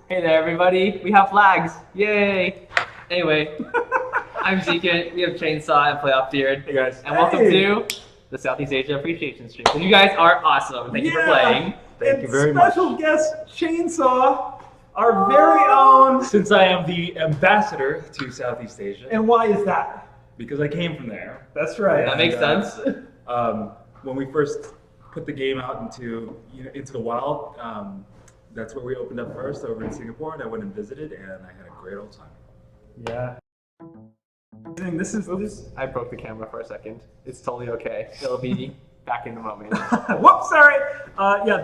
Hey there, everybody. We have flags. Yay. Anyway, I'm Zeke. We have Chainsaw and Playoff Beard. Hey guys. And welcome to the Southeast Asia Appreciation Stream. So you guys are awesome. Thank you for playing. Thank you very much. Special guest Chainsaw, our very own. Since I am the ambassador to Southeast Asia, And why is that? because I came from there. That's right. That makes sense. When we first put the game out into the wild, that's where we opened up first over in Singapore, and I went and visited, and I had a great old time. Yeah. This is. I broke the camera for a second. It's totally okay. It'll be back in a moment. Whoops, sorry.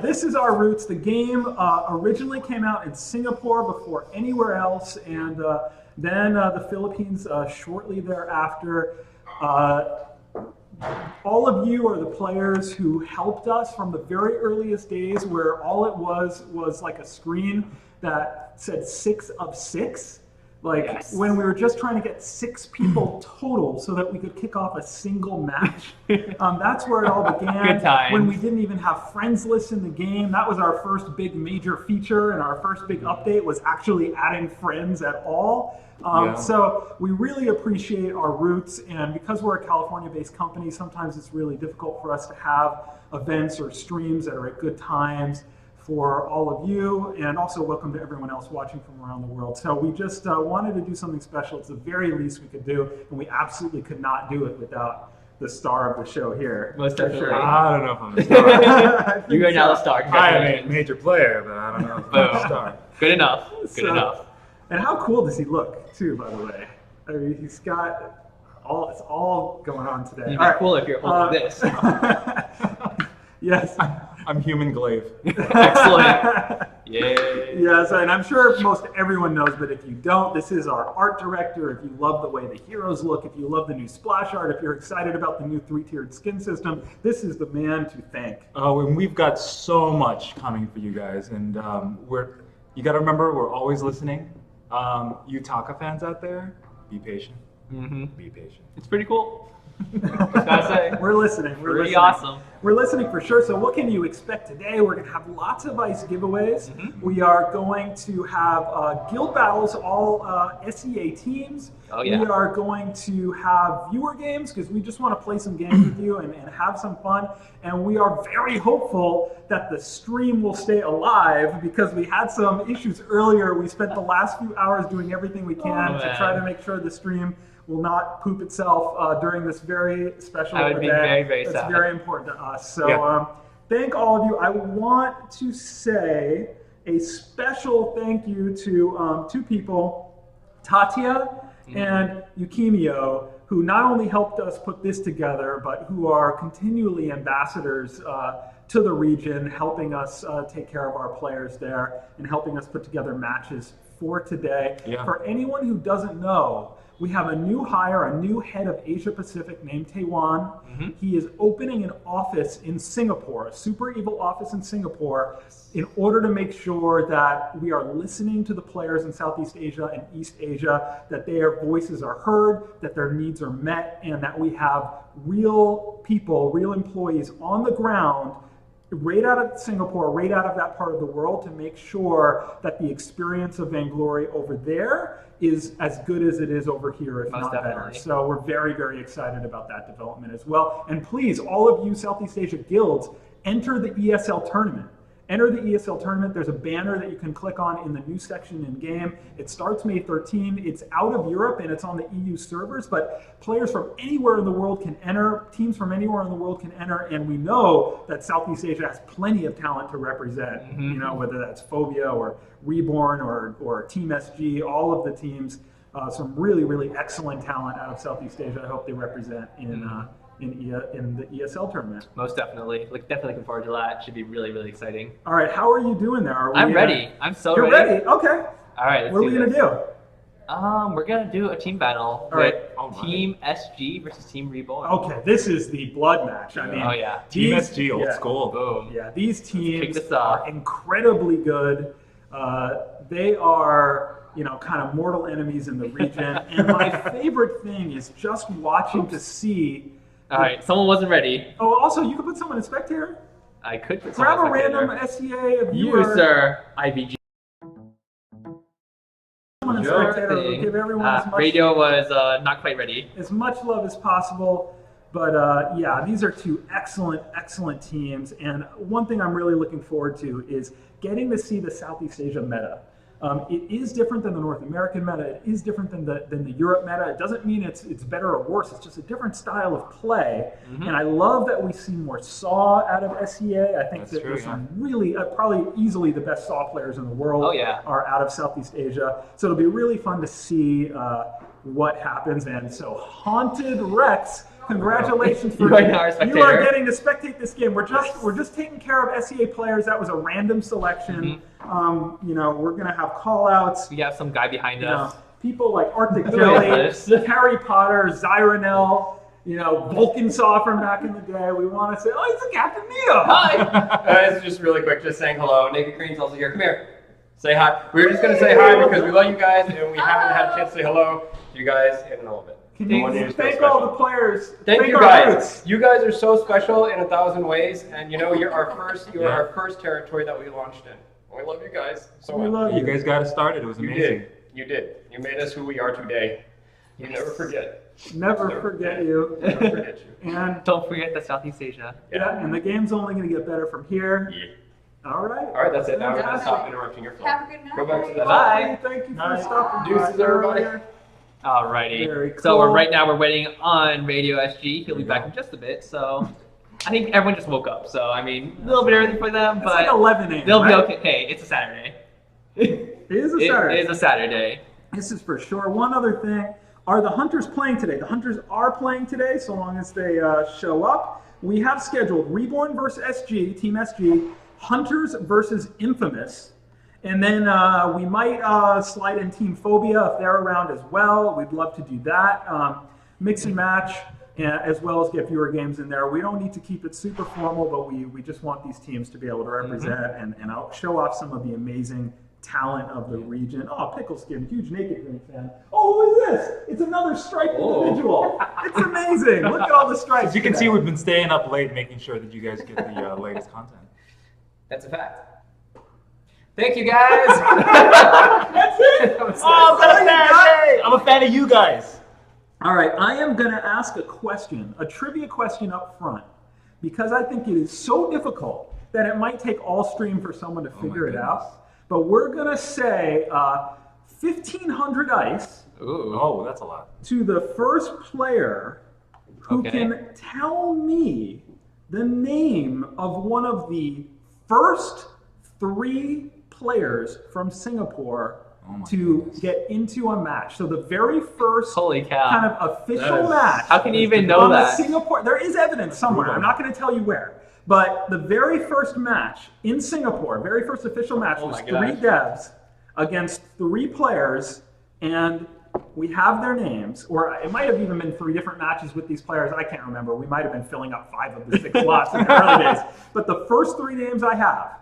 This is our roots. The game originally came out in Singapore before anywhere else, and then the Philippines shortly thereafter. All of you are the players who helped us from the very earliest days, where all it was like a screen that said 6 of 6. Yes. When we were just trying to get 6 people total so that we could kick off a single match. That's where it all began. Good times. When we didn't even have friends lists in the game. That was our first big major feature, and our first big update was actually adding friends at all. So we really appreciate our roots, and because we're a California-based company, sometimes it's really difficult for us to have events or streams that are at good times for all of you, and also welcome to everyone else watching from around the world. So we just wanted to do something special. It's the very least we could do, and we absolutely could not do it without the star of the show here. Most definitely. I don't know if I'm a star. You are now the star. I am a Congratulations. major player, but I don't know if I'm a star. Good enough. Good So- enough. And how cool does he look, too, by the way? I mean, he's got it's all going on today. You'd All be right. cool if you're holding this. Yes. I'm human glaive. Excellent. Yay. Yes, and I'm sure most everyone knows, but if you don't, this is our art director. If you love the way the heroes look, if you love the new splash art, if you're excited about the new 3-tiered skin system, this is the man to thank. And we've got so much coming for you guys, and you got to remember, we're always listening. You Taka fans out there, be patient. Mm-hmm. Be patient. It's pretty cool. Gotta say. We're listening. We're Pretty listening. awesome. We're listening for sure. So what can you expect today? We're going to have lots of ice giveaways. We are going to have guild battles, all SEA teams. Oh, yeah. We are going to have viewer games because we just want to play some games with you and have some fun. And we are very hopeful that the stream will stay alive because we had some issues earlier. We spent the last few hours doing everything we can to try to make sure the stream will not poop itself during this very special I would event. be very, very It's sad. very important to us. So Yeah. thank all of you. I want to say a special thank you to 2 people, Tatia and Eukemio, who not only helped us put this together, but who are continually ambassadors to the region, helping us take care of our players there and helping us put together matches for today. Yeah. For anyone who doesn't know, we have a new hire, a new head of Asia Pacific named Taiwan. He is opening an office in Singapore, a super evil office in Singapore, in order to make sure that we are listening to the players in Southeast Asia and East Asia, that their voices are heard, that their needs are met, and that we have real people, real employees on the ground right out of Singapore, right out of that part of the world, to make sure that the experience of Vainglory over there is as good as it is over here, if Most not better. definitely. So we're very, very excited about that development as well. And please, all of you Southeast Asia guilds, enter the ESL tournament. Enter the ESL tournament. There's a banner that you can click on in the new section in game. It starts May 13. It's out of Europe and it's on the EU servers, but players from anywhere in the world can enter, teams from anywhere in the world can enter, and we know that Southeast Asia has plenty of talent to represent, you know, whether that's Phobia or Reborn or Team SG, all of the teams, some really, really excellent talent out of Southeast Asia. I hope they represent in the ESL tournament. Most definitely. Definitely looking forward to that. Should be really, really exciting. All right, how are you doing there? Are we, I'm ready. I'm so You're ready? Okay. All right, let's What are we do gonna this. do? We're gonna do a team battle All right. with All right. Team SG versus Team Reborn. Okay, this is the blood match. I mean, Oh yeah. Team these- SG, old yeah. school. Boom. Yeah, these kick teams this off. are incredibly good. They are, kind of mortal enemies in the region. And my favorite thing is just watching to see. All right, someone wasn't ready. Oh, also, you can put someone in spectator. I could put Grab a someone random spectator. SCA You, viewer. sir, IVG. everyone in Sure spectator. We'll thing. give everyone Radio was not quite ready. as much love as possible. But yeah, these are two excellent teams. And one thing I'm really looking forward to is getting to see the Southeast Asia meta. It is different than the North American meta. It is different than the Europe meta. It doesn't mean it's better or worse. It's just a different style of play. Mm-hmm. And I love that we see more SAW out of SEA. I think that there's some really, probably easily the best SAW players in the world are out of Southeast Asia. So it'll be really fun to see what happens. And so Haunted Rex, congratulations for you are getting to spectate this game. We're just taking care of SEA players. That was a random selection. You know, we're gonna have call outs. We have some guy behind us. People like Arctic Jelly, Harry Potter, Zyronel, you know, Vulcan Saw from back in the day. We want to say, oh, it's a Captain Neo. Hi. This is just really quick, just saying hello. Naked Green's also here. Come here. Say hi. We were just gonna say hi because we love you guys and we haven't had a chance to say hello to you guys in a little bit. Thank all the players. Thank you guys. You guys are so special in 1,000 ways, and you know you're our first territory that we launched in. We love you guys so much. Love You guys got us started. It was amazing. You did. You made us who we are today. You never forget. Never forget you. Never forget you. And don't forget the Southeast Asia. Yeah, and the game's only going to get better from here. Yeah. All right. All right, that's it. Now we're going to stop interrupting your flow. Have a good night. Go back to the Bye. Thank you for stopping by. Deuces, everybody. Alrighty. Very So cool. right now we're waiting on Radio SG. He'll be back in just a bit. So I think everyone just woke up. So I mean, a little bit early for them, It's but like 11 a.m. they'll be right? okay. Hey, it's a Saturday. It is a Saturday. It is a Saturday. This is for sure. One other thing. Are the Hunters playing today? The Hunters are playing today, so long as they show up. We have scheduled Reborn versus SG, Team SG, Hunters versus Infamous. And then we might slide in Team Phobia if they're around as well. We'd love to do that. Mix and match, as well as get viewer games in there. We don't need to keep it super formal, but we just want these teams to be able to represent and show off some of the amazing talent of the region. Oh, Pickleskin, huge Naked Green fan. Oh, who is this? It's another striped individual. It's amazing. Look at all the stripes. As you can see, we've been staying up late making sure that you guys get the latest content. That's a fact. Thank you guys. That's it. I'm a fan of you guys. All right, I am going to ask a question, a trivia question up front, because I think it is so difficult that it might take all stream for someone to figure it out. But we're going to say 1,500 ice Oh, that's a lot. to the first player who can tell me the name of one of the first 3 players from Singapore to get into a match. So the very first Holy cow. kind of official match. How can you even know on that? Singapore, there is evidence somewhere. I'm not going to tell you where. But the very first match in Singapore, very first official match was 3 devs against 3 players, and we have their names, or it might have even been 3 different matches with these players. I can't remember. We might have been filling up 5 of the 6 slots in the early days. But the first 3 names I have,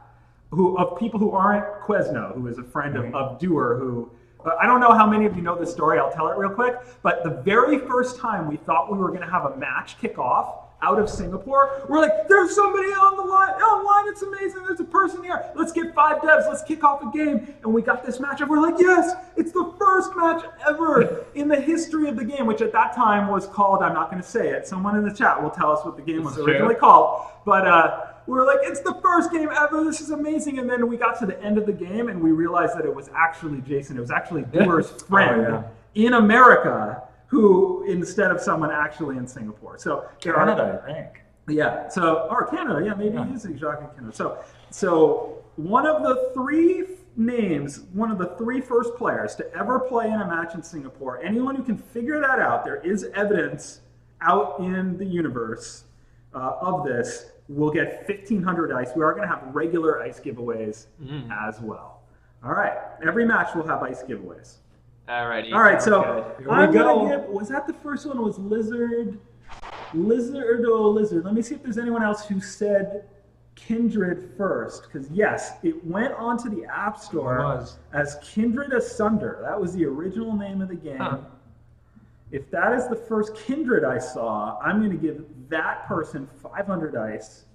of people who aren't Quesno, who is a friend of Doer, who I don't know how many of you know this story. I'll tell it real quick. But the very first time we thought we were going to have a match kick off out of Singapore, we're like, there's somebody on the line. Online, it's amazing. There's a person here. Let's get 5 devs. Let's kick off a game. And we got this match, and we're like, yes, it's the first match ever in the history of the game, which at that time was called, I'm not going to say it. Someone in the chat will tell us what the game was originally called. But we were like, it's the first game ever. This is amazing. And then we got to the end of the game, and we realized that it was actually Jason. It was actually Doer's friend in America, who instead of someone actually in Singapore. So Canada, I think. Yeah. So or Canada. Yeah, maybe it is Jacques in Canada. So one of the 3 names, one of the 3 first players to ever play in a match in Singapore. Anyone who can figure that out, there is evidence out in the universe of this. Will get 1,500 ice. We are going to have regular ice giveaways as well. All right. Every match will have ice giveaways. Alrighty. All right, so I'm go. gonna give. Was that the first one? Was Lizard? Let me see if there's anyone else who said Kindred first, because yes, it went onto the App Store as Kindred Asunder. That was the original name of the game. Huh. If that is the first Kindred I saw, I'm going to give that person 500 ice.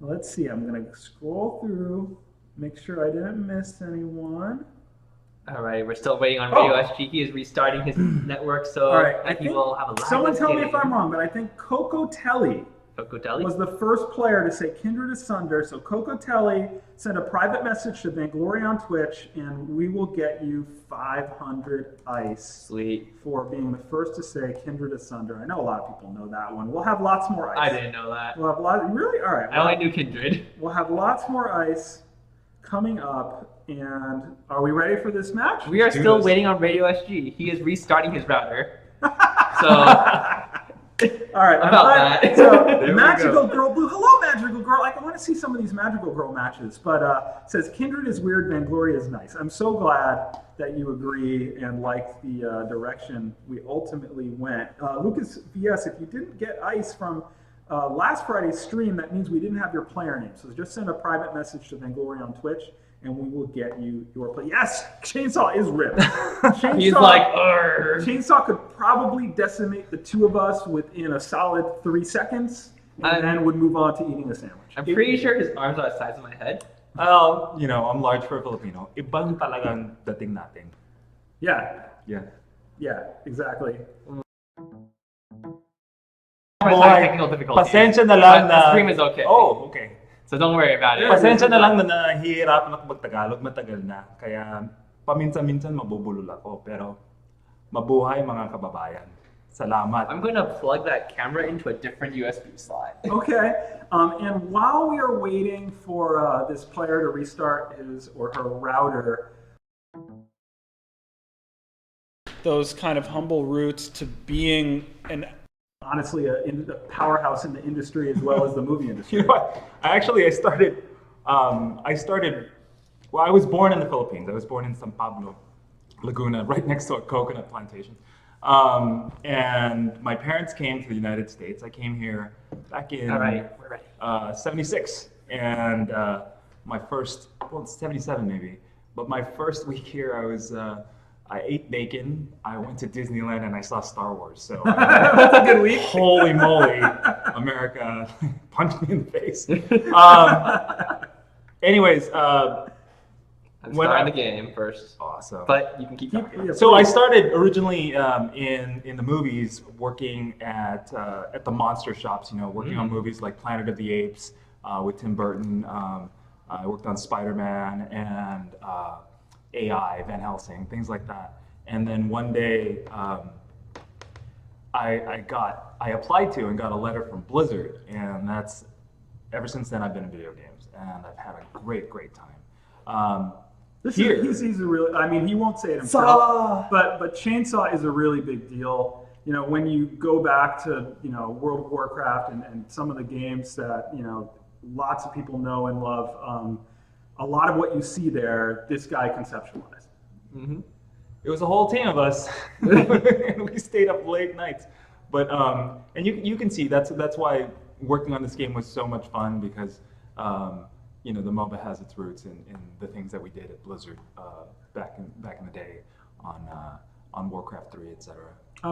Let's see. I'm going to scroll through, make sure I didn't miss anyone. All right, we're still waiting on Radio SG. He is restarting his network, so All right, I think we'll have a live someone tell me game. if I'm wrong, but I think Coco Telly was the first player to say Kindred Asunder. So Coco Telly sent a private message to Vainglory on Twitch, and we will get you 500 ice. Sweet. For being the first to say Kindred Asunder. I know a lot of people know that one. We'll have lots more ice. I didn't know that. We'll have really? All right. I only knew Kindred. We'll have lots more ice coming up. And are we ready for this match? We are still waiting on Radio SG. He is restarting his router. So... All right, about that. So Magical Girl Blue, hello Magical Girl. I want to see some of these Magical Girl matches, but it says Kindred is weird, Vainglory is nice. I'm so glad that you agree and like the direction we ultimately went. Lucas VS, if you didn't get ice from last Friday's stream, that means we didn't have your player name. So just send a private message to Vainglory on Twitch, and we will get you your play. Yes, Chainsaw is ripped. He's like, Urgh. Chainsaw could probably decimate the two of us within a solid 3 seconds, and then would move on to eating a sandwich. I'm pretty sure his arms are the size of my head. Well, you know, I'm large for a Filipino. Ibang talagang dating natin. Yeah, Yeah. Exactly. Technical difficulties. Pasensya na lang But the stream is okay. Oh, okay. So don't worry about it. Pasensya na lang na nahihirapan ako mag-Tagalog, matagal na. Kaya paminsan-minsan mabubulol ako. Pero mabuhay mga kababayan. Salamat. I'm going to plug that camera into a different USB slot. Okay, and while we are waiting for this player to restart his or her router, those kind of humble roots to being honestly a powerhouse in the industry as well as the movie industry. You know what? I started, well, I was born in the Philippines. I was born in San Pablo, Laguna, right next to a coconut plantation. And my parents came to the United States. I came here back in All right, we're ready. 76. And my first, well, it's 77 maybe, but my first week here, I ate bacon, I went to Disneyland, and I saw Star Wars. So that's a good week. Holy moly, America punched me in the face. Anyways, I'm starting the game first. Awesome. But you can keep talking. So I started originally in the movies, working at the monster shops. You know, working on movies like Planet of the Apes with Tim Burton. I worked on Spider-Man and AI, Van Helsing, things like that. And then one day, I applied to and got a letter from Blizzard, and that's ever since then I've been in video games, and I've had a great time. He's a really, I mean, he won't say it himself, but Chainsaw is a really big deal. You know, when you go back to, you know, World of Warcraft and some of the games that, you know, lots of people know and love, a lot of what you see there, this guy conceptualized. Mm-hmm. It was a whole team of us, and we stayed up late nights. But and you can see that's why working on this game was so much fun, because you know, the MOBA has its roots in the things that we did at Blizzard back in the day on Warcraft 3, etc.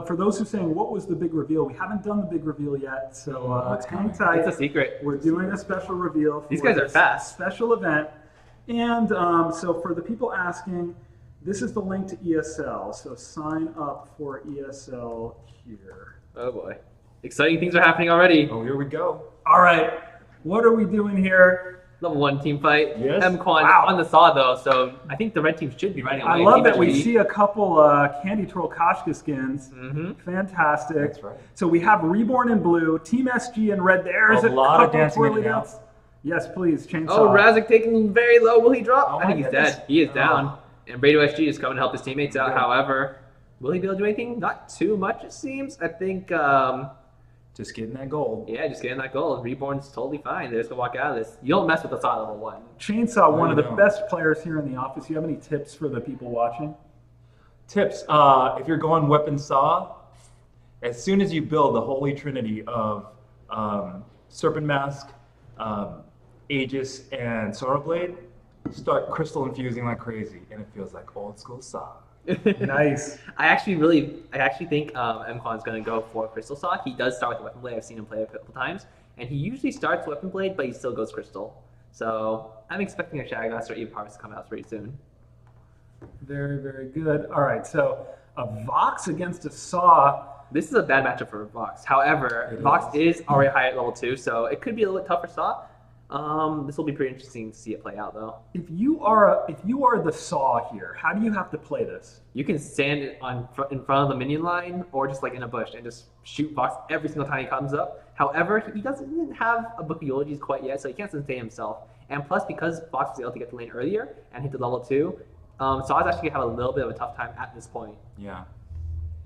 For those who are saying, what was the big reveal? We haven't done the big reveal yet, so hang tight. It's a secret. We're doing a special reveal for These guys are fast. Special event. And so for the people asking, this is the link to ESL. So sign up for ESL here. Oh boy. Exciting things are happening already. Oh, here we go. All right. What are we doing here? Level 1 team fight. Yes. M-Quan's Wow. on the saw though, so I think the red team should be running away. I love Team that we SG. see a couple Candy Troll Koshka skins. Mm-hmm. Fantastic. That's right. So we have Reborn in blue, Team SG in red. There's A a lot of couple dancing in twirly and out. dance. Yes, please, Chainsaw. Oh, Razik taking very low. Will he drop? Oh I think my he's goodness. dead. He is Oh. down. And Radio SG is coming to help his teammates out. Yeah. However, will he be able to do anything? Not too much, it seems. I think, Just getting that gold. yeah, just getting that gold. Reborn's totally fine. They're just going to walk out of this. You don't mess with the saw level 1. Chainsaw, one of the know. best players here in the office. You have any tips for the people watching? Tips: if you're going weapon saw, as soon as you build the holy trinity of Serpent Mask, Aegis, and Sorrow Blade, start crystal infusing like crazy, and it feels like old school saw. Nice. I actually think M-Quan's going to go for Crystal Saw. He does start with Weapon Blade. I've seen him play a couple times. And he usually starts Weapon Blade, but he still goes Crystal. So I'm expecting a Shadowglass or Eve Harvest to come out pretty soon. Very, very good. All right, so a Vox against a Saw. This is a bad matchup for Vox. However, Vox is already high at level 2, so it could be a little bit tough for Saw. This will be pretty interesting to see it play out, though. If you are the Saw here, how do you have to play this? You can stand in front of the minion line, or just like in a bush and just shoot Vox every single time he comes up. However, he doesn't have a book of eulogies quite yet, so he can't sustain himself. And plus, because Vox was able to get the lane earlier and hit the level 2, Saw's actually gonna have a little bit of a tough time at this point. Yeah.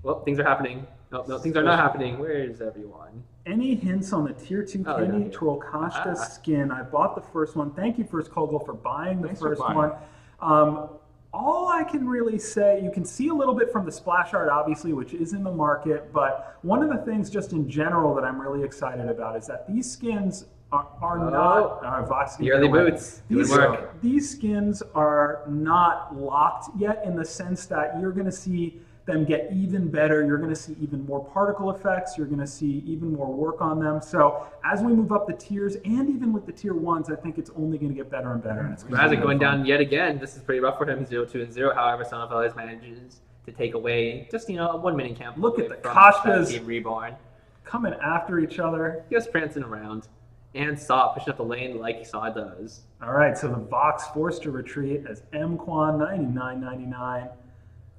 Well, things are happening. No, things are not happening. Where is everyone? Any hints on the tier 2 Oh, Kenny yeah. Trollkashka skin? I bought the first one. Thank you, First Kogel, for buying the Thanks for first buying. one. All I can really say, you can see a little bit from the splash art, obviously, which is in the market, but one of the things just in general that I'm really excited about is that these skins are not Vox The early boots. These, Good work. these skins are not locked yet in the sense that you're going to see them get even better. You're going to see even more particle effects. You're going to see even more work on them. So as we move up the tiers, and even with the tier 1s, I think it's only going to get better and better. And it's gonna be Razik really going fun. down yet again. This is pretty rough for him. 0-2 and 0. However, Sonafel manages to take away just a 1 mini camp. Look at away the from Koshkas. Team Reborn. Coming after each other. Just prancing around. And Saw pushing up the lane like Saw does. All right, so the Vox forced to retreat as Mquan 99.99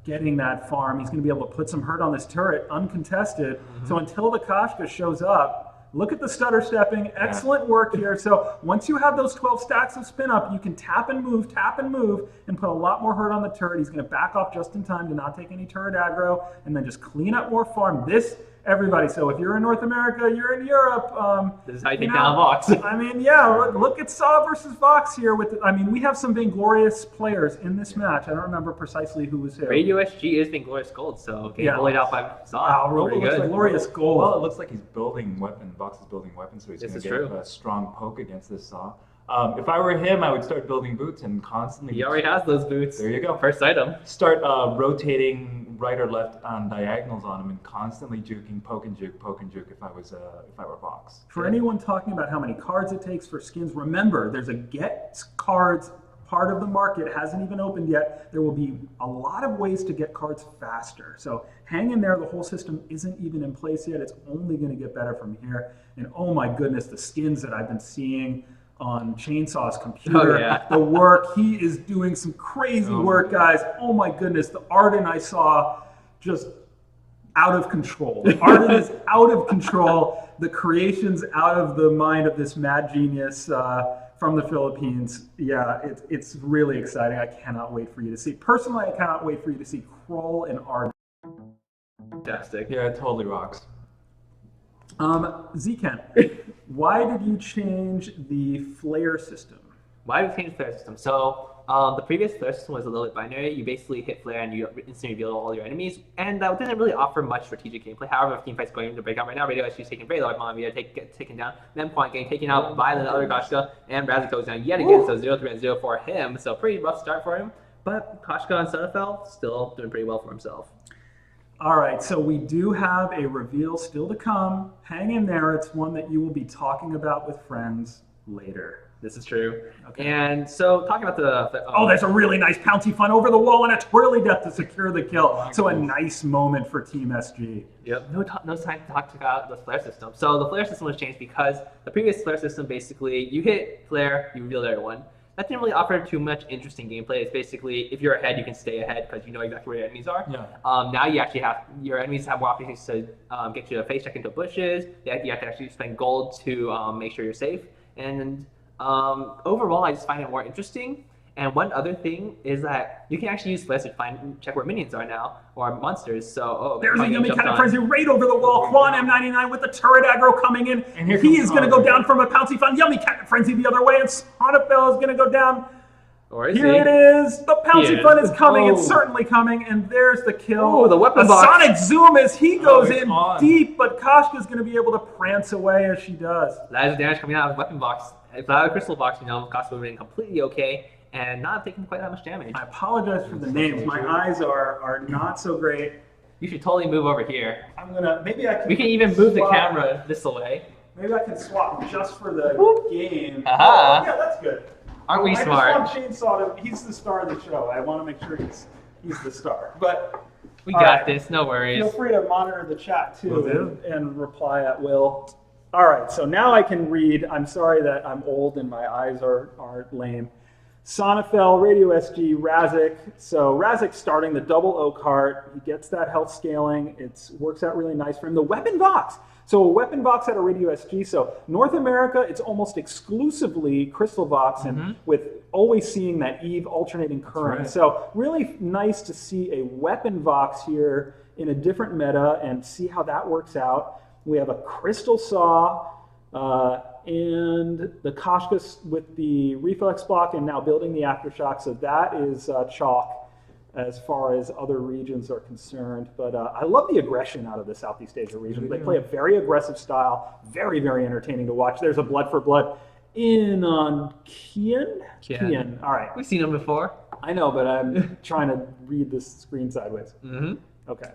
getting that farm. He's going to be able to put some hurt on this turret uncontested. So until the Koshka shows up, look at the stutter stepping. Excellent work here. So once you have those 12 stacks of spin up, you can tap and move, and put a lot more hurt on the turret. He's going to back off just in time to not take any turret aggro, and then just clean up more farm. Everybody, so if you're in North America, you're in Europe. This is how you take down Vox. I mean, yeah, look at Saw versus Vox here. We have some Vainglorious players in this match. I don't remember precisely who was here. Radio SG is Vainglorious Gold, so getting bullied out by Saw. Wow, Pretty looks good. like Glorious Gold. Well, it looks like he's building weapon. Vox is building weapons, so he's This going is to get true. a strong poke against this Saw. If I were him, I would start building boots and constantly. He already has those boots. There you go. First item. Start rotating right or left on diagonals on him and constantly juking, poke and juke if I were Vox. For anyone talking about how many cards it takes for skins, remember there's a get cards part of the market, hasn't even opened yet. There will be a lot of ways to get cards faster. So hang in there. The whole system isn't even in place yet. It's only going to get better from here. And oh my goodness, the skins that I've been seeing on Chainsaw's computer, Oh, yeah. the work, he is doing some crazy work, guys. Oh my goodness, the Arden I saw just out of control. Arden is out of control. The creation's out of the mind of this mad genius from the Philippines. Yeah, it's really exciting. I cannot wait for you to see. Personally, I cannot wait for you to see Kroll and Arden. Fantastic. Yeah, it totally rocks. Zken, why did you change the flare system? Why did we change the flare system? So the previous flare system was a little bit binary. You basically hit flare and you instantly reveal all your enemies, and that didn't really offer much strategic gameplay. However, if teamfight's going to break out right now, Radio SG is taking very large Mavia, get taken down, Memquant getting taken out by the other Koshka, and Razik goes down yet again, so 0-3 and 0 for him. So pretty rough start for him, but Koshka and Sonafel still doing pretty well for himself. All right, so we do have a reveal still to come. Hang in there. It's one that you will be talking about with friends later. This is true. Okay. And so talking about Oh, there's a really nice pouncy fun over the wall and a twirly death to secure the kill. So a nice moment for Team SG. Yep. No time to talk about the flare system. So the flare system was changed because the previous flare system, basically, you hit flare, you revealed everyone. That didn't really offer too much interesting gameplay. It's basically, if you're ahead, you can stay ahead because you know exactly where your enemies are. Yeah. Now you actually have, your enemies have more opportunities to get you to face check into bushes. You have to actually spend gold to make sure you're safe. And overall, I just find it more interesting. And one other thing is that you can actually use flares to check where minions are now, or monsters. So, There's a Yummy Cat Frenzy right over the wall. Quan M99 with the turret aggro coming in. And here he comes is going to Con. go down from a pouncy fun. Yummy Cat Frenzy the other way, and Sonafel is going to go down. Or is Here he? it is. The pouncy Here. fun is coming. It's Oh. certainly coming, and there's the kill. Oh, the weapon a box. sonic zoom as he goes it's in on. deep, but Koshka's going to be able to prance away as she does. That is damage coming out of the weapon box. If out of the crystal box, Koshka would have been completely okay and not taking quite that much damage. I apologize for the names. My eyes are not so great. You should totally move over here. I'm gonna maybe I can. We can even move the swap- camera this away. Maybe I can swap just for the game. Aha. Oh, yeah, that's good. Aren't we I smart? just want Chainsaw to, he's the star of the show. I want to make sure he's the star. But We all got right. this. No worries. Feel free to monitor the chat Will too do. and reply at will. All right, so now I can read. I'm sorry that I'm old and my eyes are lame. Sonafel, Radio SG, Razik. So Razik's starting the double Oak Heart. He gets that health scaling. It works out really nice for him. The Weapon Box. So a Weapon Box out of Radio SG. So North America, it's almost exclusively Crystal Vox, and with always seeing that Eve alternating current. right. So really nice to see a Weapon Vox here in a different meta and see how that works out. We have a Crystal Saw and the Koshka with the reflex block and now building the Aftershock. So that is chalk as far as other regions are concerned. But I love the aggression out of the Southeast Asia region. They play a very aggressive style, very, very entertaining to watch. There's a Blood for Blood in on Kian. Kian. All right. We've seen him before. I know, but I'm trying to read this screen sideways. Mm-hmm. Okay.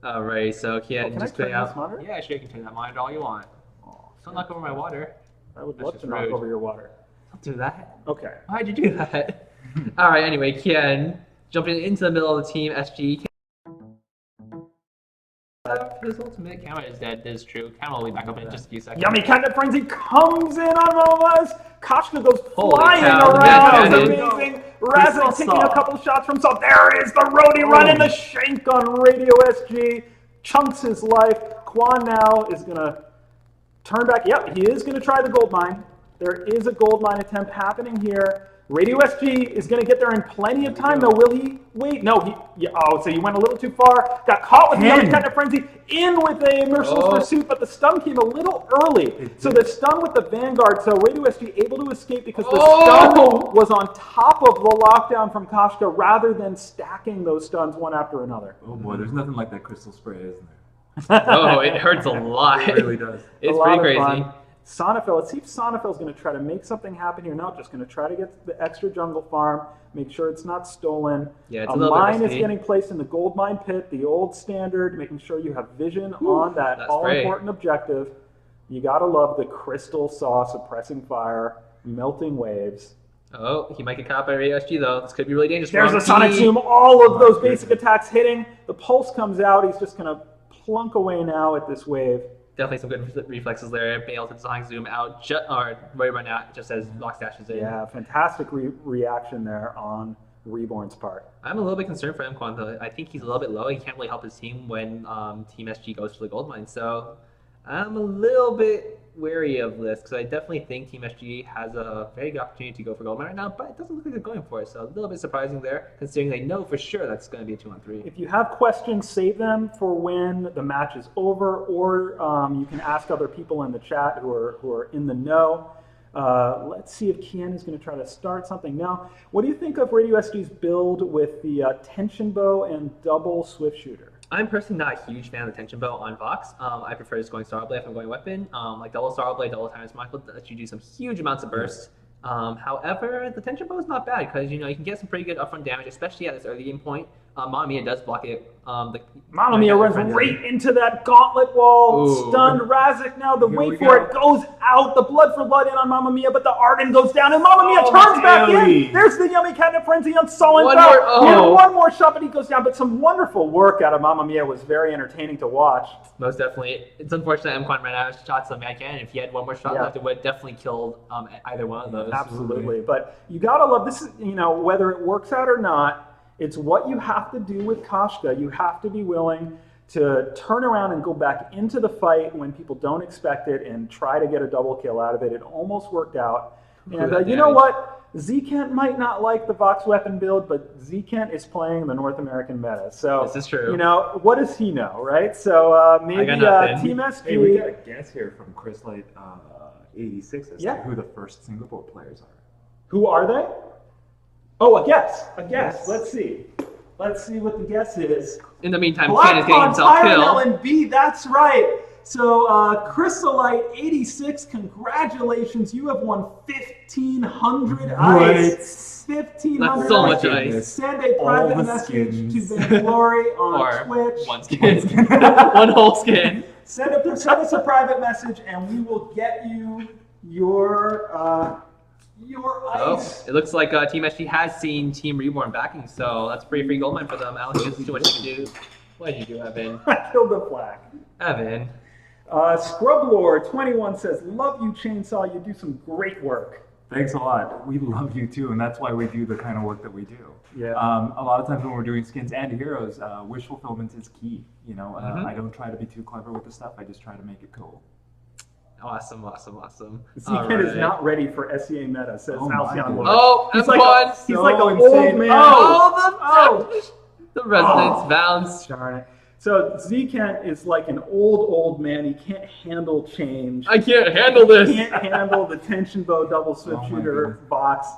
Alright, so yeah, Oh, can I just turn put out. this monitor? Yeah, sure, you can turn that monitor all you want. Oh, Don't knock over my water. I would That's love just to knock rude. over your water. Don't do that. Okay. Why'd you do that? Alright, anyway, Kian jumping into the middle of the team, SG. His ultimate camera is dead, that is true. Camera will be back up in just a few seconds. Yummy Catnip Frenzy comes in on Momo's. Koshka goes Holy flying cow, around. that That's cannon. amazing. Crystal Razik taking Saw. a couple shots from Saw. There is the roadie running the shank on Radio SG. Chunks his life. Quan now is going to turn back. Yep, he is going to try the gold mine. There is a gold mine attempt happening here. Radio SG is going to get there in plenty of time, though. Will he? Wait, no. So you went a little too far. Got caught with the Yummy Catnip Frenzy. In with a Merciless Pursuit, but the stun came a little early. So the stun with the Vanguard, so Radio SG able to escape because the stun was on top of the lockdown from Koshka rather than stacking those stuns one after another. Oh boy, there's nothing like that crystal spray, isn't there? Oh, it hurts a lot. It really does. It's A lot pretty of crazy. fun. Sonafel, let's see if Sonafel's going to try to make something happen here. No, just going to try to get the extra jungle farm, make sure it's not stolen. Yeah, it's a a little bit mine is risky. getting placed in the gold mine pit, the old standard, making sure you have vision on that that's all-important objective. You got to love the Crystal Saw suppressing fire, melting waves. Oh, he might get caught by Radio SG though. This could be really dangerous. There's for a him. Sonic Zoom, all of those basic attacks hitting. The pulse comes out, he's just going to plunk away now at this wave. Definitely some good reflexes there. Being able to Sonic Zoom out, or right run out just as Vox dashes in. Yeah, fantastic reaction there on Reborn's part. I'm a little bit concerned for Mquan though. I think he's a little bit low. He can't really help his team when Team SG goes for the gold mine. So I'm a little bit wary of this because I definitely think Team SG has a very good opportunity to go for gold mine right now, but it doesn't look like they're going for it. So a little bit surprising there, considering they know for sure that's going to be a 2-on-3. If you have questions, save them for when the match is over, or you can ask other people in the chat who are in the know. Let's see if Kian is going to try to start something now. What do you think of Radio SG's build with the tension bow and double swift shooter? I'm personally not a huge fan of the tension bow on Vox. I prefer just going Star Blade if I'm going weapon. Like double Star Blade, double Tyrant's Michael lets you do some huge amounts of burst. However, the tension bow is not bad because you can get some pretty good upfront damage, especially at this early game point. Mamma Mia does block it. Mamma Mia runs right into that gauntlet wall. Ooh. Stunned Razik now. The Here wait we for go. it goes out. The blood for blood in on Mamma Mia, but the Arden goes down, and Mamma Mia Oh, turns back Ellie. in. There's the Yummy Catnip Frenzy on Sullen. One Bell. more- oh. He had one more shot, but he goes down. But some wonderful work out of Mamma Mia was very entertaining to watch. Most definitely. It's unfortunate Mquan ran out of shots on Mad Cannon. If he had one more shot Yeah. left, it would have definitely killed either one of those. Absolutely. But you gotta love this. Whether it works out or not, it's what you have to do with Koshka. You have to be willing to turn around and go back into the fight when people don't expect it and try to get a double kill out of it. It almost worked out. And that you know damage. what? Z-Kent might not like the Vox weapon build, but Z-Kent is playing the North American meta. So, This is true. what does he know, right? So maybe nothing. Team SG. Hey, we got a guess here from Chrislight 86 as Yeah. to who the first Singapore players are. Who are they? Oh, a guess. Yes. Let's see. Let's see what the guess is. In the meantime, Black Ken is getting himself Tyrell killed. and B, that's right. So, Crystalite 86, congratulations. You have won 1,500 ice. 1,500 That's so ice. much ice. Send a All private the message skins. to Vainglory on Or Twitch. one skin. One whole skin. Send us a private message and we will get you your Your Oh, ice. it looks like Team SG has seen Team Reborn backing, so that's a pretty free gold mine for them. Alex, there's too much you can do. What did you do, Evan? I killed the flag. Evan. Scrublord21 says, love you, Chainsaw. You do some great work. Thanks a lot. We love you too, and that's why we do the kind of work that we do. Yeah. A lot of times when we're doing skins and heroes, wish fulfillment is key. You know, I don't try to be too clever with the stuff. I just try to make it cool. Awesome. Zekan is not ready for SEA meta, says Oh my Halcyon goodness. Lord. Oh, he's that's like one. he's like an So old insane. man. Oh, the resonance Oh. bounce. Darn it. So Zekan is like an old man. He can't handle change. I can't handle this. He can't handle the tension bow double switch Oh my shooter goodness. box,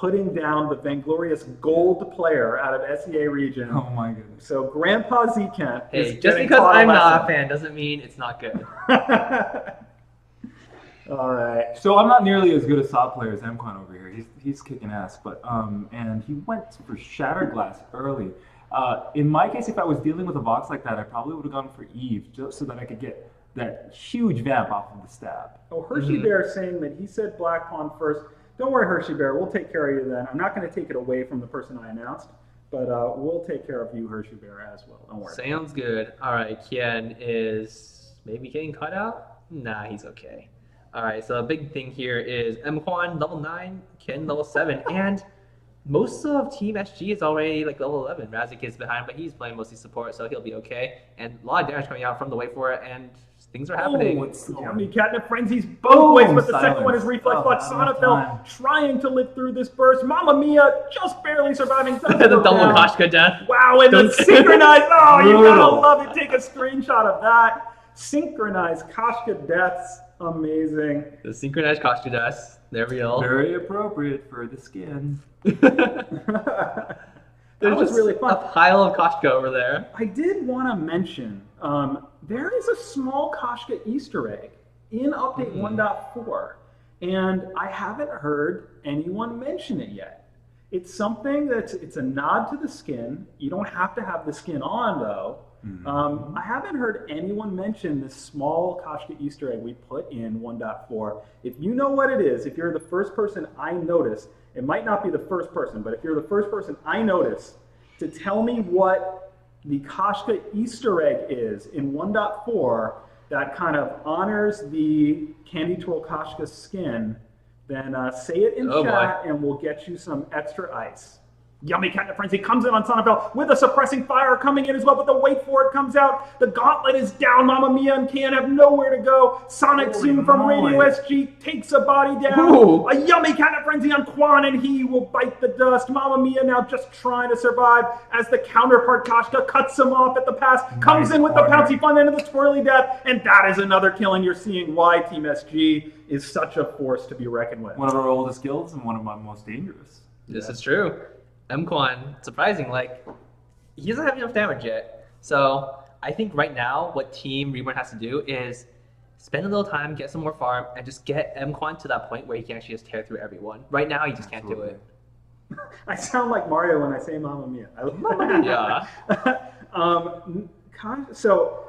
putting down the vainglorious gold player out of SEA region. Oh my goodness. So Grandpa Zekan Hey, is just getting because taught I'm not a lesson. fan doesn't mean it's not good. All right. So I'm not nearly as good a SOT player as Mquan over here. He's kicking ass, but and he went for Shatterglass early. In my case, if I was dealing with a box like that, I probably would have gone for Eve just so that I could get that huge vamp off of the stab. Oh, Hershey Bear saying that he said Black Pawn first. Don't worry, Hershey Bear. We'll take care of you then. I'm not going to take it away from the person I announced, but we'll take care of you, Hershey Bear, as well. Don't worry. Sounds good. All right, Kian is maybe getting cut out? Nah, he's okay. All right, so a big thing here is Mquan level 9, Kian level 7, and most of Team SG is already like level 11. Razik is behind, but he's playing mostly support, so he'll be okay. And a lot of damage coming out from the wait for it, and things are happening. Oh, it's Yummy Catnip Frenzy's both ways, but the second silence. one is Reflex Oh, Block. not enough Sonafel time. trying to live through this burst. Mamma Mia just barely surviving. the double Koshka death. Wow, and the Don't- synchronized. Oh, you gotta Brutal. love it. Take a screenshot of that. Synchronized Koshka deaths. Amazing. The synchronized Koshka death. They're real. Very appropriate for the skin. That was just really a fun. pile of Koshka over there. I did want to mention there is a small Koshka Easter egg in Update 1.4, and I haven't heard anyone mention it yet. It's something it's a nod to the skin. You don't have to have the skin on though. I haven't heard anyone mention this small Koshka Easter egg we put in 1.4. If you know what it is, if you're the first person I notice, it might not be the first person, but if you're the first person I notice to tell me what the Koshka Easter egg is in 1.4 that kind of honors the Candy Twirl Koshka skin, then say it in Oh, chat and we'll get you some extra ice. Yummy Catnip Frenzy comes in on Sonafel with a suppressing fire coming in as well, but the wait for it comes out. The gauntlet is down. Mamma Mia and Can have nowhere to go. Sonic Holy Zoom from moly. Radio SG takes a body down. Ooh. A yummy Catnip Frenzy on Quan, and he will bite the dust. Mamma Mia now just trying to survive as the counterpart Koshka cuts him off at the pass, comes Nice in with the partner. pouncy fun into the twirly death, and that is another kill, and you're seeing why Team SG is such a force to be reckoned with. One of our oldest guilds and one of my most dangerous. This is true. Mquan, surprising, like, he doesn't have enough damage yet. So I think right now what Team Reborn has to do is spend a little time, get some more farm, and just get Mquan to that point where he can actually just tear through everyone. Right now, he just can't do it. I sound like Mario when I say Mamma Mia. I so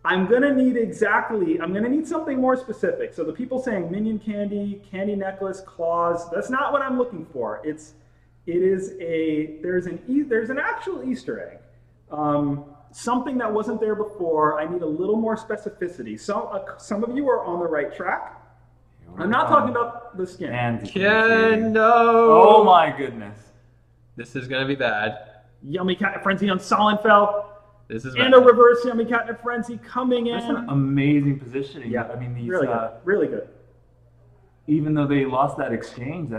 I'm gonna need something more specific. So the people saying minion candy, candy necklace, claws, that's not what I'm looking for. There's an actual Easter egg. Something that wasn't there before. I need a little more specificity. Some of you are on the right track. I'm not talking about the skin. And Ken, no! oh my goodness. This is gonna be bad. Yummy Catnip Frenzy on Solenfell. This is And bad. a reverse Yummy Catnip Frenzy coming That's an in. amazing positioning. Yeah, I mean, these, really good. Really good. even though they lost that exchange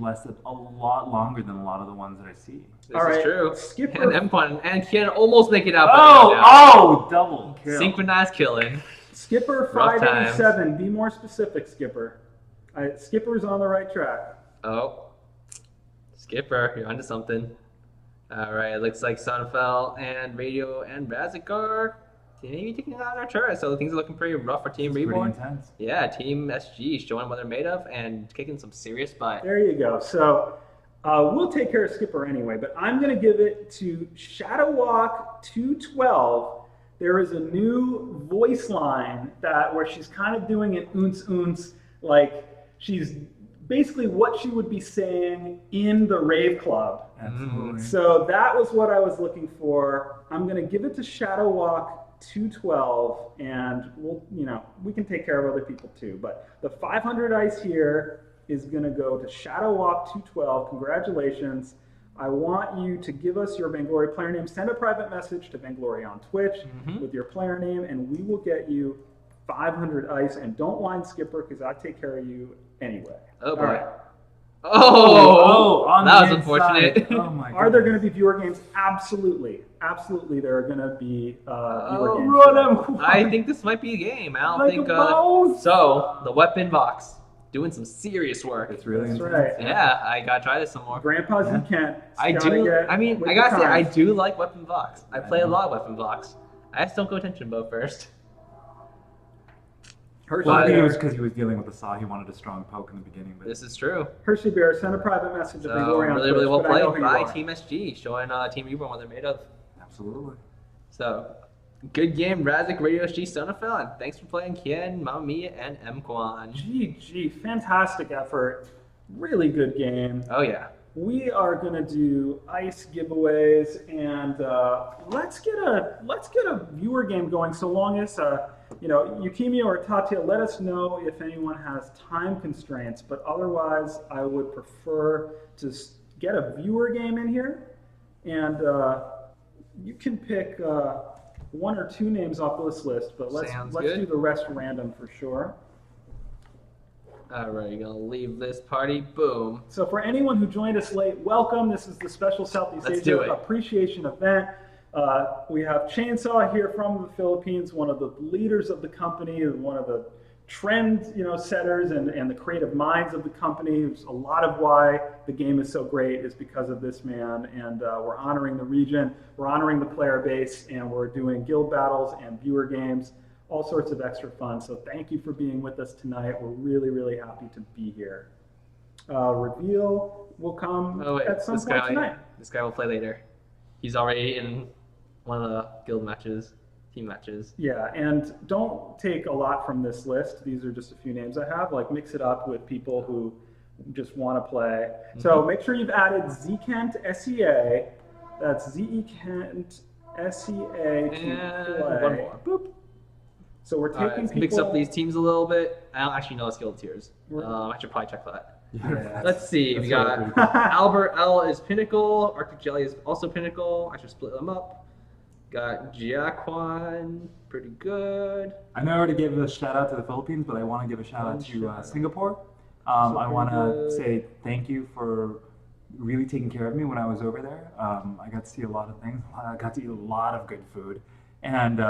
lasted a lot longer than a lot of the ones that I see. This All right, is true. Skipper- And Mquan and Kian almost make it out. but they go down. Oh, double kill. Synchronized killing. Skipper Rough 587. Be more specific, Skipper. Skipper's on the right track. Oh. Skipper, you're onto something. Alright, it looks like Sonafel and Radio and Razik are maybe taking out our turret, so things are looking pretty rough for Team Pretty Reborn. intense. Yeah, Team SG showing what they're made of and kicking some serious butt. There you go. So we'll take care of Skipper anyway, but I'm going to give it to Shadow Walk 212. There is a new voice line where she's kind of doing an oonce, like she's basically what she would be saying in the rave club. Absolutely. So that was what I was looking for. I'm going to give it to Shadow Walk 212, and we can take care of other people too. But the 500 ice here is going to go to Shadow Walk 212. Congratulations. I want you to give us your Vainglory player name. Send a private message to Vainglory on Twitch with your player name, and we will get you 500 ice. And don't whine, Skipper, because I take care of you anyway. Oh boy. All right. On that the was inside. unfortunate. Oh my Are there going goodness. to be viewer games? Absolutely. Absolutely, there are going to be viewer games. Run I think this might be a game. I don't Like think. a mouse. So the weapon box doing some serious work. It's really That's intense. right. Yeah, I gotta try this some more. Grandpa Z Kent. I gotta do. get I mean, with I the gotta say, I times. do like weapon box. I play a know. lot of weapon box. I just don't go attention bow first. Hershey Well, I think it Bear, was because he was dealing with the saw. He wanted a strong poke in the beginning. But This is true. Hershey Bear, send a private message to So Vainglory on really, Twitch, really well but I know played who you by are. Team SG, showing Team Reborn what they're made of. absolutely. So, good game, Razik, Radio SG, Sonafel, and thanks for playing Kian, Mamma Mia, and M Kwan. GG, fantastic effort. Really good game. Oh yeah. We are gonna do ice giveaways, and let's get a viewer game going. So long as Yukimio or Tatya, let us know if anyone has time constraints. But otherwise, I would prefer to get a viewer game in here, and you can pick one or two names off this list. But let's Sounds let's good. do the rest random for sure. Alright, you're gonna leave this party. Boom. So for anyone who joined us late, welcome. This is the special Southeast Let's do Asia it. appreciation event. We have Chainsaw here from the Philippines, one of the leaders of the company, one of the trend setters and the creative minds of the company. A lot of why the game is so great is because of this man, and we're honoring the region, we're honoring the player base, and we're doing guild battles and viewer games. All sorts of extra fun. So thank you for being with us tonight. We're really, really happy to be here. Reveal will come at some point tonight. This guy will play later. He's already in one of the guild matches, team matches. Yeah, and don't take a lot from this list. These are just a few names I have. Like, mix it up with people who just want to play. So make sure you've added Zekent SEA. That's Zekent SEA to And play. one more. Boop. So we're taking Let's people. mix up these teams a little bit. I don't actually know the skill tiers. We're- I should probably check that. Yeah. Let's see. That's We got really pretty Albert L is Pinnacle. Arctic Jelly is also Pinnacle. I should split them up. Got Jiaquan, pretty good. I know I already gave a shout out to the Philippines, but I want to give a shout out to Singapore. I want to good. say thank you for really taking care of me when I was over there. I got to see a lot of things. I got to eat a lot of good food, and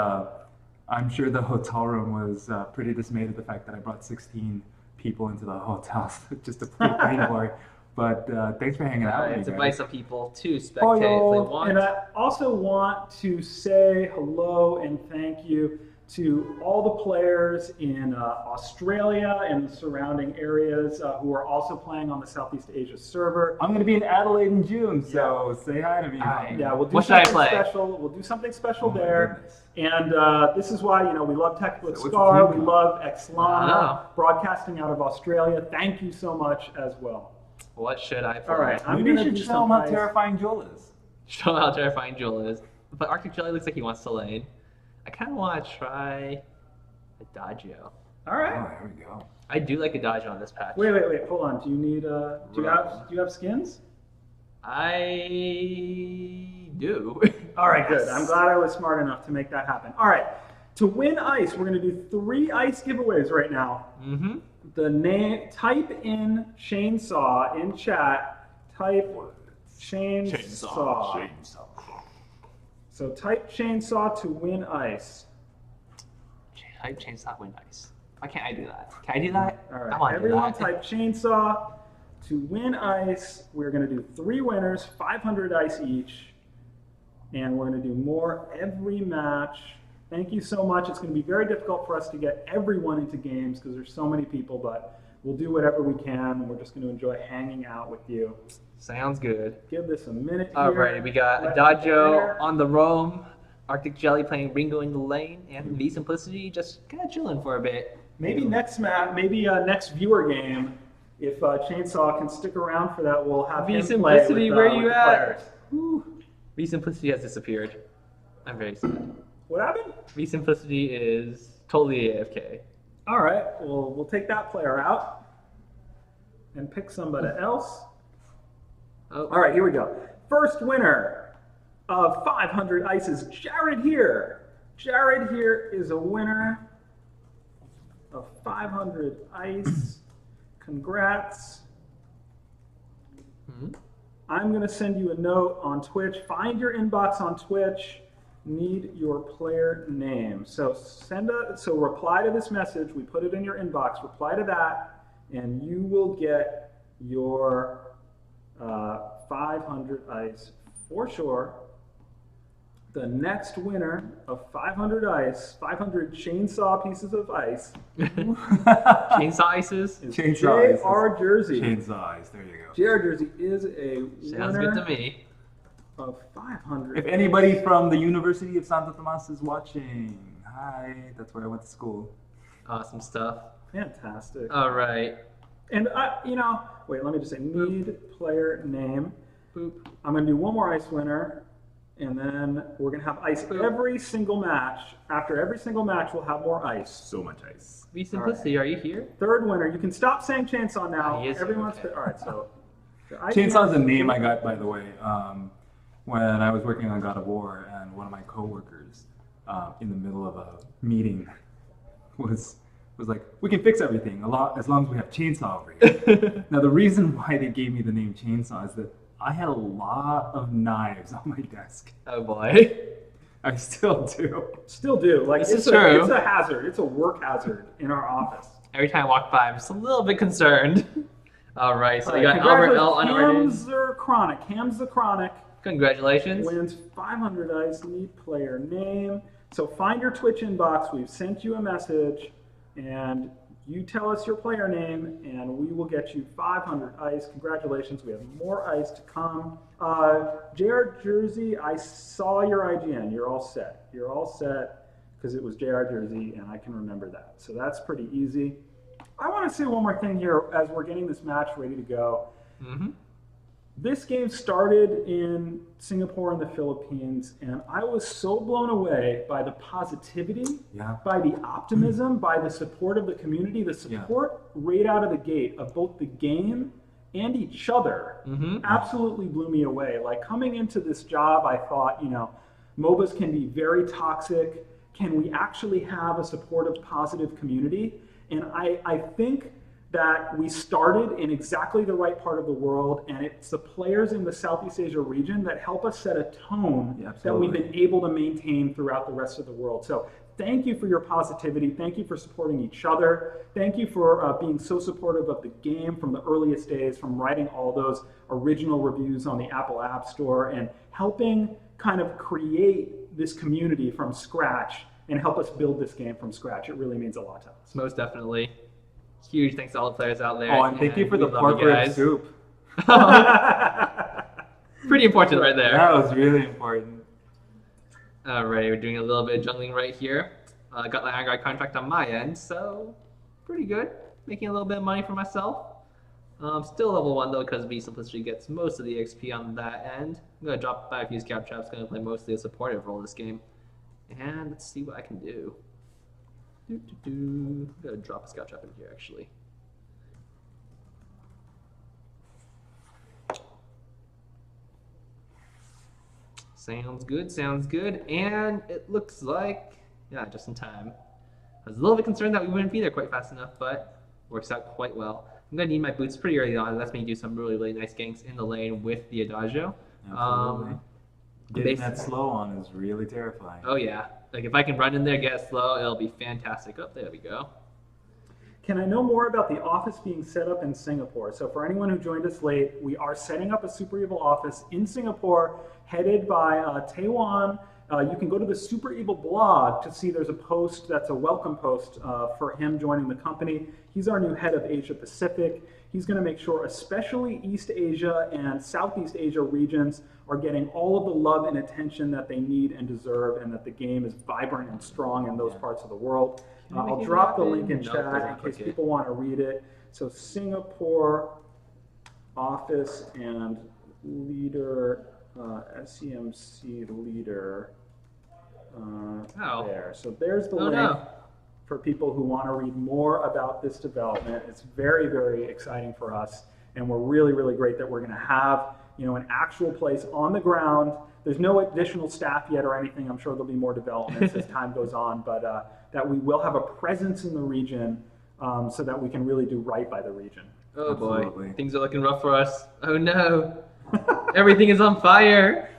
I'm sure the hotel room was pretty dismayed at the fact that I brought 16 people into the hotel just to play Vainglory. But thanks for hanging out with Let's me, invite guys. some people to spectate if they want. And I also want to say hello and thank you to all the players in Australia and the surrounding areas who are also playing on the Southeast Asia server. I'm going to be in Adelaide in June, so say hi to me. Yeah, we'll do What should I something play? special. We'll do something special Oh my there. goodness. And this is why we love Tech with So what's Scar. the We team love I Exlana, know. broadcasting out of Australia. Thank you so much as well. What should I play? All right, I'm Maybe you gonna should do show them some how nice- terrifying Joel is. Show how terrifying Joel is. But Arctic Jelly looks like he wants to lane. I kind of want to try Adagio. All right. Oh, there we go. I do like Adagio on this patch. Wait, hold on. Do you need do you have skins? I do. All right, good. I'm glad I was smart enough to make that happen. All right. To win ice, we're going to do 3 ice giveaways right now. Mm-hmm. The name, type in chainsaw in chat. Type chainsaw. So type chainsaw to win ice. Type chainsaw win ice. Why can't I do that? Can I do that? All I right. want to do Everyone that. type chainsaw to win ice. We're going to do 3 winners, 500 ice each. And we're going to do more every match. Thank you so much. It's going to be very difficult for us to get everyone into games because there's so many people, but we'll do whatever we can. We're just going to enjoy hanging out with you. Sounds good. Give this a minute here. Alrighty, we got Let Adagio winner- on the roam, Arctic Jelly playing Ringo in the lane, and me Simplicity just kind of chilling for a bit. Maybe next next viewer game, If Chainsaw can stick around for that, we'll have V him Simplicity, play with, where with you the at? players. V Simplicity has disappeared. I'm very sad. What happened? V Simplicity is totally AFK. All right, well, we'll take that player out and pick somebody else. Oh, All right, here we go. First winner of 500 ice is Jared here. Jared here is a winner of 500 ice. Congrats. Mhm. I'm going to send you a note on Twitch. Find your inbox on Twitch. Need your player name. So reply to this message. We put it in your inbox. Reply to that, and you will get your 500 ice for sure. The next winner of 500 ice, 500 chainsaw pieces of ice, Chainsaw Ices. is Chainsaw ice. JR Jersey. Chainsaw eyes. There you go. JR Jersey is a Sounds good to winner me. of 500. If anybody from the University of Santo Tomas is watching, hi. That's where I went to school. Awesome stuff. Fantastic. All right. And wait, let me just say, need player name. Boop. I'm going to do one more ice winner, and then we're going to have ice every single match. After every single match, we'll have more ice. So much ice. V Simplicity, are you here? Third winner. You can stop saying chainsaw now. He is Everyone's okay. all right. So Chainsaw's a name I got, by the way, when I was working on God of War, and one of my coworkers, in the middle of a meeting, was like, "We can fix everything as long as we have Chainsaw over here." Now, the reason why they gave me the name Chainsaw is that I had a lot of knives on my desk. Oh boy. I still do. Still do. Like This it's is true. It's a hazard. It's a work hazard in our office. Every time I walk by, I'm just a little bit concerned. All right, so All we right, got Albert L. Unrated. Hams the Chronic Congratulations. wins 500 ice. Need player name. So find your Twitch inbox. We've sent you a message, and you tell us your player name, and we will get you 500 ice. Congratulations. We have more ice to come. JR Jersey, I saw your IGN. You're all set. You're all set because it was JR Jersey, and I can remember that. So that's pretty easy. I want to say one more thing here as we're getting this match ready to go. Mm-hmm. This game started in Singapore and the Philippines, and I was so blown away by the positivity, Yeah. by the optimism, by the support of the community, the support right out of the gate of both the game and each other Mm-hmm. absolutely blew me away. Like coming into this job, I thought, MOBAs can be very toxic. Can we actually have a supportive, positive community? And I think that we started in exactly the right part of the world, and it's the players in the Southeast Asia region that help us set a tone that we've been able to maintain throughout the rest of the world. So thank you for your positivity. Thank you for supporting each other. Thank you for being so supportive of the game from the earliest days, from writing all those original reviews on the Apple App Store and helping kind of create this community from scratch and help us build this game from scratch. It really means a lot to us. Most definitely. Huge thanks to all the players out there. Oh, and thank you for we the love pork you rib guys. soup. Pretty important right there. That was really important. Alright, we're doing a little bit of jungling right here. Got the Iron Guard contract on my end, so pretty good. Making a little bit of money for myself. Still level 1 though, because V Simplicity gets most of the XP on that end. I'm going to drop by a few scout traps, going to play mostly a supportive role this game. And let's see what I can do. I'm going to drop a scout trap in here actually. Sounds good, sounds good. And it looks like, yeah, just in time. I was a little bit concerned that we wouldn't be there quite fast enough, but works out quite well. I'm going to need my boots pretty early on. That's me do some really, really nice ganks in the lane with the Adagio. Absolutely. Getting that slow on is really terrifying. Oh, yeah. Like, if I can run in there, get it slow, it'll be fantastic. Oh, there we go. Can I know more about the office being set up in Singapore? So for anyone who joined us late, we are setting up a Super Evil office in Singapore, headed by Taiwan. You can go to the Super Evil blog to see there's a post that's a welcome post for him joining the company. He's our new head of Asia Pacific. He's going to make sure especially East Asia and Southeast Asia regions are getting all of the love and attention that they need and deserve, and that the game is vibrant and strong in those parts of the world. I'll drop the link in chat in case people want to read it. So Singapore office and leader, SEMC leader there. So there's the Oh, link no. for people who want to read more about this development. It's very, very exciting for us, and we're really, really great that we're going to have, an actual place on the ground. There's no additional staff yet or anything. I'm sure there'll be more developments as time goes on, but that we will have a presence in the region so that we can really do right by the region. Oh boy, Absolutely. things are looking rough for us. Oh no, everything is on fire.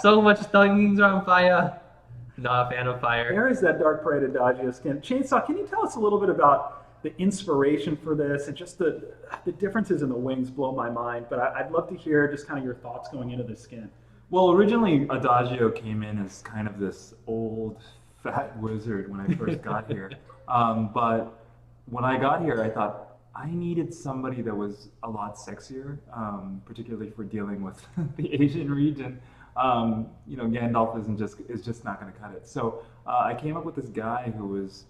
So much things are on fire. Not a fan of fire. There is that Dark Parade Adagio skin. Chainsaw, can you tell us a little bit about the inspiration for this and just the differences in the wings blow my mind, but I'd love to hear just kind of your thoughts going into this skin. Well, originally Adagio came in as kind of this old fat wizard when I first got here. But when I got here, I thought I needed somebody that was a lot sexier, particularly for dealing with the Asian region. Gandalf is just not going to cut it. So I came up with this guy who was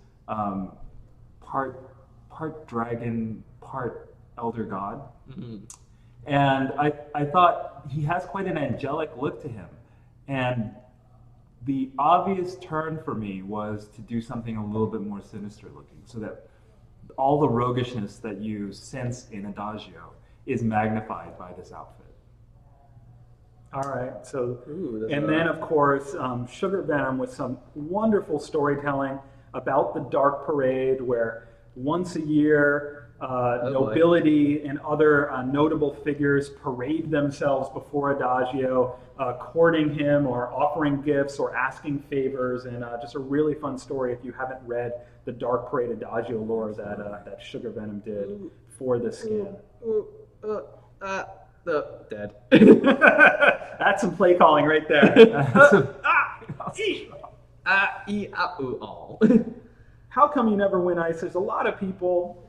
part dragon, part elder god. Mm-hmm. And I thought he has quite an angelic look to him. And the obvious turn for me was to do something a little bit more sinister looking, so that all the roguishness that you sense in Adagio is magnified by this outfit. All right, so, Ooh, and then of course, Sugar Venom with some wonderful storytelling about the Dark Parade, where once a year, nobility and other notable figures parade themselves before Adagio, courting him or offering gifts or asking favors, and just a really fun story if you haven't read the Dark Parade Adagio lore that Sugar Venom did for the skin. Dead. That's some play calling right there. All. How come you never win ice? There's a lot of people,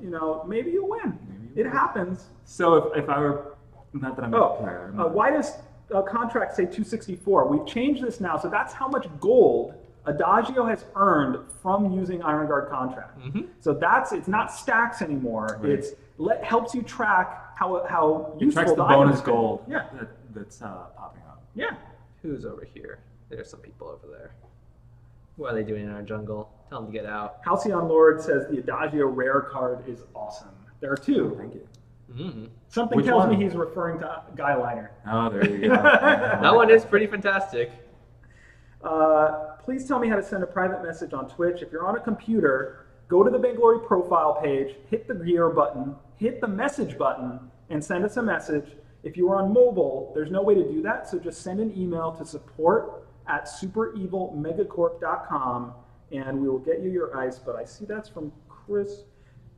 maybe you win. It happens. So if I were, not that I'm a player. Why does contract say 264? We've changed this now, so that's how much gold Adagio has earned from using Iron Guard contract. Mm-hmm. So it's not stacks anymore. Right. It's helps you track how It useful tracks the items bonus are. gold Yeah. that's popping up. Yeah. Who's over here? There's some people over there. What are they doing in our jungle? Tell them to get out. Halcyon Lord says the Adagio rare card is awesome. There are two. Thank you. Mm-hmm. Something Which tells one? me he's referring to Guy Liner. Oh, there you go. That one is pretty fantastic. Please tell me how to send a private message on Twitch. If you're on a computer, go to the Vainglory profile page, hit the gear button, hit the message button, and send us a message. If you are on mobile, there's no way to do that, so just send an email to support@superevilmegacorp.com, and we will get you your ice. But I see that's from Chris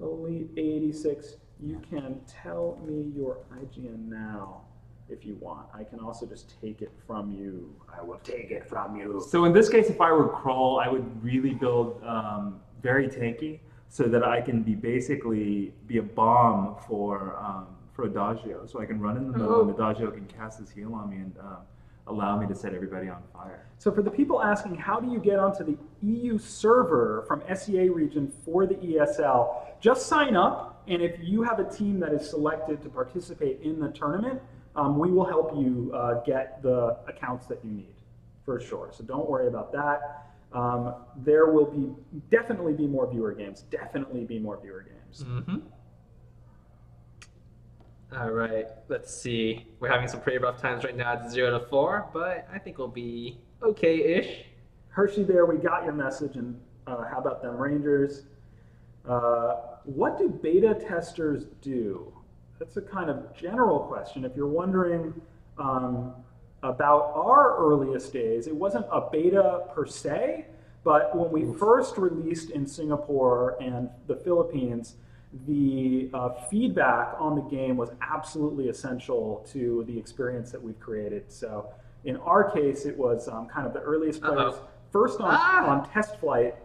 Elite 86. You can tell me your IGN now if you want. I can also just take it from you. I will take it from you. So in this case, if I were Kroll, I would really build very tanky, so that I can basically be a bomb for Adagio. So I can run in the middle, and Adagio can cast his heal on me and allow me to set everybody on fire. So for the people asking, how do you get onto the EU server from SEA region for the ESL, just sign up, and if you have a team that is selected to participate in the tournament, we will help you get the accounts that you need, for sure. So don't worry about that. There will definitely be more viewer games. Definitely be more viewer games. Mm-hmm. All right, let's see. We're having some pretty rough times right now at 0 to 4, but I think we'll be okay-ish. Hershey Bear, we got your message, and how about them Rangers? What do beta testers do? That's a kind of general question. If you're wondering about our earliest days, it wasn't a beta per se, but when we first released in Singapore and the Philippines, the feedback on the game was absolutely essential to the experience that we've created. So in our case, it was kind of the earliest players, first on test flight,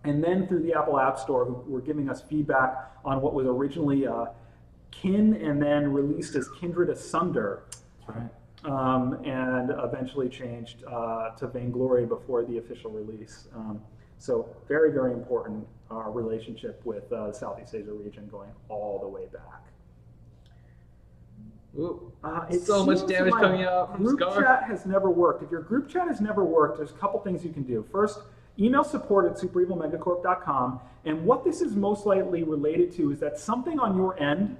and then through the Apple App Store, who were giving us feedback on what was originally Kin and then released as Kindred Asunder. That's right. And eventually changed to Vainglory before the official release. So very, very important relationship with the Southeast Asia region going all the way back. Ooh, It so much seems damage my coming out from Group Scarf. chat has never worked. If your group chat has never worked, there's a couple things you can do. First, email support at superevilmegacorp.com. And what this is most likely related to is that something on your end,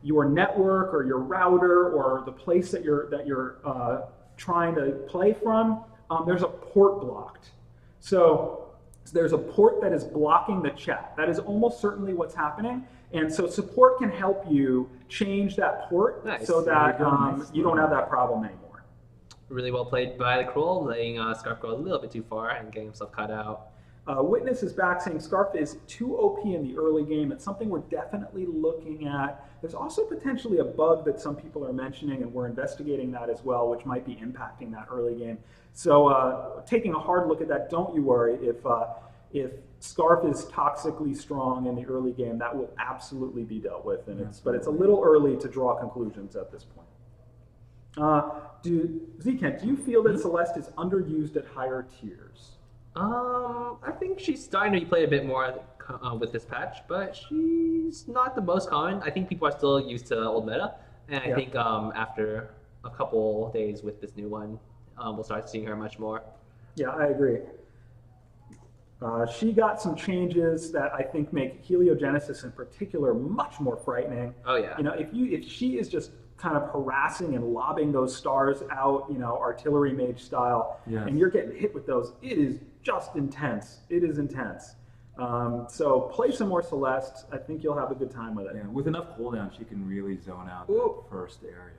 your network or your router or the place that you're trying to play from, there's a port blocked. So there's a port that is blocking the chat. That is almost certainly what's happening. And so support can help you change that port so that you don't have that problem anymore. Really well played by the Kroll, letting Scarf go a little bit too far and getting himself cut out. Witness is back saying Scarf is too OP in the early game. It's something we're definitely looking at. There's also potentially a bug that some people are mentioning, and we're investigating that as well, which might be impacting that early game. So taking a hard look at that, don't you worry. If Scarf is toxically strong in the early game, that will absolutely be dealt with. But it's a little early to draw conclusions at this point. Zkent, do you feel that Celeste is underused at higher tiers? I think she's starting to be played a bit more with this patch, but she's not the most common. I think people are still used to old meta, and I think after a couple days with this new one, we'll start seeing her much more. Yeah, I agree. She got some changes that I think make heliogenesis in particular much more frightening. Oh yeah. You know, if she is just kind of harassing and lobbing those stars out, you know, artillery mage style, and you're getting hit with those, it is just intense. It is intense. So play some more Celeste. I think you'll have a good time with it. Yeah, with enough cooldown, she can really zone out Ooh. that first area.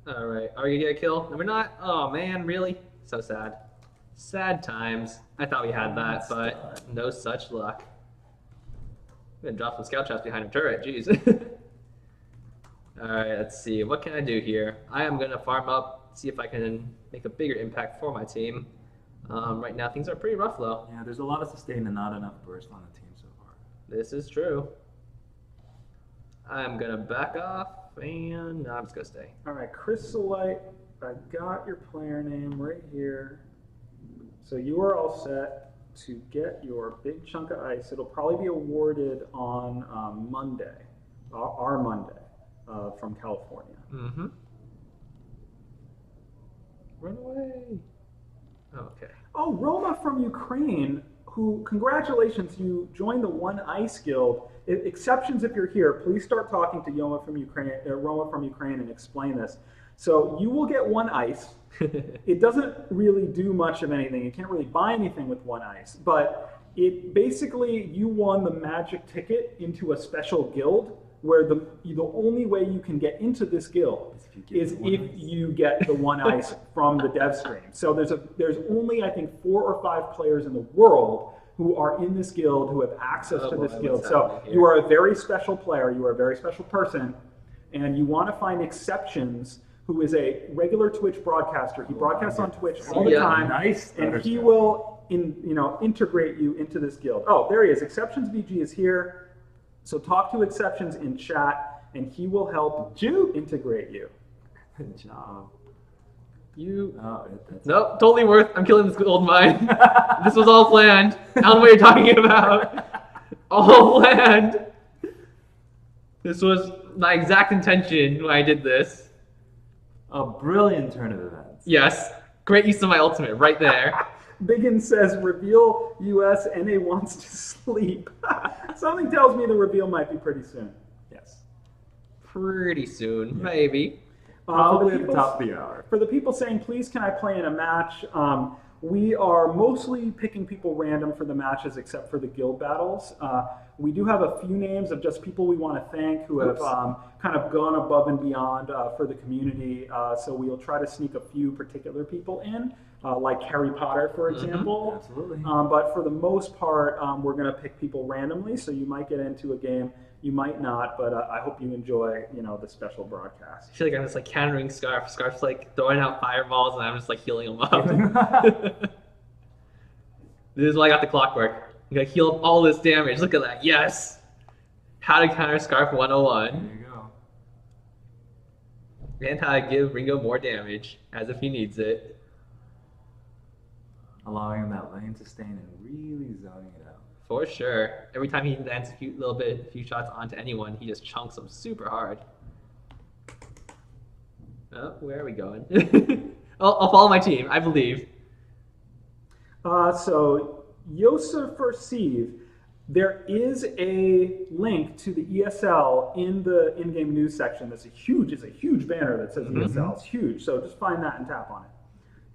All right, are we gonna get a kill? No, we're not. Oh man, really? So sad. Sad times. I thought we had that, but no such luck. I'm gonna drop some scout traps behind a turret. Jeez. All right, let's see. What can I do here? I am gonna farm up, see if I can make a bigger impact for my team. Right now, things are pretty rough though. Yeah, there's a lot of sustain and not enough burst on the team so far. This is true. I'm gonna back off, and no, I'm just gonna stay. All right, Chrysolite, I got your player name right here. So you are all set to get your big chunk of ice. It'll probably be awarded on Monday, our Monday, from California. Mm-hmm. Run away. Okay. Oh, Roma from Ukraine, congratulations, you joined the One Ice Guild. Exceptions if you're here, please start talking to Roma from Ukraine and explain this. So you will get one ice. It doesn't really do much of anything. You can't really buy anything with one ice, but it basically, you won the magic ticket into a special guild where the only way you can get into this guild is if you get the one ice from the dev stream. So there's only, I think, 4 or 5 players in the world who are in this guild who have access to this guild. So you are a very special player, you are a very special person, and you want to find Exceptions, who is a regular Twitch broadcaster. He broadcasts on Twitch all the time, and he will integrate you into this guild. Oh, there he is. Exceptions VG is here. So talk to Exceptions in chat, and he will help integrate you. Good job. Nope, totally worth. I'm killing this gold mine. This was all planned. I don't know what you're talking about. All planned. This was my exact intention when I did this. A brilliant turn of events. Yes, great use of my ultimate right there. Biggin says, reveal US, NA wants to sleep. Something tells me the reveal might be pretty soon. Yes. Pretty soon, maybe. Probably at the top of the hour. For the people saying, please can I play in a match, we are mostly picking people random for the matches except for the guild battles. We do have a few names of just people we want to thank who have kind of gone above and beyond for the community. So we'll try to sneak a few particular people in, like Harry Potter, for example. Absolutely. But for the most part, we're going to pick people randomly. So you might get into a game, you might not, but I hope you enjoy, the special broadcast. I feel like I'm just like countering Scarf. Scarf's like throwing out fireballs, and I'm just like healing him up. This is why I got the clockwork. I'm gonna heal up all this damage. Look at that. Yes. How to counter Scarf 101. There you go. And how to give Ringo more damage, as if he needs it. allowing him that lane sustain and really zoning it out. For sure. Every time he lands a few shots onto anyone, he just chunks them super hard. Oh, where are we going? I'll follow my team, I believe. So Yosef Perceive, there is a link to the ESL in the in-game news section. It's a huge banner that says ESL. It's huge. So just find that and tap on it.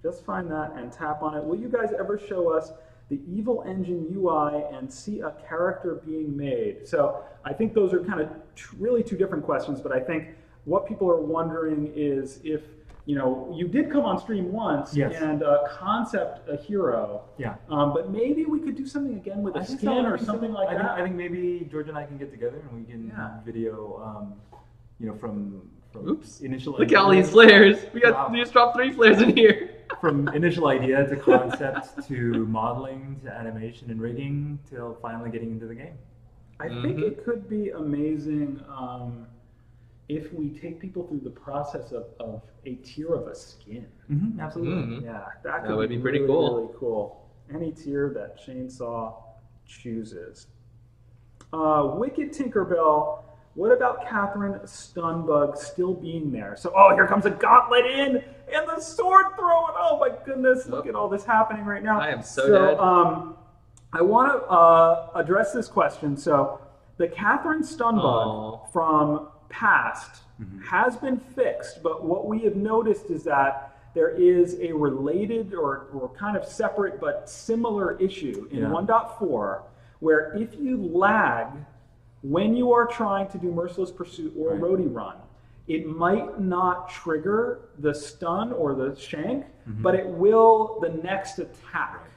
Just find that and tap on it. Will you guys ever show us the Evil Engine UI and see a character being made? So I think those are kind of really two different questions, but I think what people are wondering is if, you did come on stream once and concept a hero. Yeah. But maybe we could do something again with a skin or something like that. I think maybe George and I can get together and we can video, from Oops. Initial. Look at all these flares. We just dropped 3 flares in here. From initial idea to concept to modeling to animation and rigging till finally getting into the game. I think it could be amazing if we take people through the process of a tier of a skin. Absolutely. Yeah, that would be pretty really, cool. Really cool. Any tier that Chainsaw chooses. Wicked Tinkerbell. What about Catherine Stunbug still being there? So, here comes a gauntlet in and the sword throwing. Oh my goodness, look at all this happening right now. I am so dead. I want to address this question. So, the Catherine Stunbug from past has been fixed, but what we have noticed is that there is a related or kind of separate but similar issue in 1.4 where if you lag when you are trying to do Merciless Pursuit or Roadie Run, it might not trigger the stun or the shank, but it will the next attack.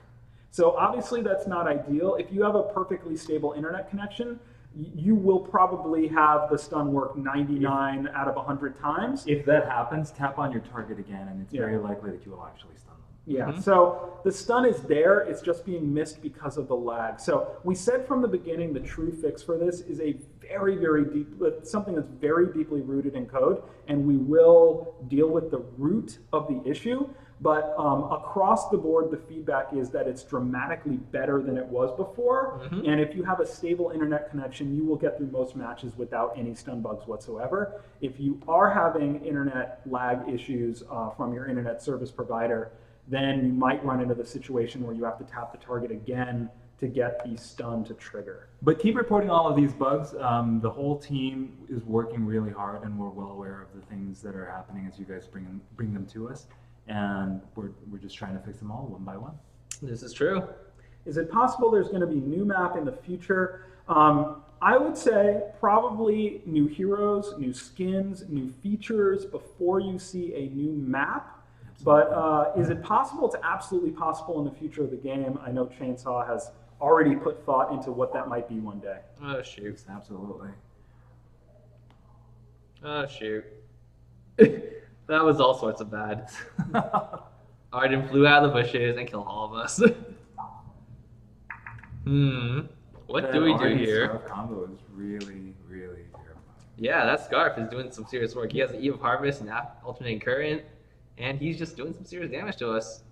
So obviously that's not ideal. If you have a perfectly stable internet connection, you will probably have the stun work 99 out of 100 times. If that happens, tap on your target again, and it's very likely that you will actually stun them. Yeah, so the stun is there, it's just being missed because of the lag. So we said from the beginning the true fix for this is a very, very deep, something that's very deeply rooted in code, and we will deal with the root of the issue. But across the board, the feedback is that it's dramatically better than it was before. And if you have a stable internet connection, you will get through most matches without any stun bugs whatsoever. If you are having internet lag issues from your internet service provider, then you might run into the situation where you have to tap the target again to get the stun to trigger. But keep reporting all of these bugs. The whole team is working really hard, and we're well aware of the things that are happening as you guys bring them to us. And we're just trying to fix them all one by one. This is true. Is it possible there's going to be new map in the future? I would say probably new heroes, new skins, new features before you see a new map. But is it possible? It's absolutely possible in the future of the game. I know Chainsaw has already put thought into what that might be one day. Oh, shoot. Absolutely. Oh, shoot. That was all sorts of bad. Arden flew out of the bushes and killed all of us. What do we do here? Scarf combo is really, really terrifying. Yeah, that Scarf is doing some serious work. He has an Eve of Harvest and Alternating Current, and he's just doing some serious damage to us.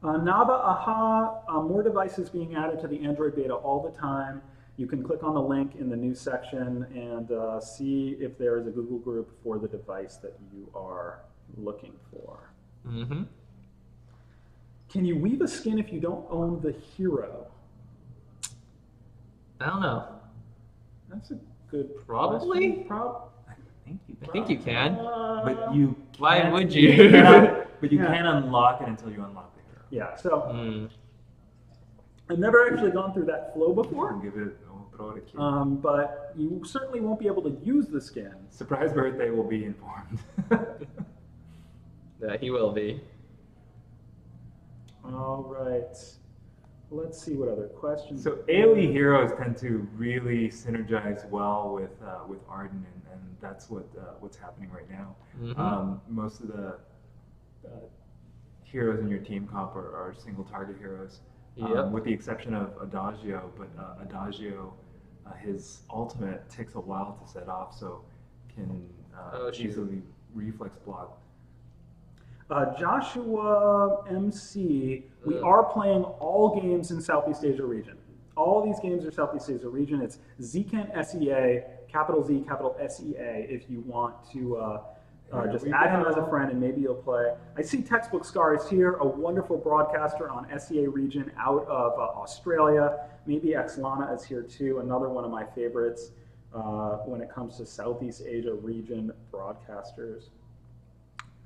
Nava Aha, more devices being added to the Android beta all the time. You can click on the link in the news section and see if there is a Google group for the device that you are looking for. Can you weave a skin if you don't own the hero? I don't know. That's a good Probably? question. I think you can. But you Why can't- would you? But you can't unlock it until you unlock the hero. Yeah, so I've never actually gone through that flow before, We'll throw it a kid. but you certainly won't be able to use the skin. Surprise birthday will be informed. Yeah, he will be. All right. Let's see what other questions. So AoE heroes tend to really synergize well with Arden, and that's what's happening right now. Most of the heroes in your team comp are single target heroes, with the exception of Adagio. But Adagio, his ultimate takes a while to set off, so can easily reflex block. Joshua MC, we are playing all games in Southeast Asia region. All these games are Southeast Asia region. It's Zkent SEA, capital Z, capital SEA, if you want to just add him as a friend and maybe you'll play. I see Textbook Scar is here, a wonderful broadcaster on SEA region out of Australia. Maybe Xlana is here too, another one of my favorites when it comes to Southeast Asia region broadcasters.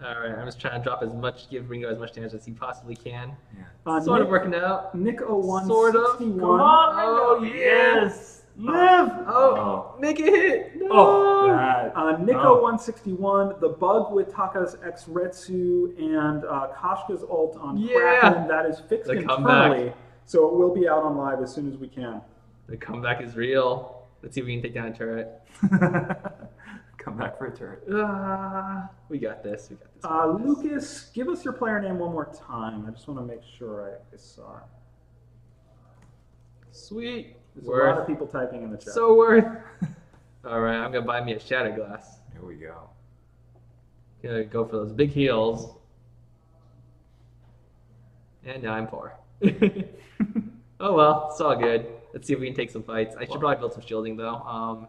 All right, I'm just trying to give Ringo as much damage as he possibly can. Yeah. Sort of working out. Nick0161. Sort of. Come on, Oh, Ringo. yes. Live. Oh, make it hit. No. Oh, that. Nico161, the bug with Taka's X Retsu and Koshka's ult on Yeah. Kraken, that is fixed The internally. comeback. So it will be out on live as soon as we can. The comeback is real. Let's see if we can take down a turret. Come back for a turret. We got this. We got this. Lucas, give us your player name one more time. I just want to make sure I saw it. Sweet. There's a lot of people typing in the chat. So worth. All right, I'm gonna buy me a shatter glass. Here we go. Gonna go for those big heals. And now I'm poor. Oh well, it's all good. Let's see if we can take some fights. I should probably build some shielding though.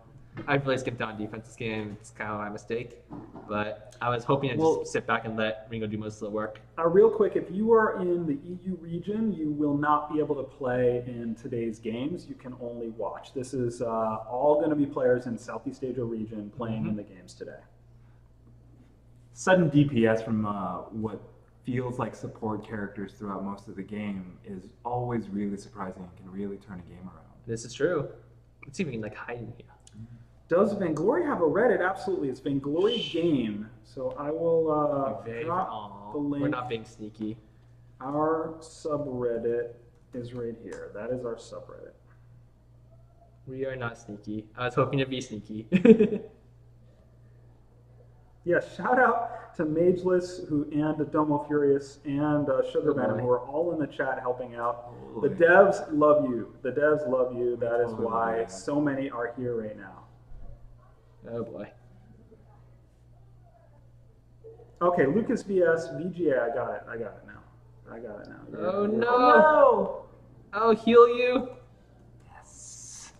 I really skipped on defense this game. It's kind of my mistake. But I was hoping to just sit back and let Ringo do most of the work. Real quick, if you are in the EU region, you will not be able to play in today's games. You can only watch. This is all going to be players in Southeast Asia region playing in the games today. Sudden DPS from what feels like support characters throughout most of the game is always really surprising and can really turn a game around. This is true. Let's see if we can hide in here. Does Vainglory have a Reddit? Absolutely. It's Vainglory Game. So I will drop the link. We're not being sneaky. Our subreddit is right here. That is our subreddit. We are not sneaky. I was hoping to be sneaky. Yeah, shout out to Mageless and Domo Furious and Sugar Venom, who are all in the chat helping out. The devs love you. The devs love you. That is why so many are here right now. Oh boy. Okay, Lucas VS, VGA, I got it now. I got it now. Oh no! I'll heal you. Yes.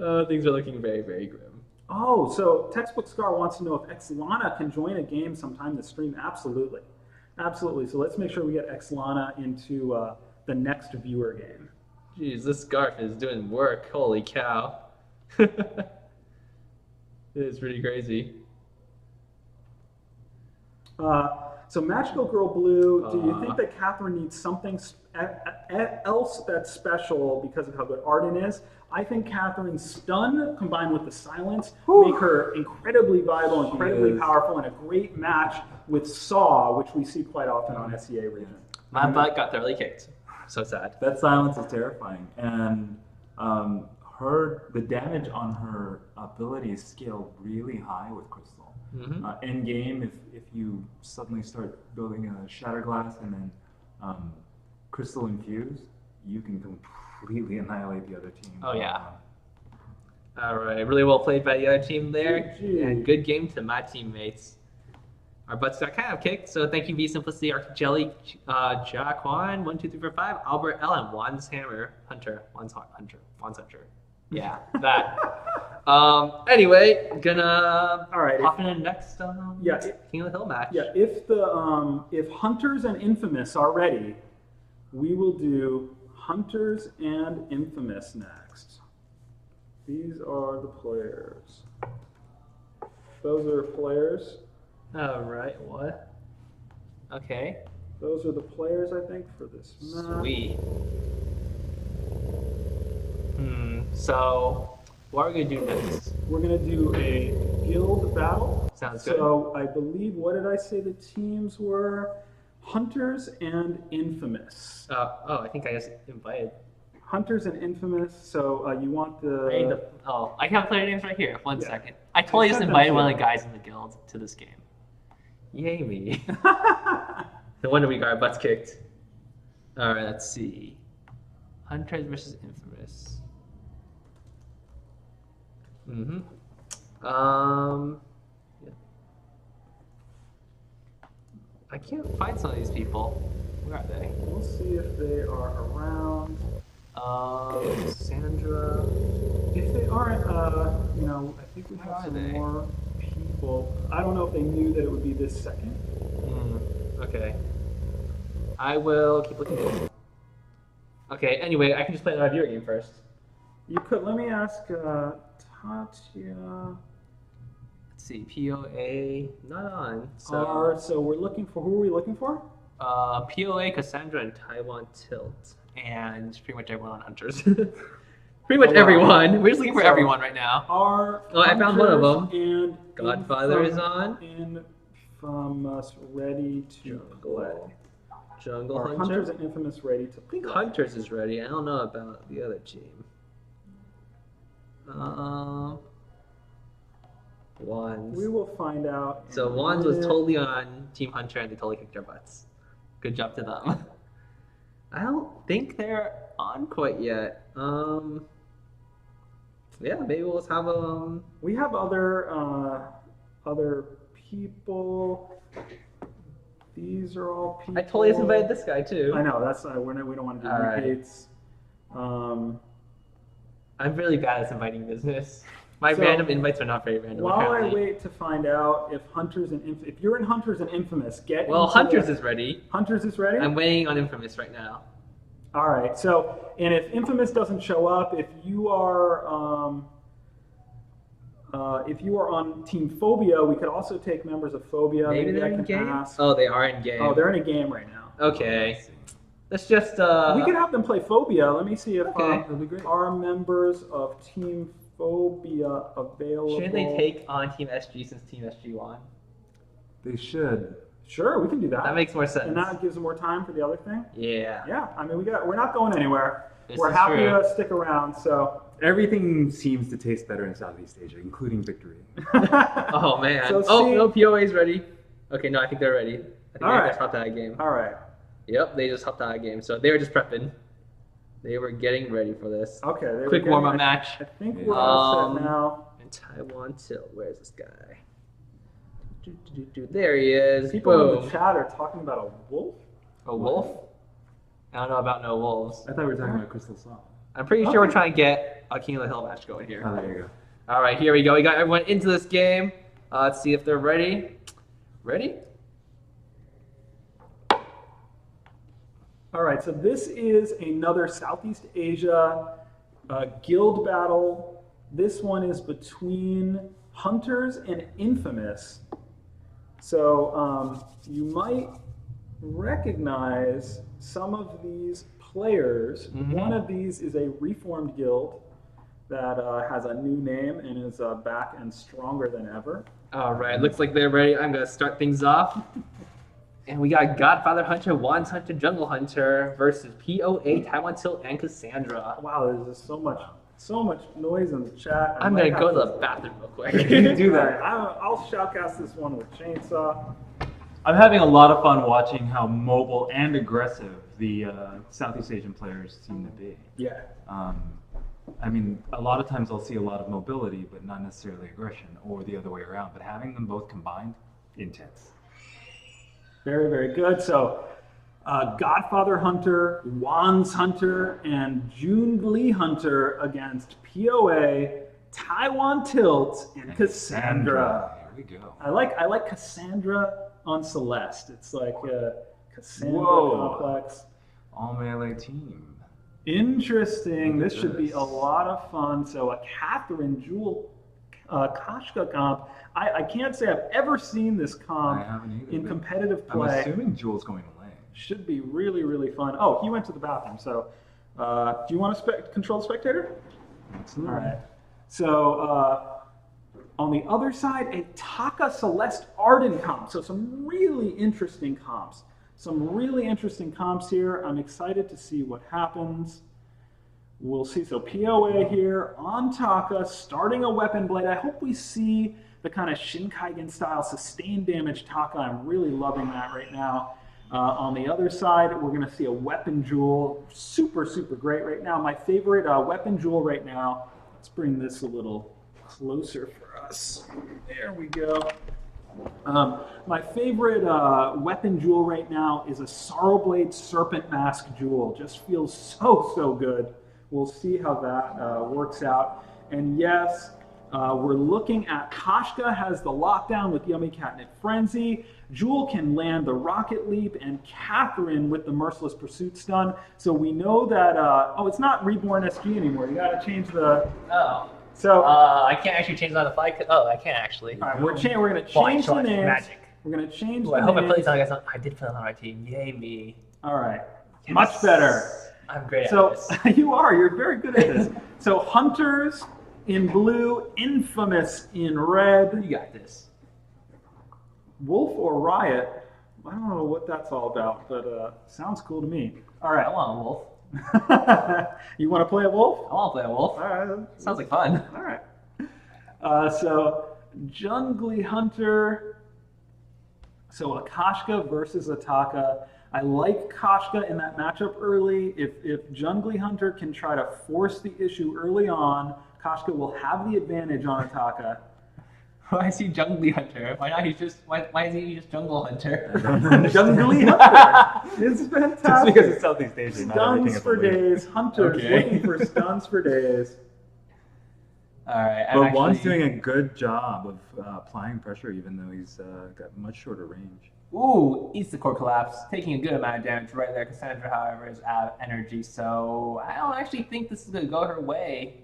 Oh, things are looking very, very grim. Oh, so Textbook Scar wants to know if Xlana can join a game sometime this stream. Absolutely. Absolutely. So let's make sure we get Xlana into the next viewer game. Jeez, this scarf is doing work. Holy cow. It is pretty crazy. So Magical Girl Blue, do you think that Catherine needs something else that's special because of how good Arden is? I think Catherine's stun combined with the silence make her incredibly viable, incredibly powerful, and a great match with Saw, which we see quite often on SEA region. My butt got thoroughly kicked. So sad. That silence is terrifying, and the damage on her abilities scale really high with Crystal. End game, if you suddenly start building a Shatter Glass and then Crystal Infuse, you can completely annihilate the other team. Oh yeah. All right, really well played by the other team there, and good game to my teammates. Our butts got kind of kicked, so thank you, V Simplicity, Arctic Jelly, Jack Juan, 1, 2, 3, 4, 5, Albert Ellen, Juan's Hammer, Hunter, Juan's Hunter. Yeah, that. Anyway, gonna hop in the next King of the Hill match. Yeah, if Hunters and Infamous are ready, we will do Hunters and Infamous next. These are the players. Those are players. All right, what? Okay. Those are the players, I think, for this match. Sweet. So, what are we gonna do next? We're gonna do a guild battle. Sounds good. So I believe, what did I say the teams were? Hunters and Infamous. I think I just invited. Hunters and Infamous. So you want the? I have player names right here. One second. I totally just invited one of the guys in the guild to this game. Yay me! No wonder we got our butts kicked. All right, let's see. Hunters versus Infamous. Yeah. I can't find some of these people. Where are they? We'll see if they are around. Sandra. If they aren't, I think we Where have are some they? more people. I don't know if they knew that it would be this second. Okay. I will keep looking. Okay, anyway, I can just play another video game first. You could. Let me ask Tatya. Let's see, POA, not on. So we're looking for, who are we looking for? POA, Cassandra, and Taiwan Tilt. And pretty much everyone on Hunters. Pretty much Oh, wow. everyone. We're just looking for So- everyone right now. Our Oh, I found one of them. And Godfather is on. Infamous ready to play. Jungle Our Hunter. Hunters and Infamous ready to I think play. Hunters is ready. I don't know about the other team. Wands. We will find out. So in a Wands was minute. totally on Team Hunter and they totally kicked their butts. Good job to them. I don't think they're on quite yet. Yeah, maybe we'll just have We have other people. These are all people. I totally just invited this guy too. I know that's we don't want to do All right. repeats. I'm really bad at inviting business. My So, random invites are not very random. While I apparently. wait to find out if Hunters and if you're in Hunters and Infamous, get Well, into Hunters the- is ready. Hunters is ready. I'm waiting on Infamous right now. All right. So, and if Infamous doesn't show up, if you are on Team Phobia, we could also take members of Phobia. Maybe they're I in can game. ask. Oh, they are in game. Oh, they're in a game right now. Okay. Let's just We can have them play Phobia. Let me see if Okay, that'd be great. are members of Team Phobia available. Shouldn't they take on Team SG since Team SG won? They should. Sure, we can do that. That makes more sense. And that gives them more time for the other thing. Yeah. Yeah, I mean we're not going anywhere. This We're is happy true. to stick around. So. Everything seems to taste better in Southeast Asia, including victory. Oh man. So Oh see- no, POA's ready. Okay, no, I think they're ready. I think All they right. just hopped out of game. All right. Yep, they just hopped out of game. So they were just prepping. They were getting ready for this. Okay. they were Quick getting- warm-up I match. think we're all set Um, now. And Taiwan Tilt, where's this guy? There he is. People in Boom. the chat are talking about a wolf. A wolf? I don't know about no wolves. I thought we were talking about Crystal Salt. I'm pretty sure we're trying to get a King of the Hill match going here. Oh, there you go. All right, here we go. We got everyone into this game. Let's see if they're ready. Ready? All right. So this is another Southeast Asia guild battle. This one is between Hunters and Infamous. So you might recognize some of these players. Mhm. One of these is a reformed guild that has a new name and is back and stronger than ever. All right, looks like they're ready. I'm going to start things off. And we got Godfather Hunter, Wands Hunter, Jungle Hunter versus POA, Taiwan Tilt, and Cassandra. Wow, there's just so much noise in the chat. I'm going to go to the bathroom real quick. do that. I'll shoutcast this one with chainsaw. I'm having a lot of fun watching how mobile and aggressive the Southeast Asian players seem to be. Yeah. I mean, a lot of times I'll see a lot of mobility, but not necessarily aggression, or the other way around. But having them both combined, intense. Very, very good. So, Godfather Hunter, Wands Hunter, and Jubilee Hunter against POA, Taiwan Tilt, and Cassandra. Here we go. I like Cassandra on Celeste. It's like a Cassandra Whoa. complex. All melee team. Interesting. Look This at should be this. a lot of fun. So a Catherine Jewel Kashka comp. I can't say I've ever seen this I comp haven't either. in but competitive I'm play. assuming Jules going to lane. Should be really, really fun. Oh, he went to the bathroom. So do you want to control the spectator? Absolutely. All right. So on the other side, a Taka Celeste Arden comp. So some really interesting comps. Some really interesting comps here. I'm excited to see what happens. We'll see. So POA here on Taka, starting a weapon blade. I hope we see the kind of Shinkaigen style sustained damage Taka. I'm really loving that right now. On the other side, we're going to see a weapon jewel. Super, super great right now. My favorite weapon jewel right now. Let's bring this a little closer for us. There we go. My favorite weapon jewel right now is a Sorrowblade Serpent Mask jewel. Just feels so good. We'll see how that works out. And yes, we're looking at Kashka has the lockdown with Yummy Catnip Frenzy. Jewel can land the Rocket Leap, and Catherine with the Merciless Pursuit stun. So we know that, it's not Reborn SG anymore. You gotta change the... Oh. So I can't actually change that on the fly. I can't actually. all right, we're gonna change the names. Magic. We're gonna change Ooh, the I hope I names. played on guys. I did play on our team. Yay me. All right, Yes. much better. I'm great So at this. you are. You're very good at this. So Hunters in blue, Infamous in red, You got this. Wolf or Riot. I don't know what that's all about, but sounds cool to me. All I right. want a wolf. You want to play a wolf? I want to play a wolf. All right. Sounds like fun. All right. So Jungly Hunter. So Akashka versus Ataka. I like Kashka in that matchup early. If Jungly Hunter can try to force the issue early on, Kashka will have the advantage on Ataka. Why is he Jungly Hunter? Why not? Why is he just Jungle Hunter? Jungly Hunter. It's fantastic. Just because it's Southeast Asia, not everything Stuns is for illegal. days. Hunters Okay. looking for stuns for days. All right. But Juan's doing a good job of applying pressure, even though he's got much shorter range. Ooh, eats the core collapse, taking a good amount of damage right there. Cassandra, however, is out of energy, so I don't actually think this is gonna go her way.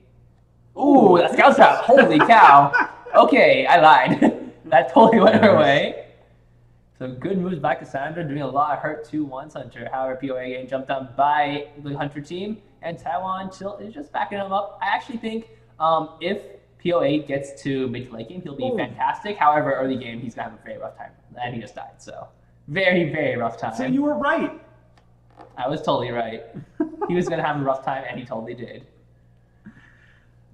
Ooh, that scout trap! Holy cow! Okay, I lied. That totally went her way. So good moves by Cassandra, doing a lot of hurt to Once Hunter. However, POA getting jumped on by the Hunter team, and Taiwan Chill is just backing him up. I actually think if POA gets to mid to late game, he'll be fantastic. However, early game, he's gonna have a very rough time, and he just died. So very, very rough time. So you were right. I was totally right. He was gonna have a rough time, and he totally did.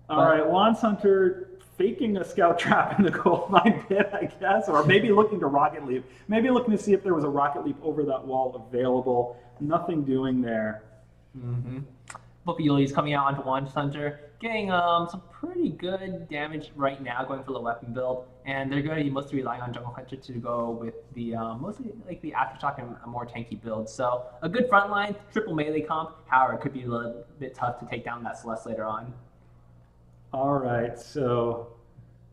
All right, Lance Hunter faking a scout trap in the gold mine pit, I guess, or maybe looking to rocket leap. Maybe looking to see if there was a rocket leap over that wall available. Nothing doing there. Mm-hmm. Bookioli's coming out onto One Hunter, getting some pretty good damage right now, going for the weapon build, and they're going to be mostly relying on Jungle Hunter to go with the mostly like the aftershock and a more tanky build. So a good front line, triple melee comp. However, it could be a little bit tough to take down that Celeste later on. All right, so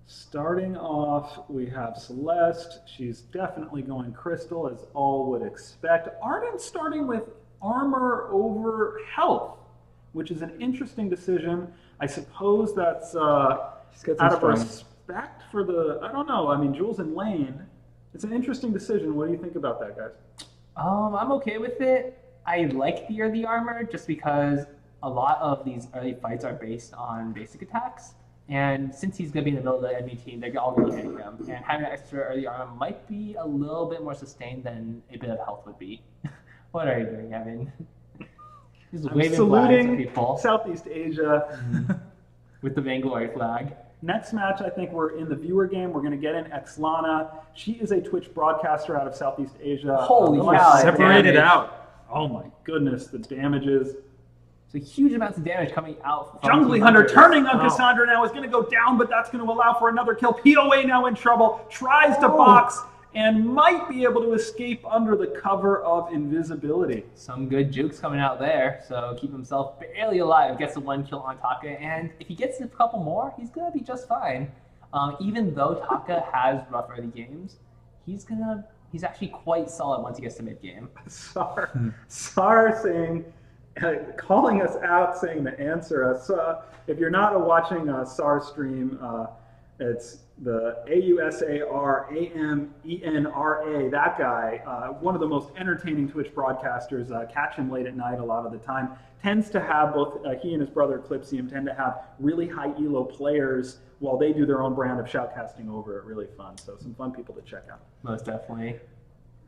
starting off, we have Celeste. She's definitely going Crystal, as all would expect. Arden starting with armor over health, which is an interesting decision. I suppose that's out of respect for the, I don't know, I mean, Jules and Lane. It's an interesting decision. What do you think about that, guys? I'm okay with it. I like the early armor just because a lot of these early fights are based on basic attacks. And since he's going to be in the middle of the enemy team, they're all going to be hitting him. And having an extra early armor might be a little bit more sustained than a bit of health would be. What are you doing, Evan? He's waving flags at Saluting people Southeast Asia. with the Vainglory flag. Next match, I think we're in the viewer game. We're going to get in Xlana. She is a Twitch broadcaster out of Southeast Asia. Holy my cow, Separated damage. out. Oh my goodness, the damages. So huge amounts of damage coming out from Jungly Team Hunter Hunters. turning on Oh. Cassandra now is going to go down, but that's going to allow for another kill. POA now in trouble, tries to box, and might be able to escape under the cover of invisibility. Some good jukes coming out there, so keep himself barely alive. Gets the one kill on Taka, and if he gets a couple more, he's gonna be just fine. Even though Taka has rough early games, he's actually quite solid once he gets to mid game. Sar saying, calling us out, saying to answer us. If you're not watching Sar stream, it's the AUSARAMENRA, that guy, one of the most entertaining Twitch broadcasters. Catch him late at night a lot of the time. Tends to have both, he and his brother Clipsium tend to have really high elo players while they do their own brand of shoutcasting over it. Really fun. So some fun people to check out. Most definitely.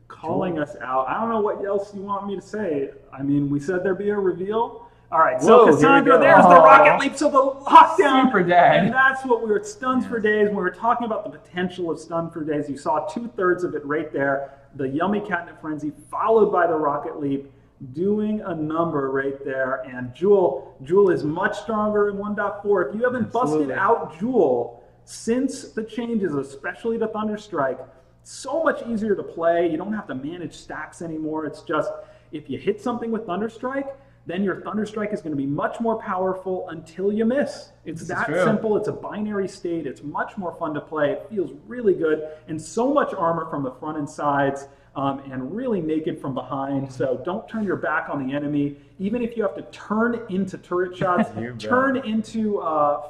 Calling us out. I don't know what else you want me to say. I mean, we said there'd be a reveal. All right, so Whoa, here we Cassandra, go. there's the rocket leap, so the lockdown. Super dead. And that's what we were, stuns for days. When we were talking about the potential of stun for days, you saw 2/3 of it right there. The Yummy Catnip Frenzy, followed by the rocket leap, doing a number right there. And Jewel is much stronger in 1.4. If you haven't busted out Jewel, since the changes, especially to Thunderstrike, so much easier to play. You don't have to manage stacks anymore. It's just, if you hit something with Thunderstrike, then your Thunderstrike is going to be much more powerful until you miss. It's that simple. It's a binary state. It's much more fun to play. It feels really good. And so much armor from the front and sides, and really naked from behind. So don't turn your back on the enemy. Even if you have to turn into turret shots, turn into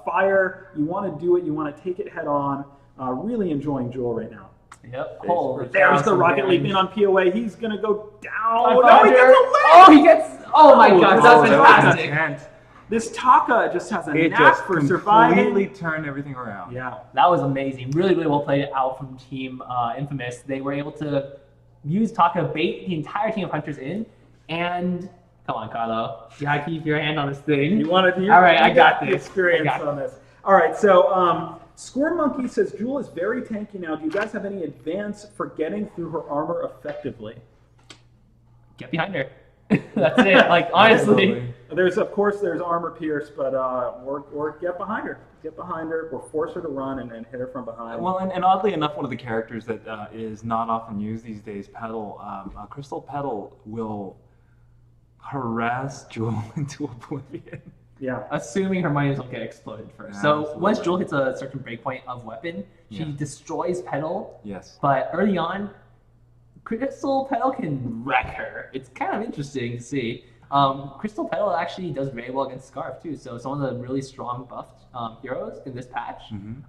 fire, you want to do it. You want to take it head on. Really enjoying Jewel right now. Yep. There's the Rocket Leap in on POA. He's going to go down. No, he gets a leg! Oh, he gets... Oh my gosh, that's fantastic. This Taka just has a It knack just for surviving. completely turned everything around. Yeah. That was amazing. Really, really well played out from Team Infamous. They were able to use Taka, bait the entire team of hunters in, and... Come on, Carlo. You gotta keep your hand on this thing. You want to do All right, I got the this. experience on this. All right, so Squirm Monkey says Jewel is very tanky now. Do you guys have any advice for getting through her armor effectively? Get behind her. That's it. Like, honestly. There's armor pierce, but or get behind her. Get behind her, or force her to run and hit her from behind. Well, and oddly enough, one of the characters that is not often used these days, Petal, Crystal Petal will harass Jewel into oblivion. Yeah. Assuming her minions don't get exploded first. So once Jewel hits a certain breakpoint of weapon, she destroys Petal. Yes. But early on, Crystal Petal can wreck her. It's kind of interesting to see. Crystal Petal actually does very well against Scarf too. So some of the really strong buffed heroes in this patch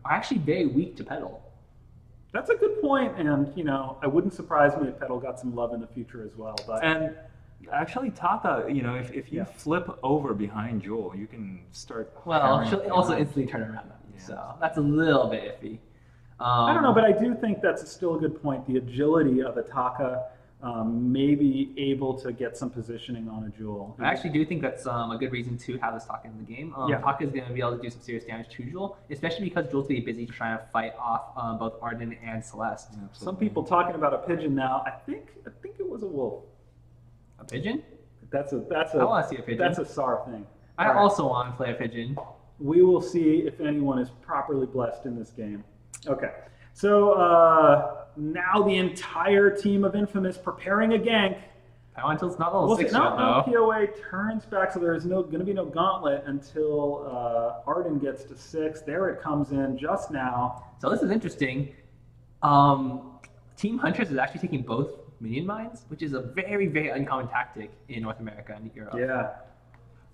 are actually very weak to Petal. That's a good point, and I wouldn't surprise me if Petal got some love in the future as well. But And actually, Taka, if you flip over behind Jewel, you can start. Well, she'll also instantly turn around on you, so that's a little bit iffy. I don't know, but I do think that's still a good point. The agility of a Taka may be able to get some positioning on a Jewel. I actually do think that's a good reason to have this Taka in the game. Taka is going to be able to do some serious damage to Jewel, especially because Jewel's going to be busy trying to fight off both Arden and Celeste. Absolutely. Some people talking about a pigeon now. I think it was a wolf. A pigeon? That's a. I want to see a pigeon. That's a SAR thing. I also want to play a pigeon. We will see if anyone is properly blessed in this game. Okay, so now the entire team of Infamous preparing a gank. Until not level 6 yet, No, though. POA turns back, so there is going to be no gauntlet until Arden gets to 6. There it comes in just now. So this is interesting. Team Huntress is actually taking both minion mines, which is a very, very uncommon tactic in North America and Europe. Yeah.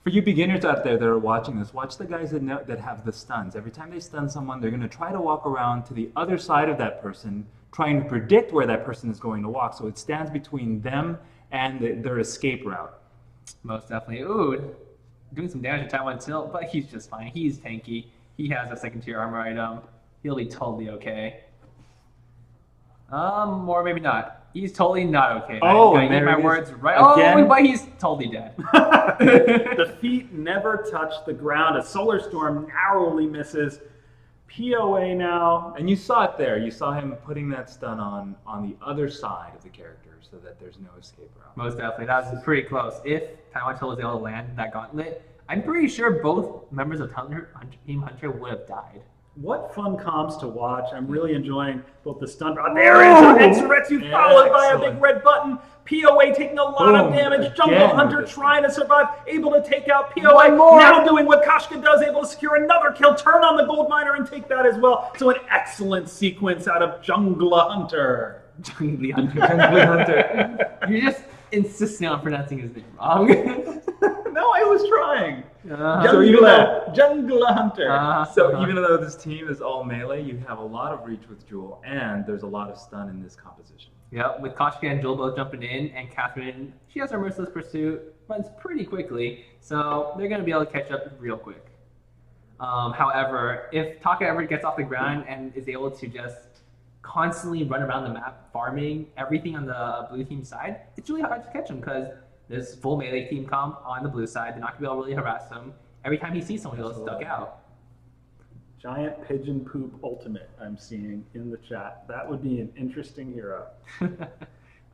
For you beginners out there that are watching this, watch the guys that have the stuns. Every time they stun someone, they're going to try to walk around to the other side of that person, trying to predict where that person is going to walk. So it stands between them and their escape route. Most definitely. Ooh, doing some damage to Taiwan Tilt, but he's just fine. He's tanky. He has a second tier armor item. He'll be totally okay. Or maybe not. He's totally not okay. Oh, I get my words right. Again? Oh, but he's totally dead. The feet never touch the ground. A Solar Storm narrowly misses. POA now. And you saw it there. You saw him putting that stun on the other side of the character so that there's no escape route. Most definitely. That was pretty close. If Taiwan Tilt was able to land that gauntlet, I'm pretty sure both members of Team Hunter would have died. What fun comms to watch. I'm really enjoying both the stun. Oh, there is Etsuretsu followed by a big red button. POA taking a lot of damage. Jungle Hunter trying to survive, able to take out POA. Now doing what Kashka does, able to secure another kill, turn on the gold miner and take that as well. So an excellent sequence out of Jungle Hunter. Jungly Hunter. You're just insisting on pronouncing his name wrong. No, I was trying. So even though- Jungle Hunter. So even though this team is all melee, you have a lot of reach with Jewel, and there's a lot of stun in this composition. Yep, with Koshka and Jewel both jumping in, and Catherine, she has her merciless pursuit, runs pretty quickly, so they're going to be able to catch up real quick. However, if Taka ever gets off the ground and is able to just constantly run around the map, farming everything on the blue team side, it's really hard to catch him because there's full melee team comp on the blue side. They're not going to be able to really harass him. Every time he sees someone, he'll duck out. Giant pigeon poop ultimate I'm seeing in the chat. That would be an interesting hero.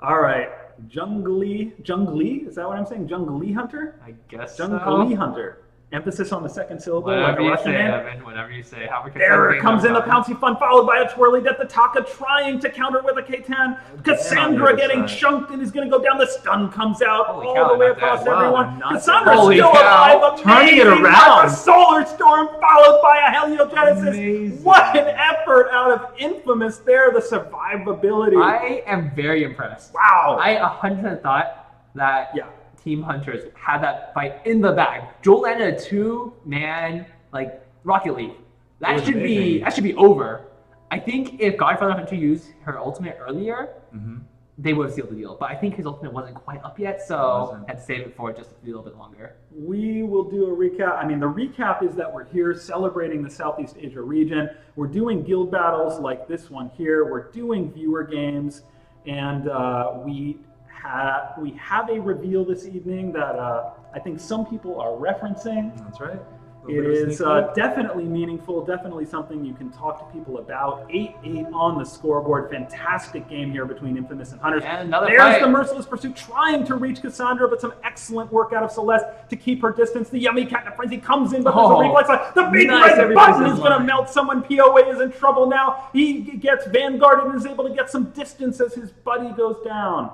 All right, Jungly, is that what I'm saying? Jungly Hunter? I guess Jungly so. Hunter Emphasis on the second syllable. Whatever like a you Russian say, name. Evan. Whatever you say. There it comes in the Pouncy Fun, followed by a Twirly Death to Taka, trying to counter with a K10. Cassandra other getting side. chunked and is going to go down. The stun comes out Holy all cow, the way not across dead. Wow, everyone. not Cassandra's Holy still cow. alive. Turning it Amazing around. A Solar Storm followed by a Heliogenesis. Amazing. What an effort out of Infamous there. The survivability. I am very impressed. Wow. I 100% thought that Yeah. Team Hunters had that fight in the bag. Joel landed a 2-man Rocket League. It was amazing. That should be over. I think if Godfather Hunter used her ultimate earlier, they would have sealed the deal. But I think his ultimate wasn't quite up yet, so wasn't. had to save it for just a little bit longer. We will do a recap. I mean, the recap is that we're here celebrating the Southeast Asia region. We're doing guild battles like this one here. We're doing viewer games, and we have a reveal this evening that I think some people are referencing. That's right. It is definitely meaningful, definitely something you can talk to people about. 8-8 on the scoreboard. Fantastic game here between Infamous and Hunters. And another There's fight. the Merciless Pursuit trying to reach Cassandra, but some excellent work out of Celeste to keep her distance. The Yummy Cat Frenzy comes in, but there's a reflex line. The big Nice, red everybody's button in is going to line. melt someone. POA is in trouble now. He gets vanguarded and is able to get some distance as his buddy goes down.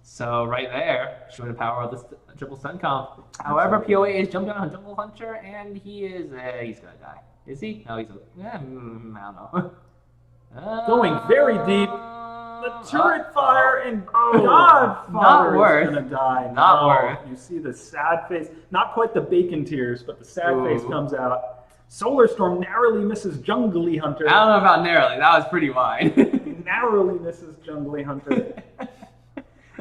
So right there, showing the power of the triple stun comp. However, POA is jumping on Jungle Hunter, and he's gonna die. Is he? No, he's. I don't know. Going very deep. The turret fire and Not Godfather is worth. gonna die. Not No. worth. You see the sad face, not quite the bacon tears, but the sad Ooh. face comes out. Solar Storm narrowly misses Jungly Hunter. I don't know about narrowly. That was pretty wide. Narrowly misses Jungly Hunter.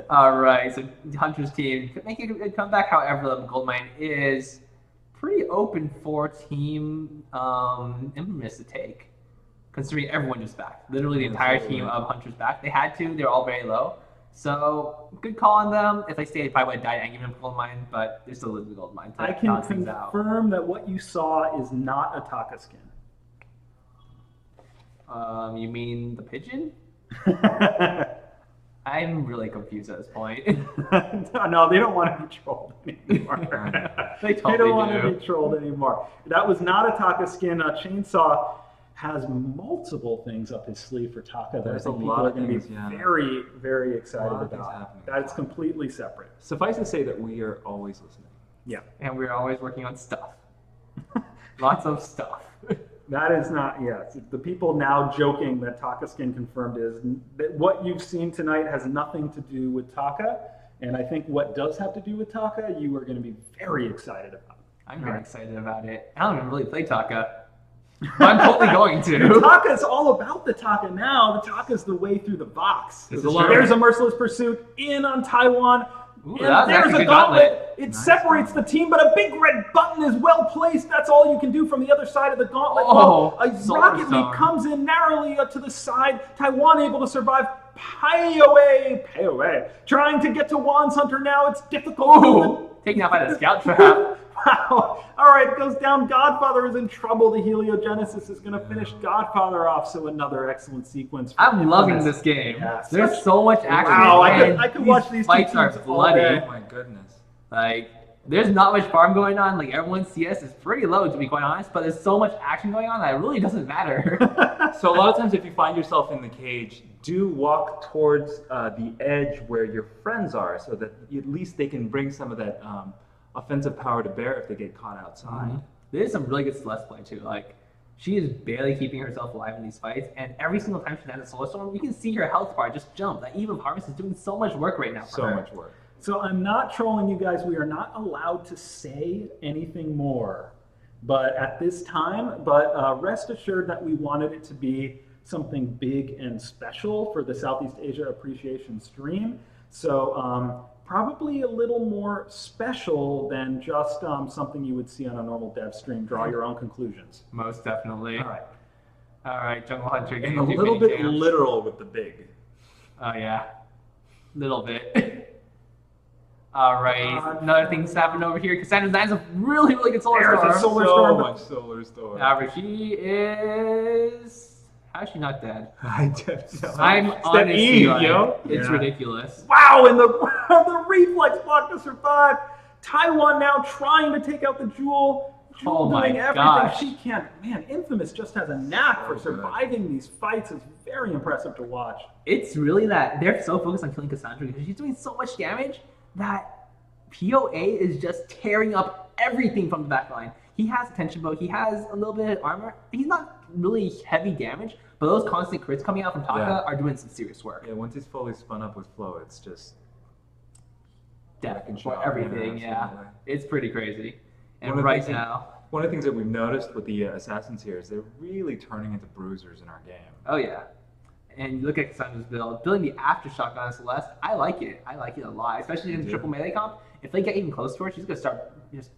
All right, so Hunter's team could make a comeback. However, the gold mine is pretty open for Team Infamous to take, considering everyone just back. Literally, the entire team of Hunters back. They had to. They're all very low. So good call on them. If they stayed, they probably would have died and given them gold mine, but they're still losing the gold mine. I can confirm that what you saw is not a Taka skin. You mean the pigeon? I'm really confused at this point. No, they don't want to be trolled anymore. They totally don't want do. to be trolled anymore. That was not a Taka skin. Chainsaw has multiple things up his sleeve for Taka that There's I think a people lot are of going to be things, yeah. very, very excited A lot of things about. happening. That's completely separate. Suffice to say that we are always listening. Yeah. And we're always working on stuff. Lots of stuff. That is not, yes. The people now joking that Taka skin confirmed is that what you've seen tonight has nothing to do with Taka. And I think what does have to do with Taka, you are going to be very excited about. I'm very excited about it. I don't even really play Taka. But I'm totally going to. Taka is all about the Taka now. The Taka is the way through the box. This is There's true. a Merciless Pursuit in on Taiwan. Ooh, And that was there's actually a a gauntlet. gauntlet. It separates the team, but a big red button is well placed. That's all you can do from the other side of the gauntlet. Oh, A Solar Rocket Stone. League comes in narrowly to the side. Taiwan able to survive. POA, trying to get to Wan's Hunter now. It's difficult. Ooh, taken out by the scout trap. Wow. All right, it goes down. Godfather is in trouble. The Heliogenesis is going to finish Godfather off. So another excellent sequence. for I'm loving Infamous. this game. Yes. There's so much action. Wow, and I could watch these two fights are teams all bloody. day. Oh my goodness. Like, there's not much farm going on. Like, everyone's CS is pretty low, to be quite honest, but there's so much action going on that it really doesn't matter. So a lot of times if you find yourself in the cage, do walk towards the edge where your friends are so that at least they can bring some of that offensive power to bear if they get caught outside. There's some really good Celeste play, too. Like, she is barely keeping herself alive in these fights, and every single time she lands a Solar Storm, you can see her health bar just jump. That Eve of Harvest is doing so much work right now for So her. much work. So I'm not trolling you guys. We are not allowed to say anything more, but at this time. But rest assured that we wanted it to be something big and special for the Southeast Asia Appreciation stream. So probably a little more special than just something you would see on a normal dev stream. Draw your own conclusions. Most definitely. All right. All right, Jungle Hunter And getting a two little mini bit champs. literal with the big. Oh, yeah. Little bit. All right. Another thing's happened over here. Cassandra lands a really, really good Solar There's a Storm. Solar so Storm. much solar storm. However, she is... How is she not dead? I don't know. I'm Step honestly E, like, yo. it's Yeah. ridiculous. Wow, and the reflex block to survive. Taiwan now trying to take out the Jewel. Jewel Oh my doing everything gosh. she can. Man, Infamous just has a knack for So good. surviving these fights. It's very impressive to watch. It's really that they're so focused on killing Cassandra because she's doing so much damage that POA is just tearing up everything from the back line. He has a tension bow, he has a little bit of armor. He's not really heavy damage, but those constant crits coming out from Taka Yeah. are doing some serious work. Yeah, once he's fully spun up with flow, it's just Death wreck and for shot, everything, yeah, yeah. absolutely. It's pretty crazy. And One of the right things that- now, one of the things that we've noticed with the assassins here is they're really turning into bruisers in our game. oh yeah. And you look at Cassandra's build, building the Aftershock on Celeste, I like it. I like it a lot, especially in the Yeah. triple melee comp. If they get even close to her, she's going to start just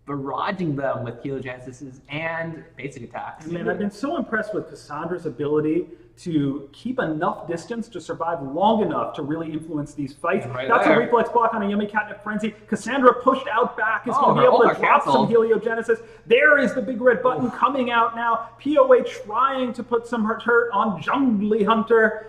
barraging them with heliogenesis and basic attacks. Man, I've been so impressed with Cassandra's ability to keep enough distance to survive long enough to really influence these fights. Right That's there. a reflex block on a Yummy Catnip Frenzy. Cassandra pushed out back is Oh, going to her be able ult to got drop some canceled. heliogenesis. There is the big red button coming out now. POA trying to put some hurt on Jungly Hunter.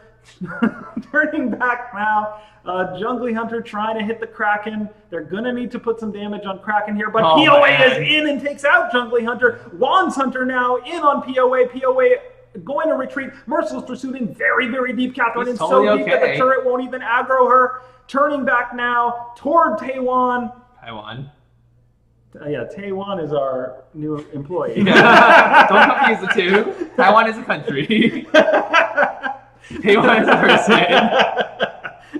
Turning back now. Jungly Hunter trying to hit the Kraken. They're going to need to put some damage on Kraken here, but Oh, POA man. is in and takes out Jungly Hunter. Wands Hunter now in on POA. POA going to retreat. Merciless Pursuit in very, very deep. Catherine He's in so totally deep that the okay. turret won't even aggro her. Turning back now toward Taiwan. Taiwan. Yeah, Taiwan is our new employee. Don't confuse the two. Taiwan is a country. Taiwan is a person.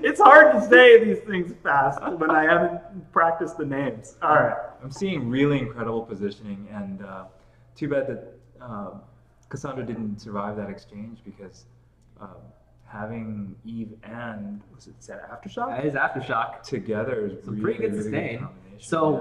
It's hard to say these things fast when I haven't practiced the names. All right. I'm seeing really incredible positioning, and too bad that Cassandra didn't survive that exchange because having Eve and was it Aftershock That is Aftershock. together is Some really, pretty good really sustain. combination. So Yeah.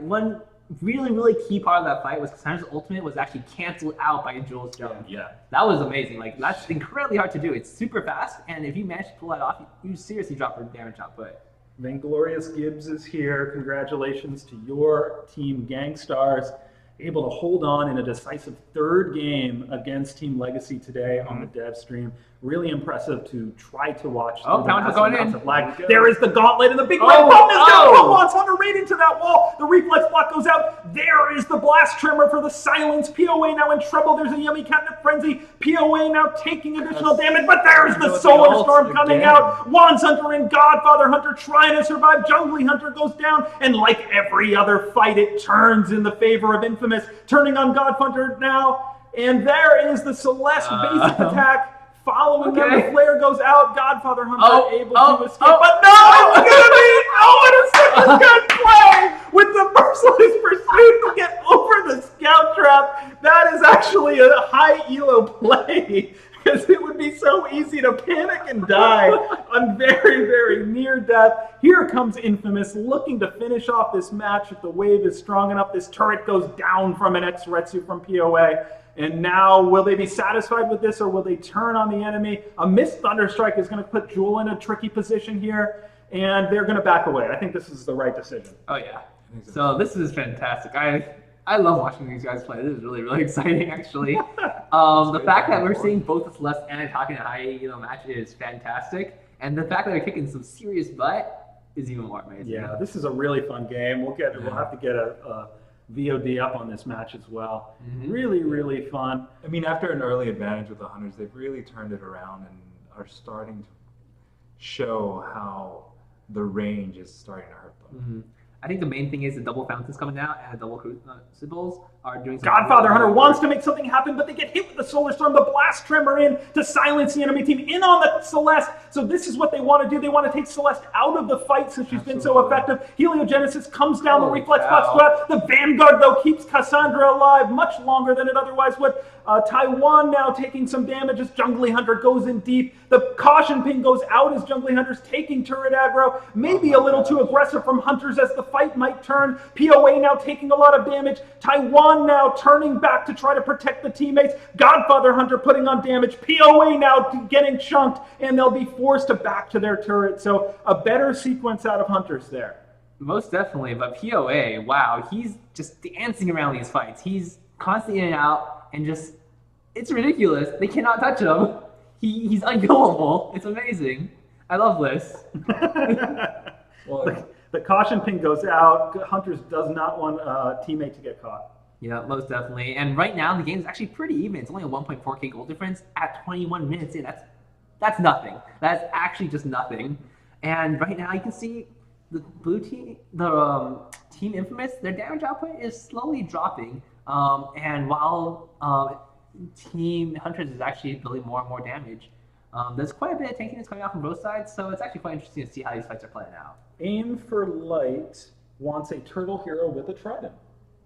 one really key part of that fight was Cassandra's ultimate was actually canceled out by Jules' jump. Yeah. That was amazing. Like that's incredibly hard to do. It's super fast, and if you manage to pull that off, you seriously drop her damage output. Vainglorious Gibbs is here. Congratulations to your team, Gangstars. Able to hold on in a decisive third game against Team Legacy today on the dev stream. Really impressive to try to watch. Oh, through the Pound's massive going amounts in. of lag. There is the gauntlet, and the big red Oh, button is down. oh. Wants Hunter right into that wall. The reflex block goes out. There is the blast trimmer for the silence. POA now in trouble. There's a Yummy Catnip Frenzy. POA now taking additional damage, but there's the Goes Solar the ult Storm coming again. out. Wands Hunter and Godfather Hunter trying to survive. Jungly Hunter goes down, and like every other fight, it turns in the favor of Infamous. Turning on Godfather now, and there is the Celeste basic attack. Following them, Okay. the flare goes out. Godfather Hunter Oh, able oh, to escape, oh, but no, it's gonna be what a good play with the merciless pursuit to get over the scout trap. That is actually a high elo play. Because it would be so easy to panic and die on very, very near death. Here comes Infamous looking to finish off this match. If the wave is strong enough, this turret goes down from an X-Retsu from POA. And now, will they be satisfied with this, or will they turn on the enemy? A missed Thunderstrike is going to put Jewel in a tricky position here, and they're going to back away. I think this is the right decision. Oh yeah. So this is fantastic. I love watching these guys play. This is really exciting actually. The fact that we're seeing both the Celeste and Ataka in a high match is fantastic, and the fact that they're kicking some serious butt is even more amazing. Yeah, this is a really fun game. We'll have to get a VOD up on this match as well. Mhm. Really fun. I mean, after an early advantage with the Hunters, they've really turned it around and are starting to show how the range is starting to hurt them. Mhm. I think the main thing is the double fountains coming out and the double crucibles are doing some Godfather Hunter really wants to make something happen, but they get hit with the Solar Storm. The Blast Tremor in to silence the enemy team in on the Celeste. So this is what they want to do. They want to take Celeste out of the fight since she's been so Absolutely. effective. Heliogenesis comes down. The Holy reflex cow. box go out. The Vanguard, though, keeps Cassandra alive much longer than it otherwise would. Taiwan now taking some damage as Jungly Hunter goes in deep. The caution ping goes out as Jungly Hunter's taking turret aggro. Maybe a little too aggressive from Hunters as the fight might turn. POA now taking a lot of damage. Taiwan now turning back to try to protect the teammates. Godfather Hunter putting on damage. POA now getting chunked, and they'll be forced to back to their turret. So a better sequence out of Hunters there. Most definitely, but POA, wow, he's just dancing around these fights. He's constantly in and out, and just, it's ridiculous. They cannot touch him. He's unkillable. It's amazing. I love this. Well, The caution ping goes out. Hunters does not want a teammate to get caught. Yeah, most definitely. And right now the game is actually pretty even. It's only a 1.4K goal difference at 21 minutes in. That's nothing. That's actually just nothing. And right now you can see the blue team, the Team Infamous, their damage output is slowly dropping. And while Team Hunters is actually building more and more damage, there's quite a bit of tanking that's coming out from both sides. So it's actually quite interesting to see how these fights are playing out. Aim for Light wants a turtle hero with a trident.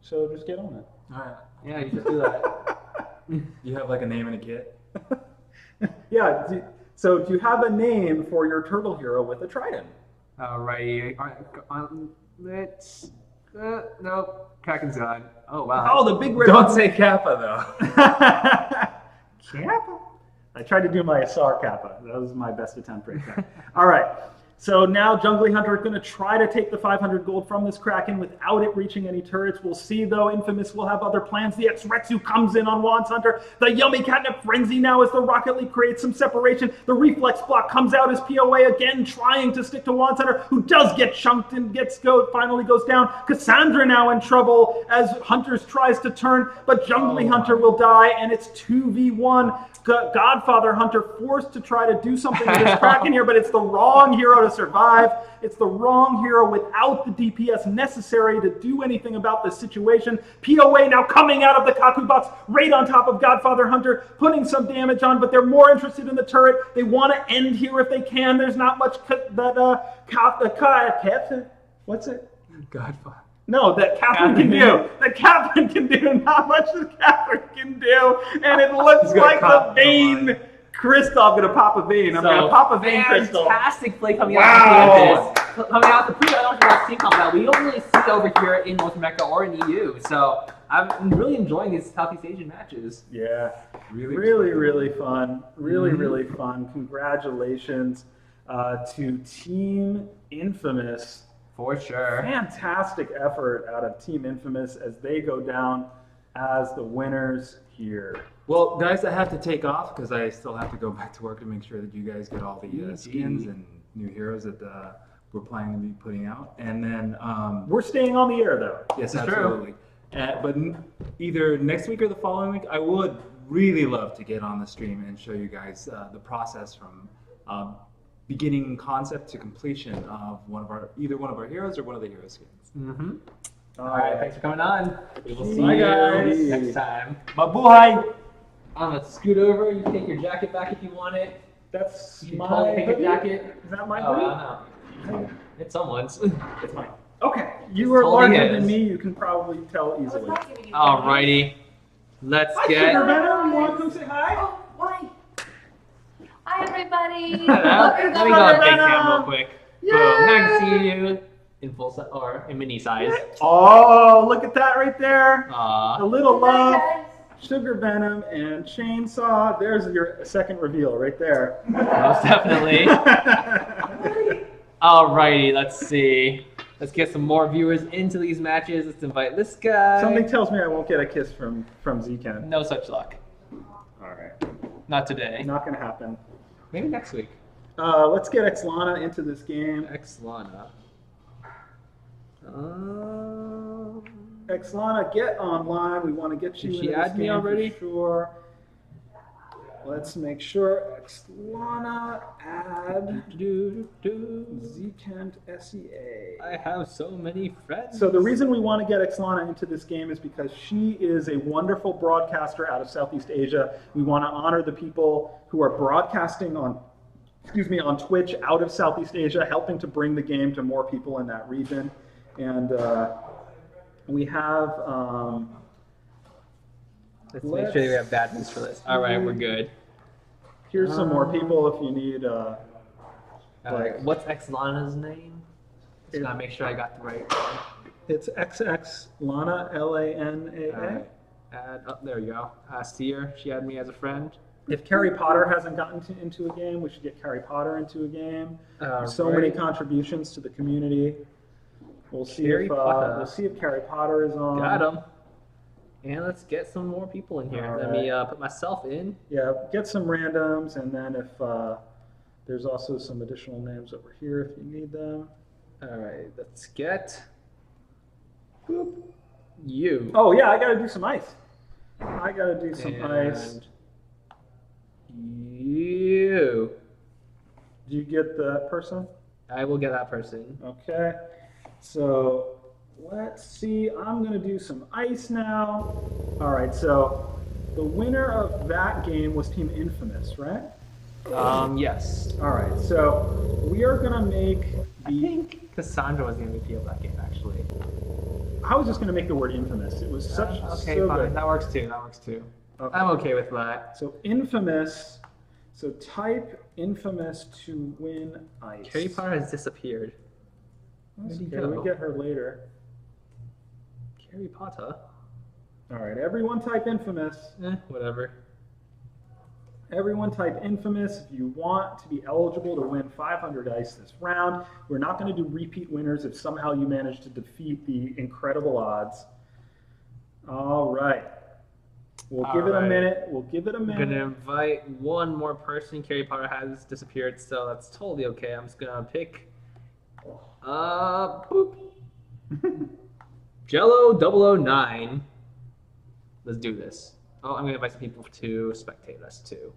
So just get on it. All right. Yeah, you should do that. You have like a name and a kit? Yeah. So do you have a name for your turtle hero with a trident? Alrighty. Let's. Nope. Kraken's gone. Oh, wow. Oh, the big red. Don't say Kappa though. Kappa? I tried to do my Asar Kappa. That was my best attempt right there. All right. So now Jungly Hunter is going to try to take the 500 gold from this Kraken without it reaching any turrets. We'll see, though. Infamous will have other plans. The X-Retsu comes in on Wands Hunter. The Yummy Catnip Frenzy now as the Rocket League creates some separation. The Reflex Block comes out as POA again trying to stick to Wands Hunter, who does get chunked and finally goes down. Cassandra now in trouble as Hunters tries to turn, but Jungly Hunter will die, and it's 2v1. Godfather Hunter forced to try to do something with this Kraken here, but it's the wrong hero to survive. It's the wrong hero without the DPS necessary to do anything about this situation. POA now coming out of the Kaku box right on top of Godfather Hunter, putting some damage on, but they're more interested in the turret. They want to end here if they can. There's not much what's it? Godfather. No, that Catherine can do. That Catherine can do. Not much that Catherine can do. And it looks like the vein. Kristoff going to pop a vein. I'm going to pop a vein, Kristoff. Fantastic play coming Wow. out of the coming out the pre-Olympic team combat that we don't really see over here in North America or in EU. So I'm really enjoying these Southeast Asian matches. Yeah, Really really fun. Really fun. Congratulations to Team Infamous. For sure. Fantastic effort out of Team Infamous as they go down as the winners here. Well, guys, I have to take off because I still have to go back to work to make sure that you guys get all the skins and new heroes that we're planning to be putting out. And then We're staying on the air, though. yes, It's absolutely. But either next week or the following week, I would really love to get on the stream and show you guys the process from beginning concept to completion of either one of our heroes or one of the hero skins. Mm-hmm. All right, thanks for coming on. We will see Bye, you guys. next time. Mabuhay! I'm gonna scoot over. You can take your jacket back if you want it. That's You can my totally take hoodie? your jacket. Is that my Oh, hoodie? I don't know. It's someone's. It's mine. Okay, you It's are totally larger his. than me. You can probably tell I was easily. not giving you Alrighty. Let's Hi, get. Sugar Venom. You want to come say hi? Oh, why? Hi, everybody. Let me go on big cam real quick. Yay! Boom. Now I can see you in full size or in mini size. Oh, look at that right there. A Aw. little love. Guys. Sugar Venom and Chainsaw. There's your second reveal right there. Most definitely. Alrighty, let's see. Let's get some more viewers into these matches. Let's invite this guy. Something tells me I won't get a kiss from Zken. No such luck. All right. Not today. Not going to happen. Maybe next week. Let's get Xlana into this game. Xlana. Xlana, get online. We want to get you Did she into this add me game already? for sure. Let's make sure Xlana add Zkent SEA. I have so many friends. So the reason we want to get Xlana into this game is because she is a wonderful broadcaster out of Southeast Asia. We want to honor the people who are broadcasting on Twitch out of Southeast Asia, helping to bring the game to more people in that region. And we have... Let's make sure we have bad news for this. All right, we're good. Here's some more people if you need... All right, what's Xlana's name? Just gotta make sure I got the right one. It's XX Lana, L-A-N-A-A. All right. Add, oh, there you go. I see her. She had me as a friend. If Carrie Potter hasn't gotten into a game, we should get Carrie Potter into a game. So many contributions to the community. We'll see Carrie Potter. we'll see if Carrie Potter is on. Got him. And let's get some more people in here. All Let me put myself in. Yeah, get some randoms, and then if there's also some additional names over here if you need them. All right, let's get boop, you. Oh yeah, I gotta do some ice. I gotta do some ice. And you. Do you get that person? I will get that person. Okay. So let's see. I'm gonna do some ice now. All right. So the winner of that game was Team Infamous, right? Yes. All right. So we are gonna make I think Cassandra was the MVP of that game, actually. I was just gonna make the word infamous. It was such Okay, so fine. good. That works too. That works too. Okay. I'm okay with that. So infamous. So type infamous to win ice. Carrie Potter has disappeared. That's Where'd he okay, go? we get her later. Carrie Potter? All right, everyone type infamous. Whatever. Everyone type infamous if you want to be eligible to win 500 ice this round. We're not going to do repeat winners if somehow you manage to defeat the incredible odds. All right. We'll give it a minute. We'll give it a I'm minute. gonna invite one more person. Carrie Potter has disappeared, so that's totally okay. I'm just gonna pick boop. Jello 009. Let's do this. Oh, I'm gonna invite some people to spectate us too.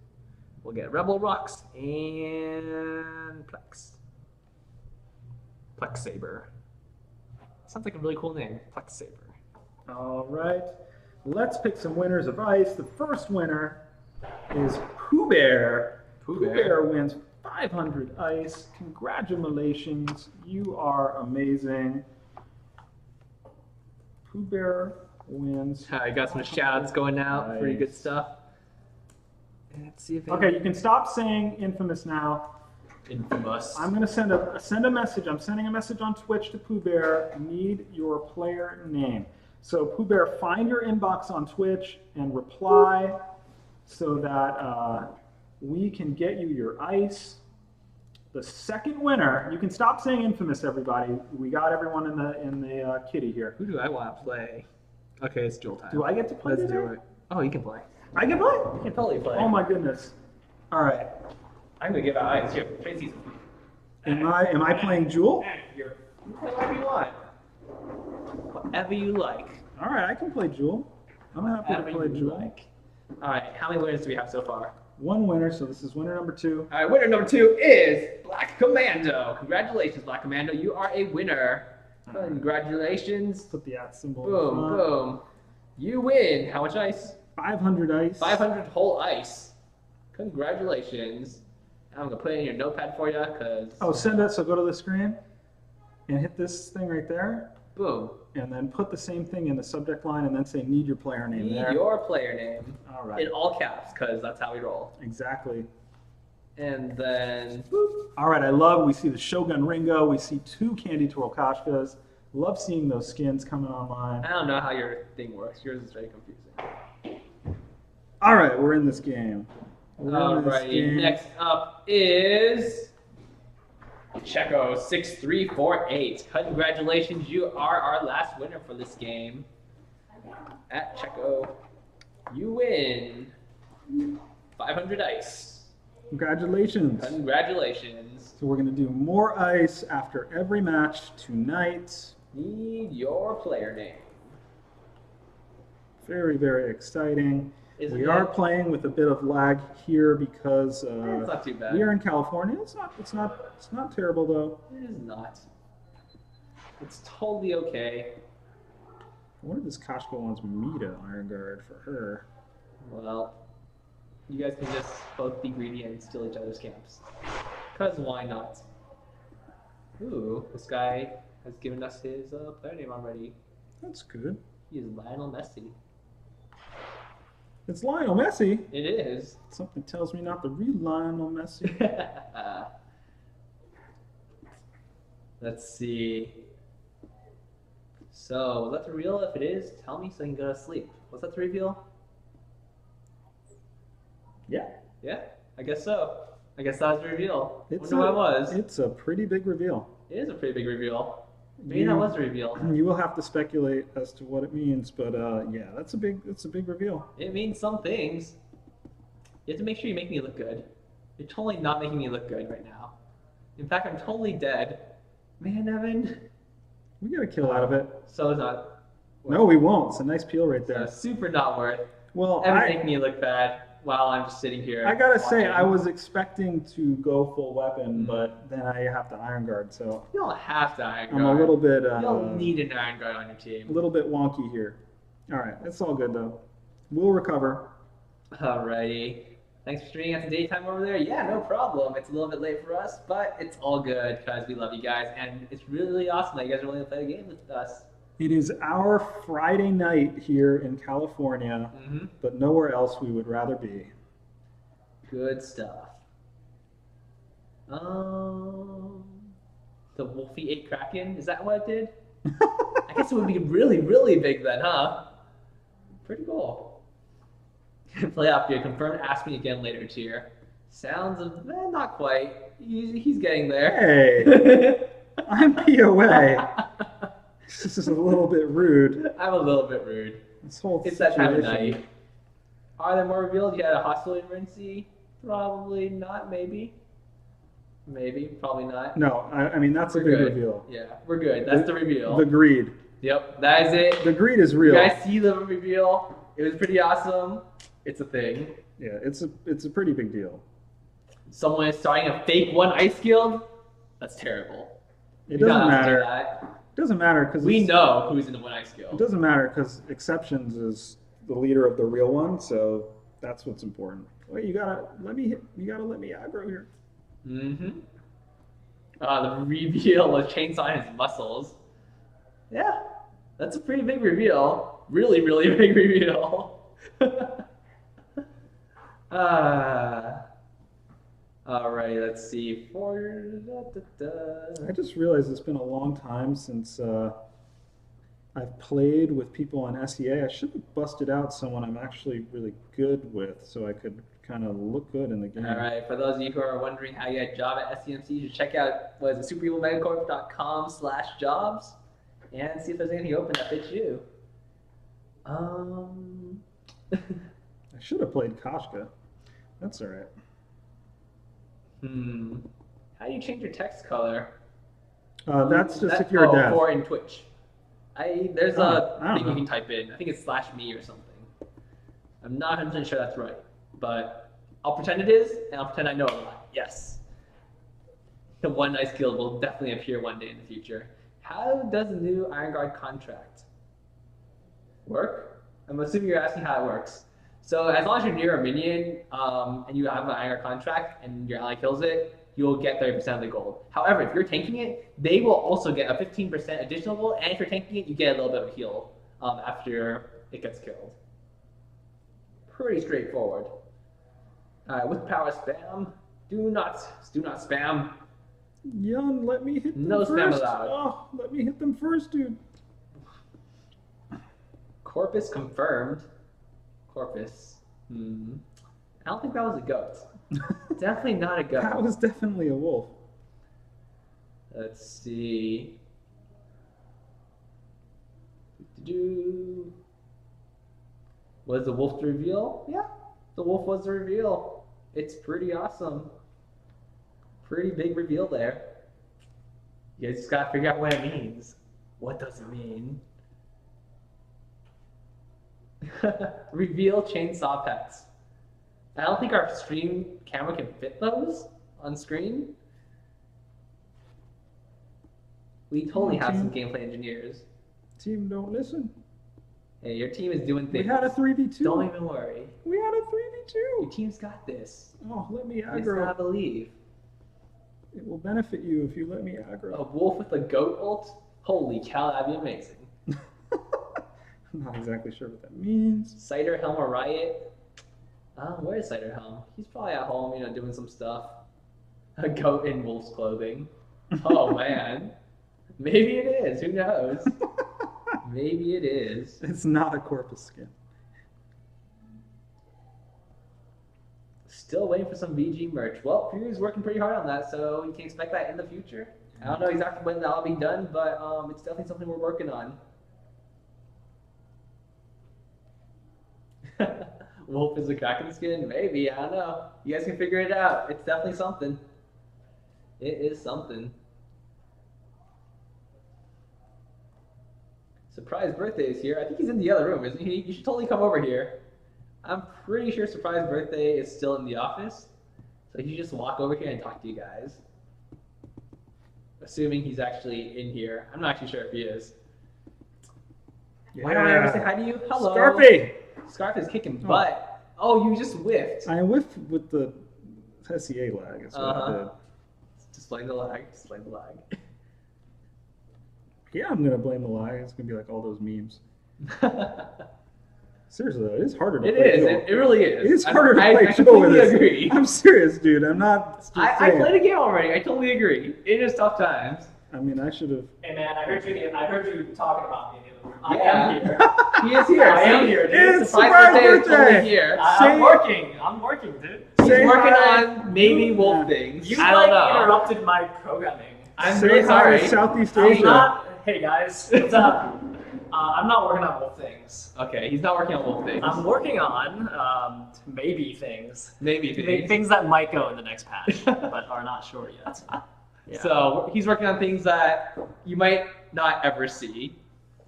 We'll get Rebel Rocks and Plex. Plex Saber. Sounds like a really cool name. Plex Saber. All right. Let's pick some winners of ice. The first winner is Pooh Bear. Pooh Pooh Bear. Bear wins 500 ice. Congratulations. You are amazing. Pooh Bear wins. I got some shout outs going out. Pretty good Nice. stuff. Let's see if Okay, you can stop saying infamous now. Infamous. I'm gonna send a message. I'm sending a message on Twitch to Pooh Bear. Need your player name. So Pooh Bear, find your inbox on Twitch and reply so that we can get you your ice. The second winner, you can stop saying infamous, everybody. We got everyone in the kitty here. Who do I want to play? Okay, it's duel time. Do I get to play Let's today? do it. Oh, you can play. I can play? You can totally play. Oh my goodness. All right. I'm gonna give out ice. Here, Tracy's. Am I playing Jewel? Here. You play whatever you want. Whatever you like. All right, I can play Jewel. I'm happy to Whatever play you Jewel. like. All right, how many winners do we have so far? One winner, so this is winner number 2. All right, winner number 2 is Black Commando. Congratulations, Black Commando. You are a winner. Congratulations. Put the @ symbol in Boom, front. boom. You win. How much ice? 500 ice. 500 whole ice. Congratulations. I'm gonna put it in your notepad for you, cause Oh, send it. So go to the screen and hit this thing right there, boom. and then put the same thing in the subject line, and then say "need your player name" Need there. your player name All right. in all caps, cause that's how we roll. Exactly. And then, boop. All right. We see the Shogun Ringo. We see 2 Candy Twirl Koshkas. Love seeing those skins coming online. I don't know how your thing works. Yours is very confusing. All right, we're in this game. We're in this Alrighty, game. next up is Checo6348. Congratulations, you are our last winner for this game. At Checo, you win 500 ice. Congratulations. Congratulations. So we're gonna do more ice after every match tonight. Need your player name. Very, very exciting. Isn't We it? are playing with a bit of lag here because It's not too bad. we are in California. It's not terrible though. It is not. It's totally okay. What if this Koshka wants me to Iron Guard for her? Well, you guys can just both be greedy and steal each other's camps. Because why not? Ooh, this guy has given us his player name already. That's good. He is Lionel Messi. It's Lionel Messi. It is. Something tells me not the real Lionel Messi. Let's see. So, was that the reveal? If it is, tell me so I can go to sleep. Was that the reveal? Yeah. Yeah, I guess so. I guess that was the reveal. It's Wonder what it was. It's a pretty big reveal. It is a pretty big reveal. Maybe that was the reveal. You will have to speculate as to what it means, but yeah, it's a big reveal. It means some things. You have to make sure you make me look good. You're totally not making me look good right now. In fact, I'm totally dead. Man, Evan. We get a kill out of it. So it's not. No, we won't. It's a nice peel right So there. super not worth. Well, Evan making me look bad while I'm just sitting here. I gotta say, I watching. was expecting to go full weapon, but then I have to Iron Guard, so You don't have to iron guard. I'm a little bit, You don't need an iron guard on your team. a little bit wonky here. All right, it's all good though. We'll recover. Alrighty. Thanks for streaming at the daytime over there. Yeah, no problem. It's a little bit late for us, but it's all good because we love you guys, and it's really awesome that you guys are willing to play the game with us. It is our Friday night here in California, Mm-hmm. but nowhere else we would rather be. Good stuff. The Wolfie ate Kraken. Is that what it did? I guess it would be really, really big then, huh? Pretty cool. Playoff gear confirmed. Ask me again later tier. Sounds of not quite. He's getting there. Hey, I'm POA. This is a little bit rude. I'm a little bit rude. This whole It's that time of situation. night. Are there more reveals? You had a hostile emergency? Probably not. Maybe. Maybe. Probably not. No, I mean that's a We're big good. reveal. Yeah, we're good. That's the reveal. The greed. Yep, that is it. The greed is You real. guys see the reveal? It was pretty awesome. It's a thing. Yeah, it's a pretty big deal. Someone is starting a fake one ice guild? That's terrible. It You're doesn't not allowed to do matter. that. It doesn't matter because We know who's in the one ice It guild. doesn't matter because Exceptions is the leader of the real one, so that's what's important. Wait, you gotta let me aggro here. Mm-hmm. The reveal was chainsawing his muscles. Yeah, that's a pretty big reveal. Really, really big reveal. Alright, let's see. I just realized it's been a long time since I've played with people on SEA. I should have busted out someone I'm actually really good with so I could kind of look good in the game. Alright, for those of you who are wondering how you get a job at SCMC, you should check out superevilmegacorp.com/jobs and see if there's anything open that fits you. I should have played Koshka. That's all right. How do you change your text color? That's just if you're a dev. For in Twitch. There's I a don't thing you know. can type in. I think it's /me or something. I'm not 100% sure that's right, but I'll pretend it is, and I'll pretend I know a lot. Yes. The one nice guild will definitely appear one day in the future. How does the new Iron Guard contract work? I'm assuming you're asking how it works. So as long as you're near a minion and you have an Iron Guard contract and your ally kills it, you'll get 30% of the gold. However, if you're tanking it, they will also get a 15% additional gold, and if you're tanking it, you get a little bit of a heal after it gets killed. Pretty straightforward. Alright, with power spam, do not spam. Yun, let me hit them No first. spam allowed. Oh, let me hit them first, dude. Corpus confirmed. Corpus. I don't think that was a goat. Definitely not a goat. That was definitely a wolf. Let's see. Was the wolf the reveal? Yeah, the wolf was the reveal. It's pretty awesome. Pretty big reveal there. You guys just gotta figure out what it means. What does it mean? Reveal chainsaw pets. I don't think our stream camera can fit those on screen. We totally have some gameplay engineers. Team, don't listen. Hey, your team is doing We things. had a 3v2. Don't even worry. We had a Your 3v2. team's got this. Oh, let me You just aggro. gotta believe. It will benefit you if you let me A aggro. wolf with a goat ult? Holy cow, that'd be amazing. I'm not exactly sure what that means. Cider Helm or Riot? Where is Cider Helm? He's probably at home, doing some stuff. A goat in wolf's clothing. Oh man. Maybe it is. Who knows? Maybe it is. It's not a corpus skin. Still waiting for some VG merch. Well, Pew's working pretty hard on that, so you can expect that in the future. I don't know exactly when that'll be done, but it's definitely something we're working on. Wolf is a Kraken skin? Maybe, I don't know. You guys can figure it out. It's definitely something. It is something. Surprise Birthday is here. I think he's in the other room, isn't he? You should totally come over here. I'm pretty sure Surprise Birthday is still in the office. So he should just walk over here and talk to you guys. Assuming he's actually in here. I'm not actually sure if he is. Yeah. Why don't I ever say hi to you? Hello. Scarfy! Scarf is kicking butt. Oh, you just whiffed. I whiffed with the SEA lag. That's what I did. Displaying the lag. Displaying the lag. Yeah, I'm gonna blame the lag. It's gonna be like all those memes. Seriously, though, it is harder to It play is. Duel. It really is. It is harder to play I Duel with completely this. agree. I'm serious, dude. I'm not. Just I saying. played a game already. I totally agree. It is tough times. I mean, I should have. Hey man, I heard you talking about me in the other room. I Yeah. am here. He is here. I am here, dude. It's Surprise surprise Birthday is totally birthday. here. I'm working. I'm working, dude. He's Say working hi. on maybe wolf things. You I don't know. interrupted my programming. I'm Say really hi sorry. to Southeast I'm Asia. not. Hey guys, what's up? I'm not working on wolf things. Okay, he's not working on wolf things. I'm working on maybe things. Maybe things. Things that might go in the next patch, but are not sure yet. Yeah. So he's working on things that you might not ever see,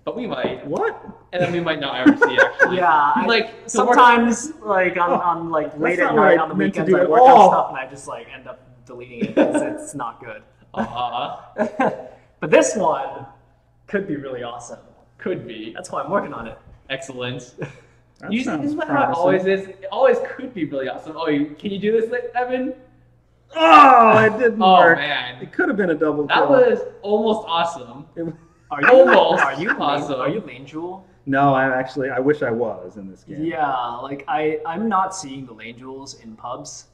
but we might, What? and then we might not ever see actually. Yeah, He's like sometimes like on like late at not what night I on the meant to weekends do I at work all. on stuff and I just like end up deleting it because it's not good. But this one could be really awesome. Could be. That's why I'm working on it. Excellent. That You sounds isn't that how it promising. always is? It always could be really awesome. Oh, can you do this, Evan? Oh, it didn't Oh work. man, It could have been a double that kill. was almost awesome. It- Are you Almost Are you awesome. Are you Lane Jewel? no, I wish I was in this game. Yeah, like I'm not seeing the Lane Jewels in pubs.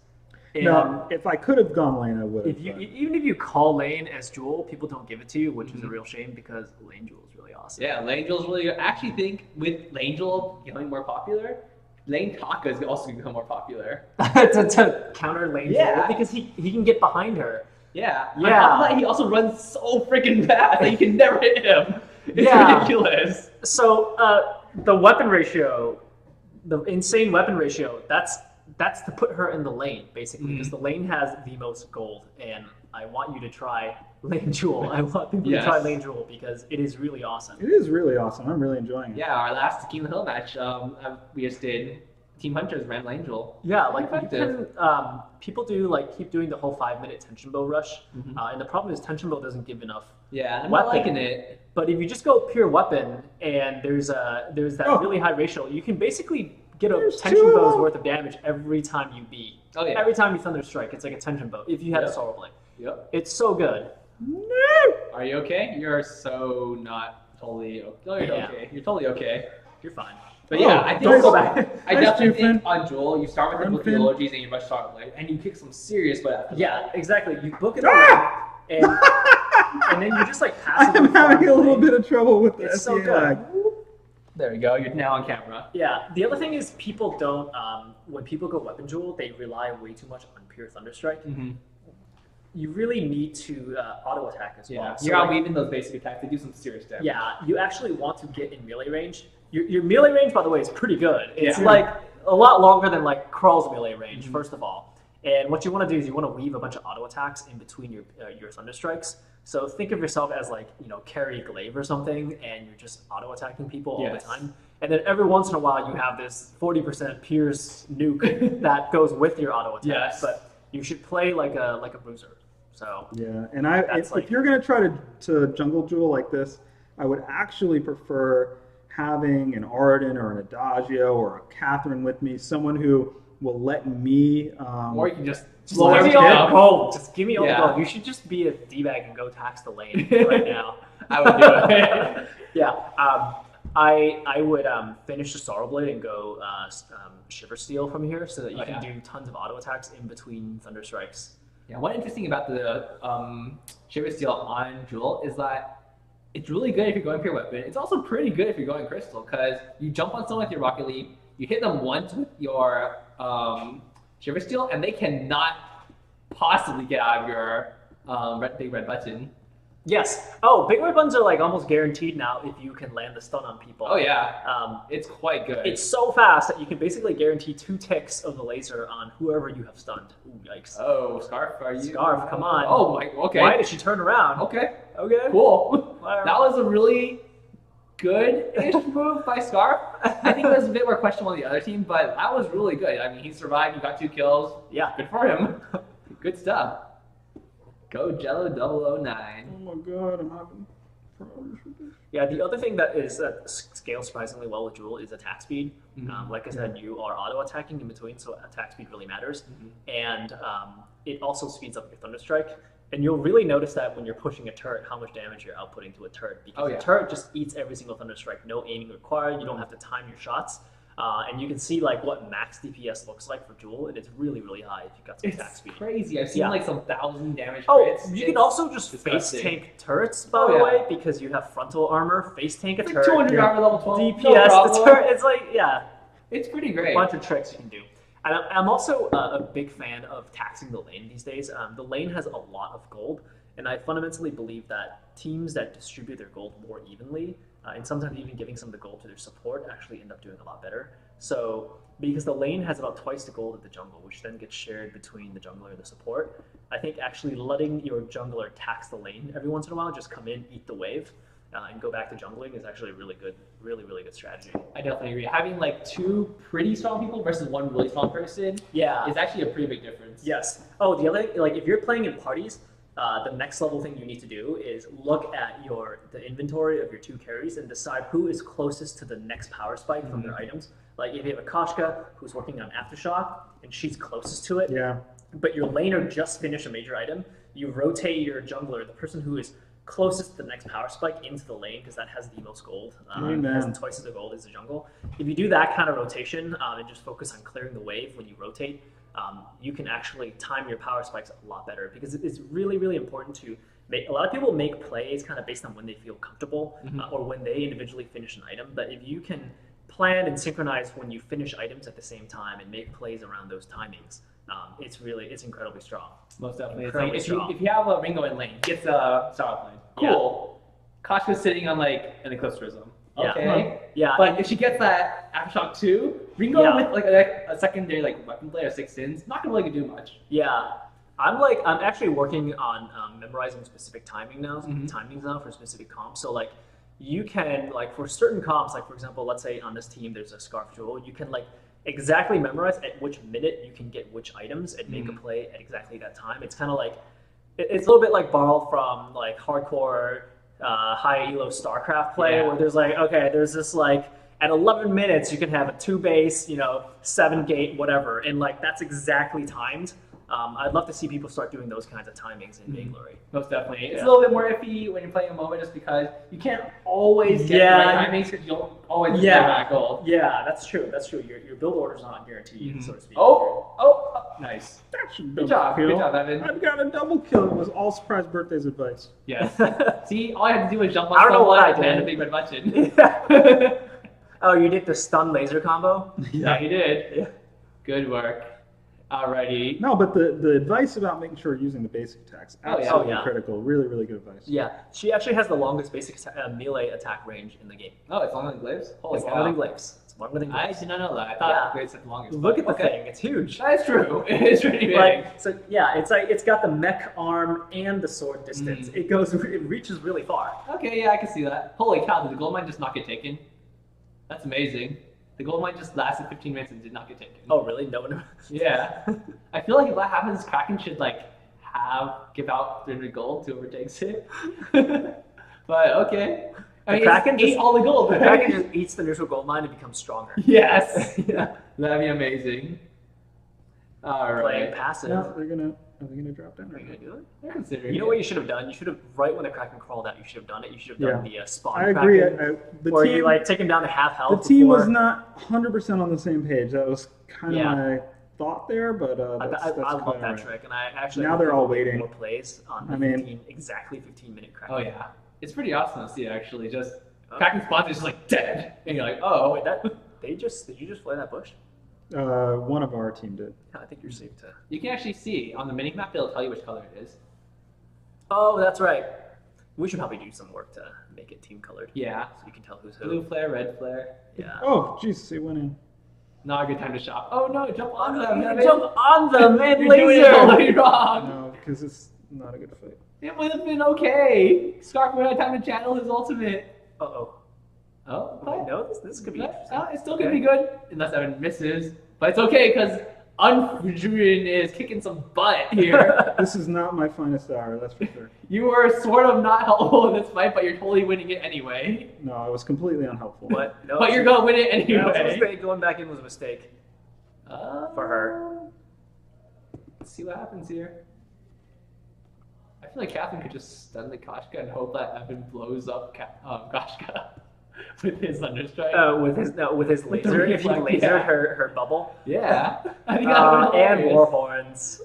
And No, if I could have gone lane, I would have. if you even if you call Lane as Jewel, people don't give it to you, which is a real shame because Lane Jewel is really awesome. Yeah, Lane Jewel's really good. I actually think with Lane Jewel becoming more popular, Lane Taka is also going to become more popular. to counter Lane Yeah. Jewel because he can get behind her. Yeah. Yeah. On top of that, he also runs so freaking fast that you can never hit him. It's Yeah. ridiculous. So the weapon ratio, the insane weapon ratio, that's to put her in the lane basically because the lane has the most gold, and I want you to try Lane Jewel. I want people Yes. to try Lane Jewel because it is really awesome. It is really awesome. I'm really enjoying it. Yeah, our last King of the Hill match, we just did. Team Hunters ran Lane Jewel. Yeah, like you Effective. can. People keep doing the whole 5-minute tension bow rush, and the problem is tension bow doesn't give enough. Yeah, I'm not Weapon. liking it. But if you just go pure weapon and there's that Oh. really high ratio, you can basically get a There's tension two of bow's them. worth of damage every time you beat. Oh yeah. Every time you thunder strike, it's like a tension bow. If you had a Yep. sorrow blade, Yep. it's so good. No. Are you okay? You're so not totally okay. No, you're Yeah. okay. You're totally okay. You're fine. But Oh, yeah, I think nice. Go back. I Nice, definitely Jufin. think on Jewel, you start with the book Finn. eulogies and you rush Sorrow Blade, and you kick some serious butt after Yeah, that. exactly. You book it Ah! and and then you just like pass it. I'm having a little bit of trouble with the It's so SEA good. lag. There we go. You're now on camera. Yeah. The other thing is people don't. When people go weapon jewel, they rely way too much on pure thunderstrike. Mm-hmm. You really need to auto attack as Yeah. well. So, You're like, outweaving those basic attacks. They do some serious damage. yeah, you actually want to get in melee range. Your melee range, by the way, is pretty good. It's Yeah. like a lot longer than like Krall's melee range, first of all. And what you want to do is you want to weave a bunch of auto attacks in between your thunder strikes. So think of yourself as like, Carrie Glaive or something, and you're just auto attacking people all Yes. the time. And then every once in a while you have this 40% Pierce nuke that goes with your auto attacks. Yes. But you should play like a bruiser. So Yeah, and That's if like- you're gonna try to jungle jewel like this, I would actually prefer having an Arden or an Adagio or a Catherine with me, someone who will let me. Or you can just just slow give me everything all the down. gold. Just give me all Yeah. the gold. You should just be a D-bag and go tax the lane right now. I would do it. Yeah. I would finish the Sorrow Blade and go Shiver Steel from here so that you Oh, can yeah. do tons of auto attacks in between Thunder Strikes. Yeah, one interesting about the Shiver Steel on Jewel is that it's really good if you're going pure weapon. It's also pretty good if you're going crystal because you jump on someone with your Rocket Leap, you hit them once with your Shiver Steel, and they cannot possibly get out of your big red button. Yes. Oh, big red buttons are like almost guaranteed now if you can land the stun on people. Oh yeah, it's quite good. It's so fast that you can basically guarantee 2 ticks of the laser on whoever you have stunned. Ooh, yikes. Oh, Scarf, are you? Scarf, come on. Oh my, okay. Why did she turn around? Okay, Okay. cool. Whatever. That was a really good-ish move by Scarf. I think it was a bit more questionable on the other team, but that was really good. I mean, he survived. He got 2 kills. Yeah. Good for him. Good stuff. Go Jello 009. Oh my god, I'm having problems with this. Yeah, the other thing that is that scales surprisingly well with Jewel is attack speed. Mm-hmm. Like I said, you are auto-attacking in between, so attack speed really matters. And it also speeds up your Thunderstrike. And you'll really notice that when you're pushing a turret, how much damage you're outputting to a turret. Because the turret just eats every single Thunderstrike. No aiming required. You don't have to time your shots. And you can see like what max DPS looks like for Jewel, and it's really, really high if you've got some attack speed. Crazy. I've seen like some 1,000 damage Oh, crits. you can also just face tank turrets, by the way, because you have frontal armor, face tank a turret. 200 armor level 12. DPS, No the turret, it's like, It's pretty a great. bunch of tricks you can do. And I'm also a big fan of taxing the lane these days. The lane has a lot of gold, and I fundamentally believe that teams that distribute their gold more evenly, and sometimes even giving some of the gold to their support, actually end up doing a lot better. So, because the lane has about twice the gold of the jungle, which then gets shared between the jungler and the support, I think actually letting your jungler tax the lane every once in a while, just come in, eat the wave, and go back to jungling is actually a really good strategy. I definitely agree. Having like 2 pretty strong people versus 1 really strong person is actually a pretty big difference. Yes. Oh, the other, like if you're playing in parties, the next level thing you need to do is look at the inventory of your 2 carries and decide who is closest to the next power spike from their items. Like if you have a Koshka who's working on Aftershock and she's closest to it, but your laner just finished a major item, you rotate your jungler, the person who is closest to the next power spike, into the lane because that has the most gold. It has twice as the gold as the jungle. If you do that kind of rotation and just focus on clearing the wave when you rotate, you can actually time your power spikes a lot better because it's really, really important to make. A lot of people make plays kind of based on when they feel comfortable or when they individually finish an item. But if you can plan and synchronize when you finish items at the same time and make plays around those timings, it's incredibly strong. Most definitely. Incredibly It's like strong. if you have a Ringo in lane, gets a Starlight lane. Cool. Koshka's sitting on like an Eclipse Prism. Okay. Yeah. But if she gets that Aftershock 2, Ringo with like a secondary like weapon play or 6 ins, not gonna really do much. Yeah. I'm actually working on memorizing specific timings now for specific comps. So like you can like for certain comps, like for example, let's say on this team there's a Scarf Jewel, you can like exactly memorize at which minute you can get which items and make a play at exactly that time. It's kind of like it's a little bit like borrowed from like hardcore high elo StarCraft play where there's like, okay, there's this like at 11 minutes you can have a 2 base, 7 gate, whatever, and like that's exactly timed. I'd love to see people start doing those kinds of timings in Vainglory. Most definitely. It's a little bit more iffy when you're playing a MOBA just because you can't always get the right timings because you'll always get that gold. Yeah, that's true. Your build order's not guaranteed, so to speak. Oh, nice. That should Good job, Evan. I've got a double kill. It was all surprise birthdays advice. Yes. See, all I had to do was jump on I don't know what I someone and did. the big red button. Oh, you did the stun laser combo? Yeah, you did. Yeah. Good work. Alrighty. No, but the advice about making sure you're using the basic attacks, absolutely yeah. critical. Really, really good advice. Yeah, she actually has the longest basic melee attack range in the game. Oh, it's longer than Glaives? Holy It's cow. longer than Glaives. It's longer than I Glaives. did not know that. I thought Glaives had the longest. Look at the okay. thing. It's huge. That's true. It's pretty big. It's got the mech arm and the sword distance. It reaches really far. Okay, yeah, I can see that. Holy cow, did the gold mine just not get taken? That's amazing. The gold mine just lasted 15 minutes and did not get taken. Oh, really? No one. Yeah. I feel like if that happens, Kraken should give out 300 gold to whoever takes it. But okay. I mean, Kraken ate all the gold. The Right? Kraken just eats the neutral gold mine and becomes stronger. Yes. Yeah. That'd be amazing. All Playing right. passive. No, are they gonna drop down? Are you gonna do it? They're considering You know it. what you should have done? You should have, right when the Kraken crawled out, you should have done it. You should have done the spawn I agree. Kraken. The Where team, you take him down to half the health. team before. was not 100% on the same page. That was kind of my thought there, but that's I kinda love that right. trick, and I actually Now hope they're there all will be waiting. more plays on I the mean- exactly 15-minute Kraken. Oh yeah. It's pretty awesome to see actually. Just Kraken spawns is just like dead. And you're like, oh. Wait, did you just play that bush? One of our team did. Yeah, I think you're safe to. You can actually see on the minimap, it'll tell you which color it is. Oh, that's right. We should probably do some work to make it team colored. Yeah. So you can tell who's who. Blue flare, red flare. Yeah. Oh, Jesus, it went in. Not a good time to shop. Oh no, jump on them. You jump on them, man, You're doing it laser! totally wrong. No, because it's not a good fight. It would have been okay. Scarf would have time to channel his ultimate. Uh-oh. Oh, Wait, no, this could be interesting. It's still gonna be good unless Evan misses, but it's okay because Unjurin is kicking some butt here. This is not my finest hour, that's for sure. You were sort of not helpful in this fight, but you're totally winning it anyway. No, I was completely unhelpful. But no, But you're gonna win it anyway. Yeah, it was a mistake. Going back in was a mistake for her. Let's see what happens here. I feel like Catherine could just stun the Koshka and hope that Evan blows up Koshka with his Thunderstrike. With his With the laser, if he reflect, lasered yeah. her bubble. Yeah. I think that would be And hilarious. Warhorns.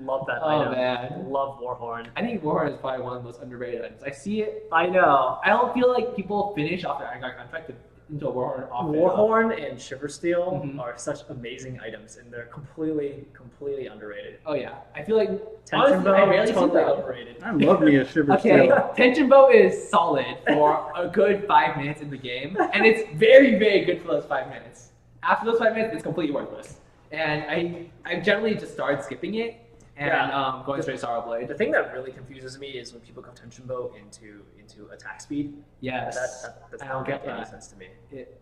Love that Oh, item. man. Love Warhorn. I think Warhorn is probably one of the most underrated items. I see it. I know. I don't feel like people finish off their Agar contract into a Warhorn often. Warhorn and Shiversteel Mhm. are such amazing items, and they're completely underrated. Oh yeah, I feel like Tension honestly, I Bow, rarely see totally that. overrated. I love me a Shiver Okay, Steel. Tension Bow is solid for a good 5 minutes in the game, and it's very, very good for those 5 minutes. After those 5 minutes, it's completely worthless. And I generally just started skipping it and Yeah. going straight to Sorrow The Blade. thing that really confuses me is when people go Tension Bow into attack speed. Yes, That's I not don't get making any that. sense to me.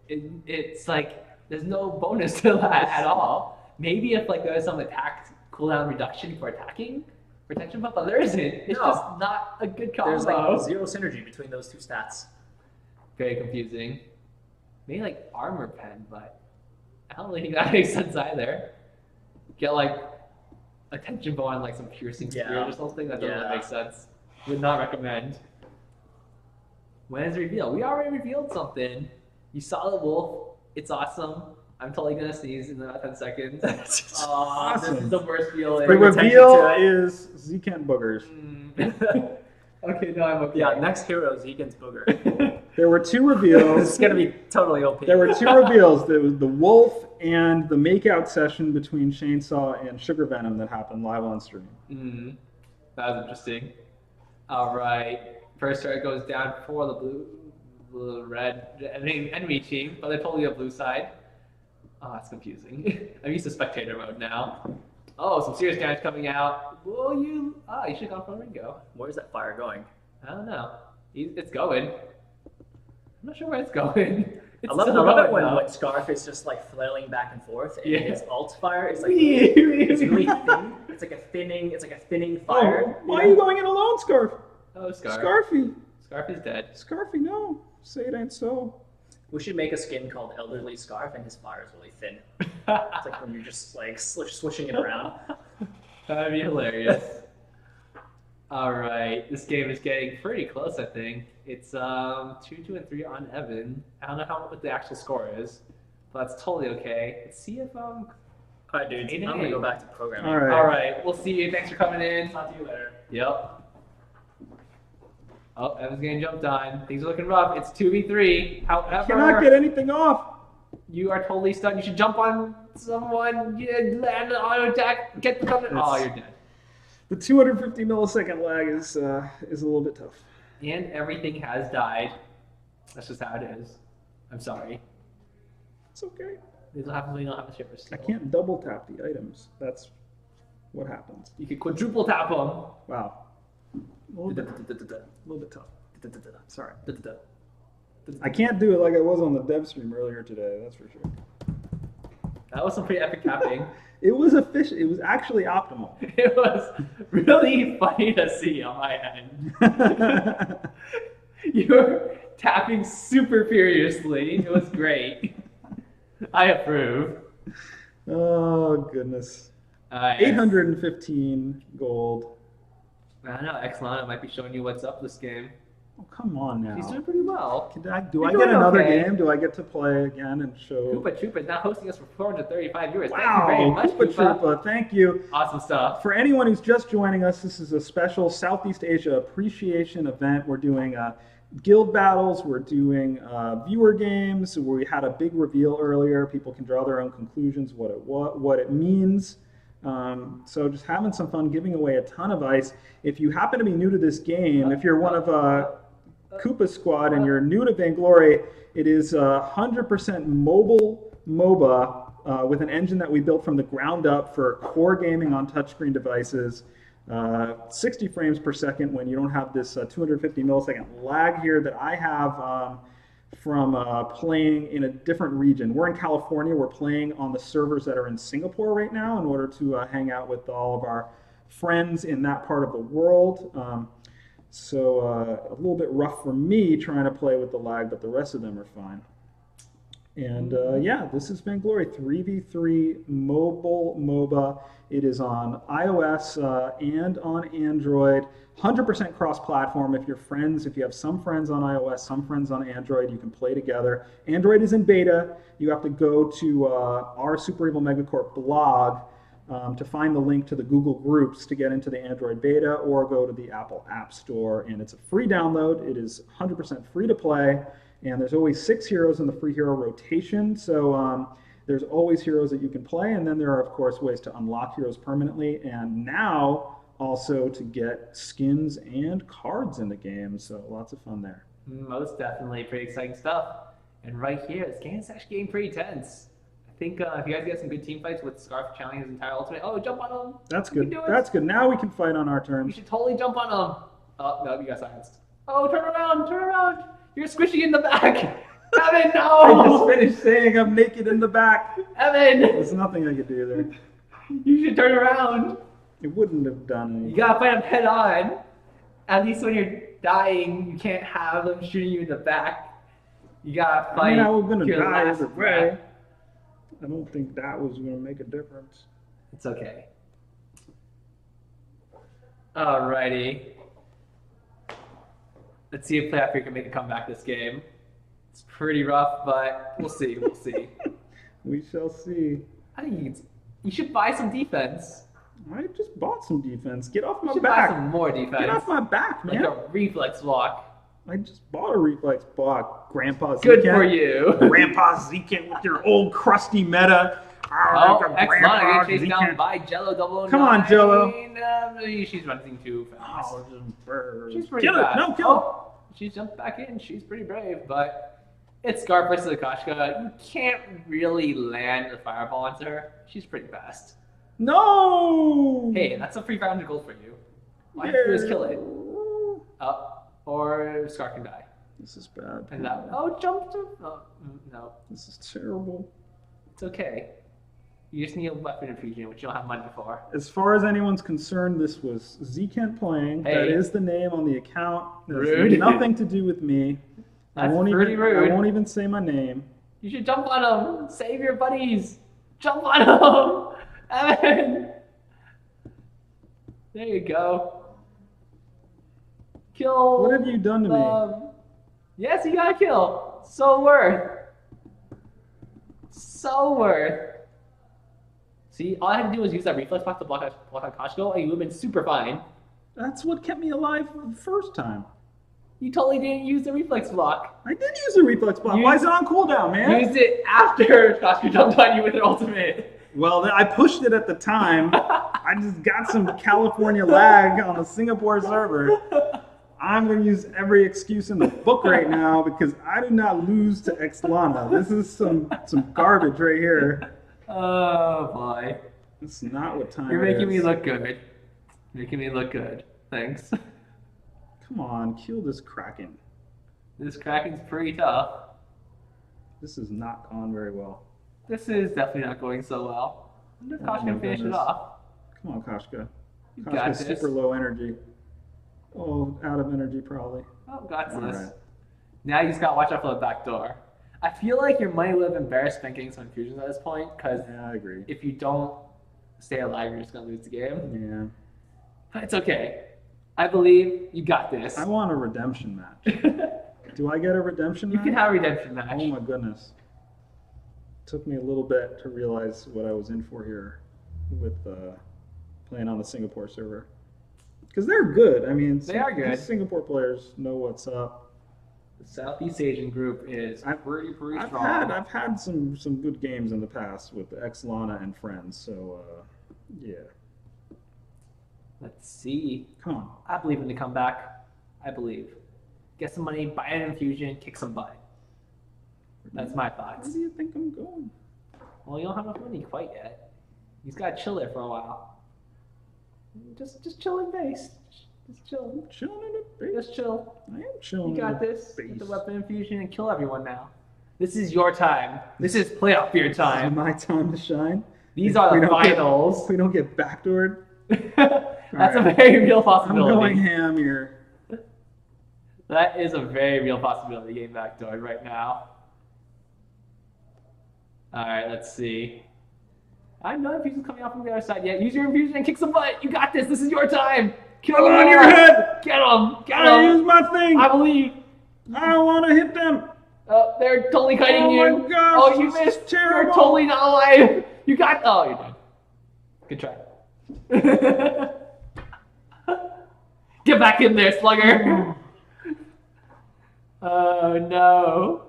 It's like there's no bonus to that at all. Maybe if like there's some attack cooldown reduction for attacking for Tension Bow, but there isn't. It's No. just not a good combo. There's like zero synergy between those two stats. Very confusing. Maybe like armor pen, but I don't really think that makes sense either. Get like a tension bow on like some piercing Yeah. spear or something. That doesn't Yeah. make sense. Would not recommend. When is reveal? We already revealed something. You saw the wolf. It's awesome. I'm totally gonna sneeze in about 10 seconds. Aw, this is the worst feeling. The Bring attention reveal to it. is Zekant Boogers. Mm. Okay, no, I'm okay. Yeah, next hero is Egan's Booger. There were two This reveals. is gonna be totally OP. There were two reveals. There was the wolf and the makeout session between Chainsaw and Sugar Venom that happened live on stream. Mm, that was interesting. All right, first turret goes down for the red enemy team, but they're totally the blue side. Oh, that's confusing. I'm used to spectator mode now. Oh, some serious damage coming out. Will you? Ah, you should have gone for Ringo. Where's that fire going? I don't know. It's going. I'm not sure where it's going. It's I love still it going, when though. Scarf is just like flailing back and forth, and Yeah. his alt fire is like it's really thin. It's like a thinning fire. Oh, why are you going in alone, Scarf? Oh, Scarf. Scarfy. Scarf is dead. Scarfy, no. Say it ain't so. We should make a skin called Elderly Scarf, and his fire is really thin. It's like when you're just like swishing it around. That'd be hilarious. All right, this game is getting pretty close. I think it's 2-2 and 3 on Evan. I don't know what the actual score is, but that's totally okay. Let's see if All right, dudes. Eight I'm and gonna eight. go back to programming. All right. All right, we'll see you. Thanks for coming in. Talk to you later. Yep. Oh, Evan's getting jumped on. Things are looking rough. It's 2v3. However, Cannot get anything off. you are totally stunned. You should jump on someone. Land an auto attack. Get the thunder. Oh, you're dead. The 250 millisecond lag is a little bit tough. And everything has died. That's just how it is. I'm sorry. It's okay. This will happen when you don't have a shipper. I can't double tap the items. That's what happens. You could quadruple tap them. Wow. A little bit tough. Sorry. I can't do it like I was on the dev stream earlier today, that's for sure. That was some pretty epic tapping. It was efficient. It was actually optimal. It was really funny to see on my end. You were tapping super furiously. It was great. I approve. Oh, goodness. 815 gold. I don't know. Exlana might be showing you what's up this game. Oh, come on now. He's doing pretty well. Do You're I get doing another okay. game? Do I get to play again and show? Koopa Troopa is now hosting us for 435 viewers. Thank you Wow, very much, Koopa Koopa. Troopa, thank you. Awesome stuff. For anyone who's just joining us, this is a special Southeast Asia appreciation event. We're doing guild battles, we're doing viewer games, where we had a big reveal earlier. People can draw their own conclusions, what it means. So just having some fun, giving away a ton of ice. If you happen to be new to this game, if you're one of Koopa Squad and you're new to Vainglory, it is 100% mobile MOBA with an engine that we built from the ground up for core gaming on touchscreen devices. 60 frames per second when you don't have this 250 millisecond lag here that I have. from playing in a different region. We're in California. We're playing on the servers that are in Singapore right now in order to hang out with all of our friends in that part of the world. So a little bit rough for me trying to play with the lag, but the rest of them are fine. And yeah, this is Vainglory 3v3 mobile MOBA. It is on iOS and on Android. 100% cross-platform. If you have some friends on iOS, some friends on Android, you can play together. Android is in beta. You have to go to our Super Evil Megacorp blog to find the link to the Google Groups to get into the Android beta, or go to the Apple App Store, and it's a free download. It is 100% free to play, and there's always 6 heroes in the free hero rotation, so there's always heroes that you can play, and then there are, of course, ways to unlock heroes permanently, and now also to get skins and cards in the game, so lots of fun there. Most definitely pretty exciting stuff. And right here, this game is actually getting pretty tense. I think if you guys get some good team fights with Scarf challenging his entire ultimate, oh, jump on him. That's good. That's good. Now we can fight on our You terms. should totally jump on him. Oh, no, you got silenced. Oh, turn around, turn around. You're squishy in the back. Evan, no. I just finished saying I'm naked in the back. Evan, There's nothing I could do there. you should turn around. It wouldn't have done anything. You gotta fight him head on. At least when you're dying, you can't have them shooting you in the back. You gotta fight. I mean, I was gonna your die last either breath. way. I don't think that was gonna make a difference. It's okay. Alrighty. Let's see if PlayAfrica can make a comeback this game. It's pretty rough, but we'll see. We'll see. We shall see. I think you should buy some defense. I just bought some defense. Get off You my should buy back. some more defense. Get off my back, like man. a reflex block. I just bought a reflex block. Grandpa Z. Good for you. Grandpa Z-Kent with your old crusty meta. Oh, X1 getting chased down by Jello 009. Come on, Jello. She's running too fast. Oh, just birds. She's pretty kill it. fast. No, kill Oh, she jumped back in. She's pretty brave, but it's Scarf versus Akashka. You can't really land a fireball onto her. She's pretty fast. it. No. Hey, that's a free 500 gold for you. All you have to do is kill it. Or Scar can die. This is bad. And that. Oh, jump to. Oh, no. This is terrible. It's okay. You just need a weapon infusion, which you don't have money for. As far as anyone's concerned, this was Z-Kent playing. Hey. That is the name on the account. That has Rude. nothing to do with me. That's I won't pretty even, rude. I won't even say my name. You should jump on him. Save your buddies. Jump on him. Evan. There you go. Kill. What have you done to me? them. Yes, you got a kill. So worth. So worth. See, all I had to do was use that reflex block to block Akashko, and you would have been super fine. That's what kept me alive the first time. You totally didn't use the reflex block. I did use a reflex block. You- Why is it on cooldown, man? Used it after Akashko jumped on you with an ultimate. Well, I pushed it at the time. I just got some California lag on the Singapore server. I'm going to use every excuse in the book right now because I did not lose to Xlana. This is some garbage right here. Oh boy. It's not what time You're it making me is. look good. Making me look good. Thanks. Come on, kill this Kraken. This Kraken's pretty tough. This has not gone very well. This is definitely not going so well. I wonder if Kosh Oh my can finish it goodness. off. Come on, Koshka. You got Koshka's this. super low energy. Oh, out of energy probably. Oh, got this. All right. Now you just gotta watch out for the back door. I feel like you might live embarrassed getting some infusions at this point, because Yeah, I agree. if you don't stay alive, you're just gonna lose the game. Yeah. But it's okay. I believe you got this. I want a redemption match. Do I get a redemption You match? can have a redemption match. Oh my goodness. Took me a little bit to realize what I was in for here with playing on the Singapore server. Because they're good. I mean, They are good. these Singapore players know what's up. The Southeast Asian group is pretty strong. I've had some good games in the past with Xlana and friends. So yeah. Let's see. Come on. I believe in the comeback. I believe. Get some money, buy an infusion, kick some butt. That's my thoughts. Where do you think I'm going? Well, you don't have enough money quite yet. You just gotta chill there for a while. Just chill in base. Just chill. I'm chilling in the base. Just chill. I am chilling. You got in the this. base. Get the weapon infusion and kill everyone now. This is your time. This is playoff beer This is time. my time to shine. These are the finals. If we don't get backdoored, That's a Alright. very real I'm possibility. going ham here. That is a very real possibility getting backdoored right now. Alright, let's see. I'm not infusion's coming off from the other side yet. Use your infusion and kick some butt. You got this. This is your time. Kill I'm them on all. your head. Get them. Get I use them. my thing. I believe. I want to hit them. They're totally kiting Oh you. my gosh, Oh, you this is missed. terrible. You're totally not alive. You got. Oh, you're dead. Good try. Get back in there, slugger. Oh no.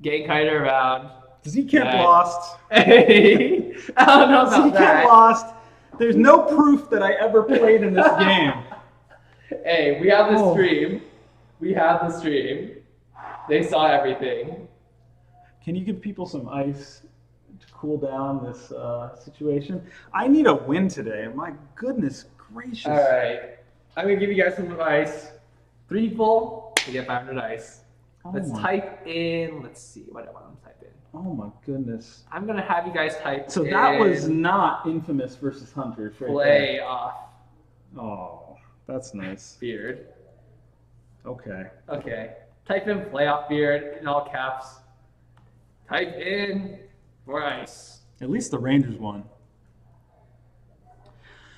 Getting kited around. Zcamp Right. lost. Hey, I don't know about Zcamp that. lost. There's no proof that I ever played in this game. Hey, we have the Oh. stream. We have the stream. They saw everything. Can you give people some ice to cool down this situation? I need a win today. My goodness gracious. All right. I'm gonna give you guys some advice. 3 people, you get 500 ice. Oh Let's my- type in. Let's see what I want to type in. Oh my goodness. I'm gonna have you guys type. So that in was not Infamous versus Hunters right play off there. Oh, that's nice. beard. Okay. Okay. Type in playoff beard in all caps. Type in for ice. At least the Rangers won.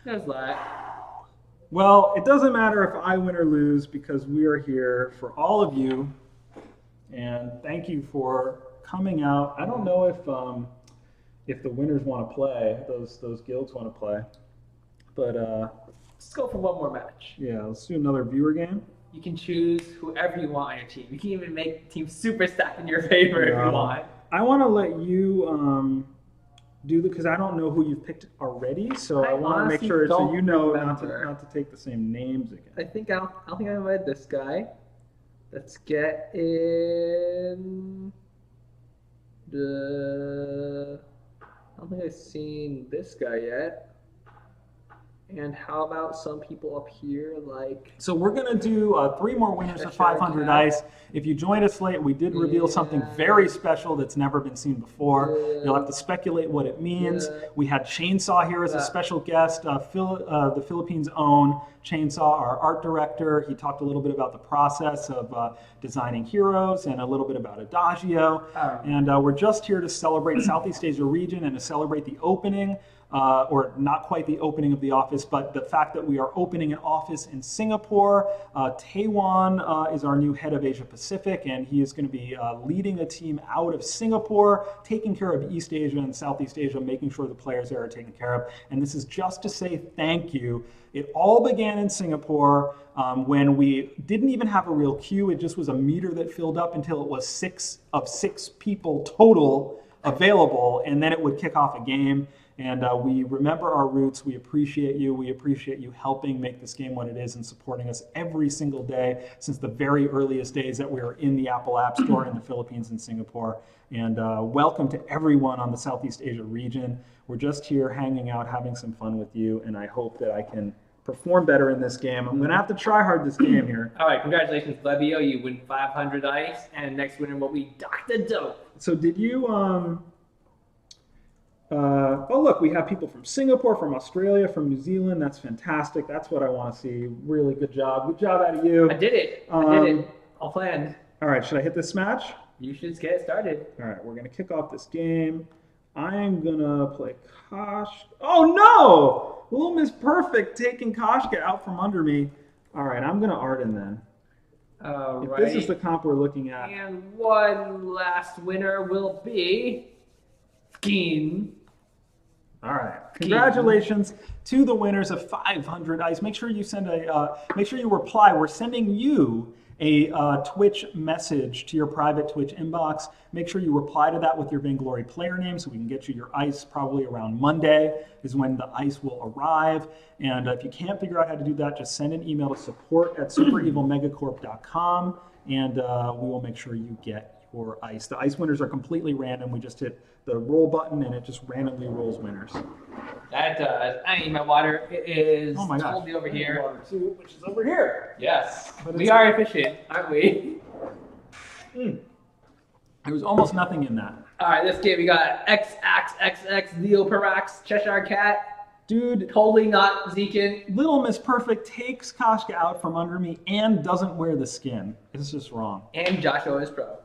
There's that. Well, it doesn't matter if I win or lose because we are here for all of you. And thank you for coming out. I don't know if the winners want to play, those guilds want to play. But Let's go for one more match. yeah, let's do another viewer game. You can choose whoever you want on your team. You can even make team super stack in your favor if you want. I want to let you do because I don't know who you've picked already, so I want to make honestly sure so don't you know remember. not to take the same names again. I think I don't think I invited this guy. Let's get in the. I don't think I've seen this guy yet. And how about some people up here like? So we're gonna do 3 more winners of Sure, 500 yeah. ice. If you joined us late, we did reveal something Yeah. very special that's never been seen before. Yeah. You'll have to speculate what it means. Yeah. We had Chainsaw here as a Yeah. special guest, the Philippines' own Chainsaw, our art director. He talked a little bit about the process of designing heroes and a little bit about Adagio. Oh. And we're just here to celebrate Southeast Asia region and to celebrate the opening. Or not quite the opening of the office, but the fact that we are opening an office in Singapore. Taiwan is our new head of Asia Pacific, and he is going to be leading a team out of Singapore, taking care of East Asia and Southeast Asia, making sure the players there are taken care of. And this is just to say thank you. It all began in Singapore when we didn't even have a real queue. It just was a meter that filled up until it was 6 of 6 people total available, and then it would kick off a game. And we remember our roots. We appreciate you. We appreciate you helping make this game what it is and supporting us every single day since the very earliest days that we were in the Apple App Store in the Philippines and Singapore. And welcome to everyone on the Southeast Asia region. We're just here hanging out, having some fun with you. And I hope that I can perform better in this game. I'm going to have to try hard this game here. All right, congratulations, Lebio. You win 500 ice, and next winner will be Dr. Dope. So did you... oh, look, we have people from Singapore, from Australia, from New Zealand. That's fantastic. That's what I want to see. Really good job. Good job out of you. I did it. I did it. All planned. All right, should I hit this match? You should just get started. All right, we're going to kick off this game. I'm going to play Kosh. Oh, no! Little Miss Perfect taking Koshka out from under me. All right, I'm going to Arden then. All If right. this is the comp we're looking at. And one last winner will be Skeen. All right. Congratulations to the winners of 500 ice. Make sure you make sure you reply. We're sending you a Twitch message to your private Twitch inbox. Make sure you reply to that with your Vainglory player name so we can get you your ice probably around Monday is when the ice will arrive. And if you can't figure out how to do that, just send an email to support@superevilmegacorp.com and we will make sure you get your ice. The ice winners are completely random. We just hit the roll button and it just randomly rolls winners. That does. I need my water. It is Oh my gosh. totally over I need here. water too, which is over here. Yes. But We it's- are efficient, aren't we? There was almost nothing in that. All right, this game we got XXXX Leo Parax Cheshire Cat. Dude, Totally not Zekin. Little Miss Perfect takes Koshka out from under me and doesn't wear the skin. It's just wrong. And Joshua is pro.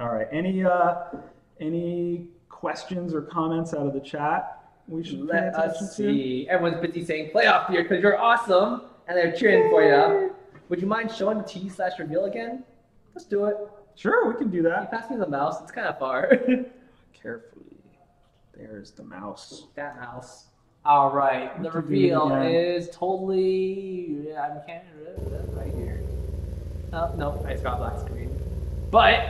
All right. Any questions or comments out of the chat? We should pay Let attention us see. Everyone's busy saying playoff beer because you're awesome, and they're cheering for you. Would you mind showing the T/reveal again? Let's do it. Sure, we can do You that. pass me the mouse. It's kind of far. Carefully. There's the mouse. That mouse. All right. The We can do it reveal again. is totally. I can't. Right here. Oh no! I just got a black screen. But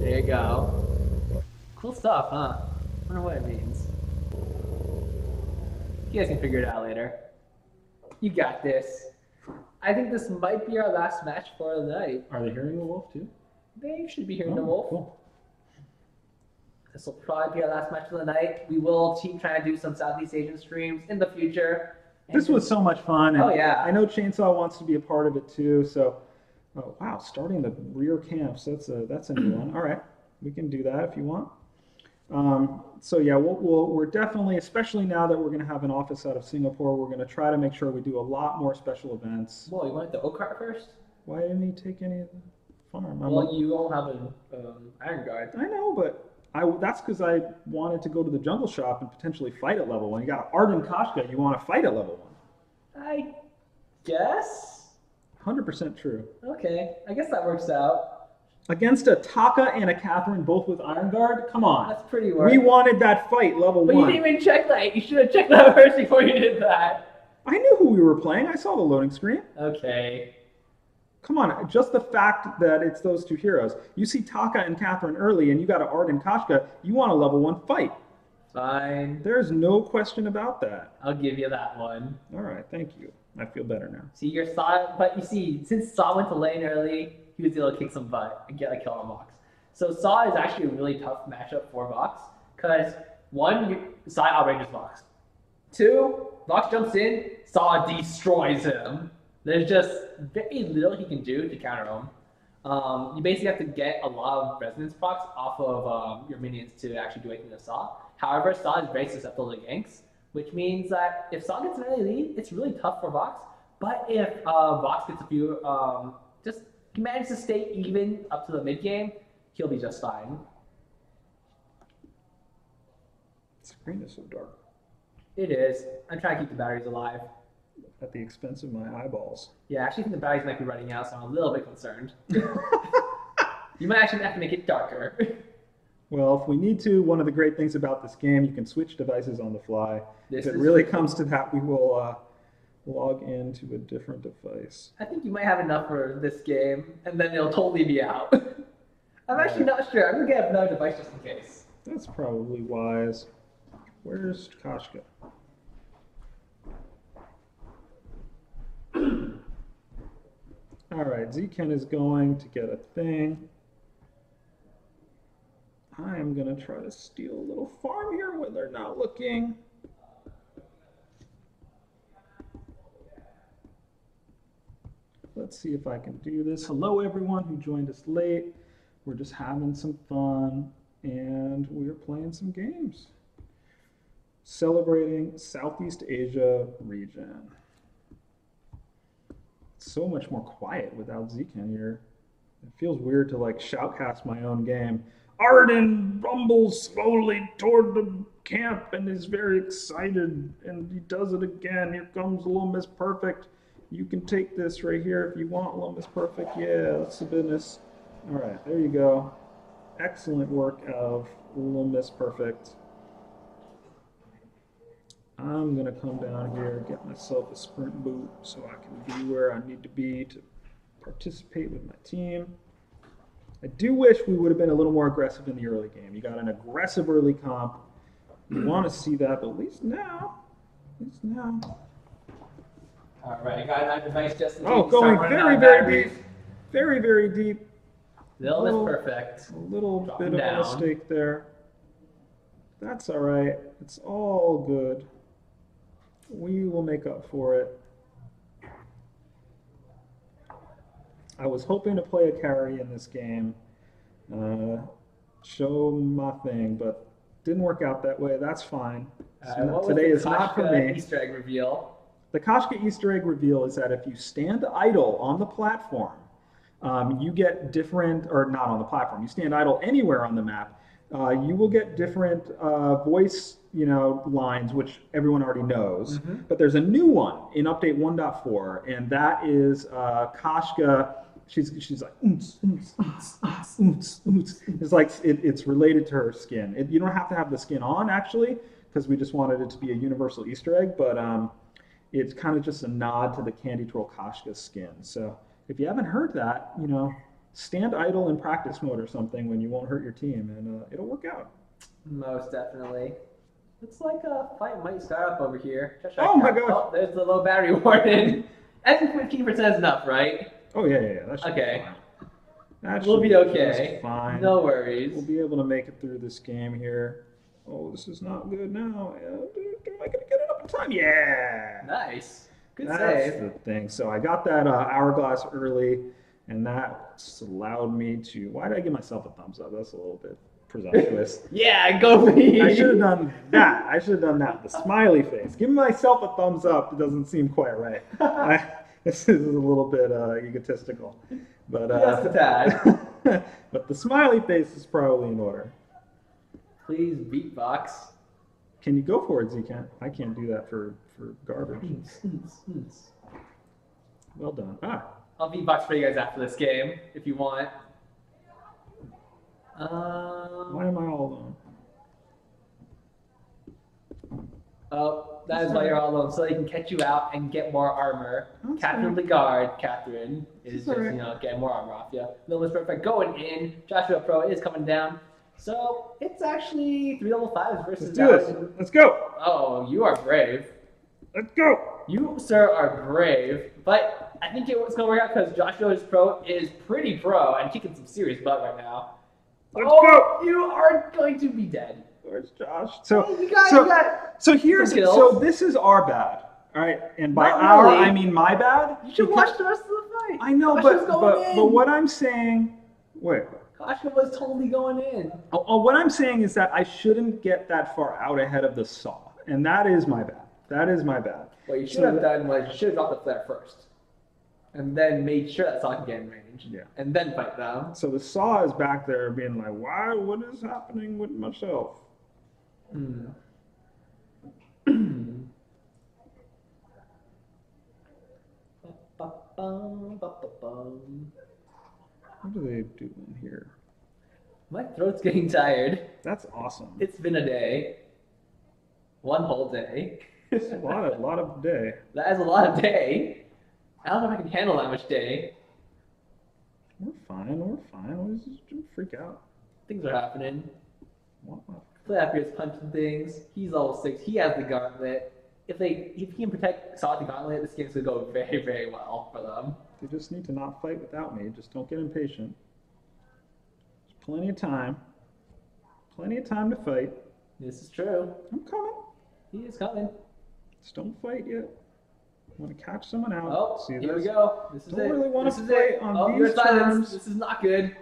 there you go. Cool stuff, huh? Wonder what it means. You guys can figure it out later. You got this. I think this might be our last match for the night. Are they hearing the wolf too? They should be hearing the Oh, wolf. Cool. This will probably be our last match of the night. We will keep trying to do some Southeast Asian streams in the future. This was so much fun. And Oh, yeah. I know Chainsaw wants to be a part of it too. So, oh, wow, starting the rear camps. That's a new one. All right, we can do that if you want. So yeah, we're definitely, especially now that we're going to have an office out of Singapore, we're going to try to make sure we do a lot more special events. Well, you want the Oak-Cart first? Why didn't he take any of the farm? Well, you won't have an Iron Guard. I know, but that's because I wanted to go to the jungle shop and potentially fight at level 1. You got Arden Koshka, you want to fight at level 1. I guess? 100% true. Okay, I guess that works out. Against a Taka and a Catherine, both with Iron Guard? Come on. That's pretty work. We wanted that fight, level But you 1. didn't even check that. You should have checked that first before you did that. I knew who we were playing. I saw the loading screen. Okay. Come on, just the fact that it's those two heroes. You see Taka and Catherine early, and you got an Arden Koshka, you want a level 1 fight. Fine. There's no question about that. I'll give you that one. All right, thank you. I feel better now. See, your Saw, but you see, since Saw went to lane early, he was able to kick some butt and get a kill on Vox. So Saw is actually a really tough matchup for Vox, because one, Saw outranges Vox. Two, Vox jumps in, Saw destroys him. There's just very little he can do to counter him. You basically have to get a lot of resonance procs off of your minions to actually do anything to Saw. However, Saw is very susceptible to ganks, which means that if Saw gets an early lead, it's really tough for Vox. But if Vox gets a few, just he manages to stay even up to the mid game, he'll be just fine. The screen is so dark. It is. I'm trying to keep the batteries alive. At the expense of my eyeballs. Yeah, I actually think the batteries might be running out, so I'm a little bit concerned. You might actually have to make it darker. Well, if we need to, one of the great things about this game, you can switch devices on the fly. This If it is really true. comes to that, we will log into a different device. I think you might have enough for this game, and then it'll totally be out. I'm actually not sure. I'm gonna get another device just in case. That's probably wise. Where's Koshka? All right, Zken is going to get a thing. I am going to try to steal a little farm here when they're not looking. Let's see if I can do this. Hello, everyone who joined us late. We're just having some fun, and we're playing some games. Celebrating Southeast Asia region. So much more quiet without Zken here. It feels weird to like shoutcast my own game. Arden rumbles slowly toward the camp and is very excited, and he does it again. Here comes Little Miss Perfect. You can take this right here if you want, Little Miss Perfect. Yeah, that's the business. All right, there you go. Excellent work of Little Miss Perfect. I'm gonna come down here, get myself a sprint boot so I can be where I need to be to participate with my team. I do wish we would have been a little more aggressive in the early game. You got an aggressive early comp. You want to see that, but at least now. All right, I got another device just in case. Oh, you going start running very, out of very batteries. deep. Very, very deep. Little Miss Perfect. A little Drop bit him of down. a mistake there. That's all right. It's all good. We will make up for it. I was hoping to play a carry in this game, show my thing, but didn't work out that way. That's fine. What was Today the is not for Kashka me. Easter egg reveal. The Kashka Easter egg reveal is that if you stand idle on the platform, you get different, or not on the platform, you stand idle anywhere on the map, you will get different voice, lines, which everyone already knows. Mm-hmm. But there's a new one in update 1.4, and that is Kashka. She's like oons, oons, oons, oons, oons, oons. It's like it's related to her skin. You don't have to have the skin on actually, because we just wanted it to be a universal Easter egg. But it's kind of just a nod to the Candy Troll Kashka skin. So if you haven't heard that, stand idle in practice mode or something when you won't hurt your team, and it'll work out. Most definitely. Looks like a fight might start up over here. Oh my gosh. Oh, there's the low battery warning. I think 15% is enough, right? Oh yeah. That should Okay. be fine. That We'll should be okay. just fine. No worries. We'll be able to make it through this game here. Oh, this is not good now. Am I gonna get it up in time? Yeah. Nice. Good That's save. the thing. So I got that hourglass early, and that allowed me to. Why did I give myself a thumbs up? That's a little bit presumptuous. Yeah, go me. I should have done that. I should have done that. The smiley face. Giving myself a thumbs up doesn't seem quite right. This is a little bit egotistical, but Just a tad. but the smiley face is probably in order. Please beatbox. Can you go for it, Zcant? I can't do that for garbage. Well done. I'll beatbox for you guys after this game if you want. Why am I all alone? Oh, that is why you're all alone, so they can catch you out and get more armor. That's Catherine alright. Legard, Catherine, is That's just, alright. getting more armor off you. Miller's perfect going in. Joshua Pro is coming down. So it's actually 3 level 5s versus Let's do this. Let's go. Oh, you are brave. Let's go. You, sir, are brave. But I think it's going to work out because Joshua's Pro is pretty pro and kicking some serious butt right now. Let's oh, go. You are going to be dead. Where's Josh? So Hey, you got so here's some kills. so this is our bad. All right, and by Not our really. I mean my bad. You should because- watch the rest of the fight. I know, Josh was but going in. but what I'm saying. Wait. Joshua was totally going in. What I'm saying is that I shouldn't get that far out ahead of the saw, and that is my bad. That is my bad. What you should So have that- done was you should have dropped the flare first. And then made sure that saw could get in range. Yeah. And then fight them. So the saw is back there being like, why? What is happening with myself? Hmm. What do they do in here? My throat's getting tired. That's awesome. It's been a day. One whole day. It's a lot of day. That is a lot of day. I don't know if I can handle that much day. We're fine. We're fine. Let's just don't freak out. Things are happening. What? Flappier's punching things. He's level 6. He has the gauntlet. If he can protect Saw with the gauntlet, this game's gonna go very, very well for them. They just need to not fight without me. Just don't get impatient. There's plenty of time. Plenty of time to fight. This is true. I'm coming. He is coming. Just don't fight yet. I want to catch someone out. Oh, See here we this? go. This is Don't it. really wanna This is fight it. on Oh, these you're silence. terms. This is not good.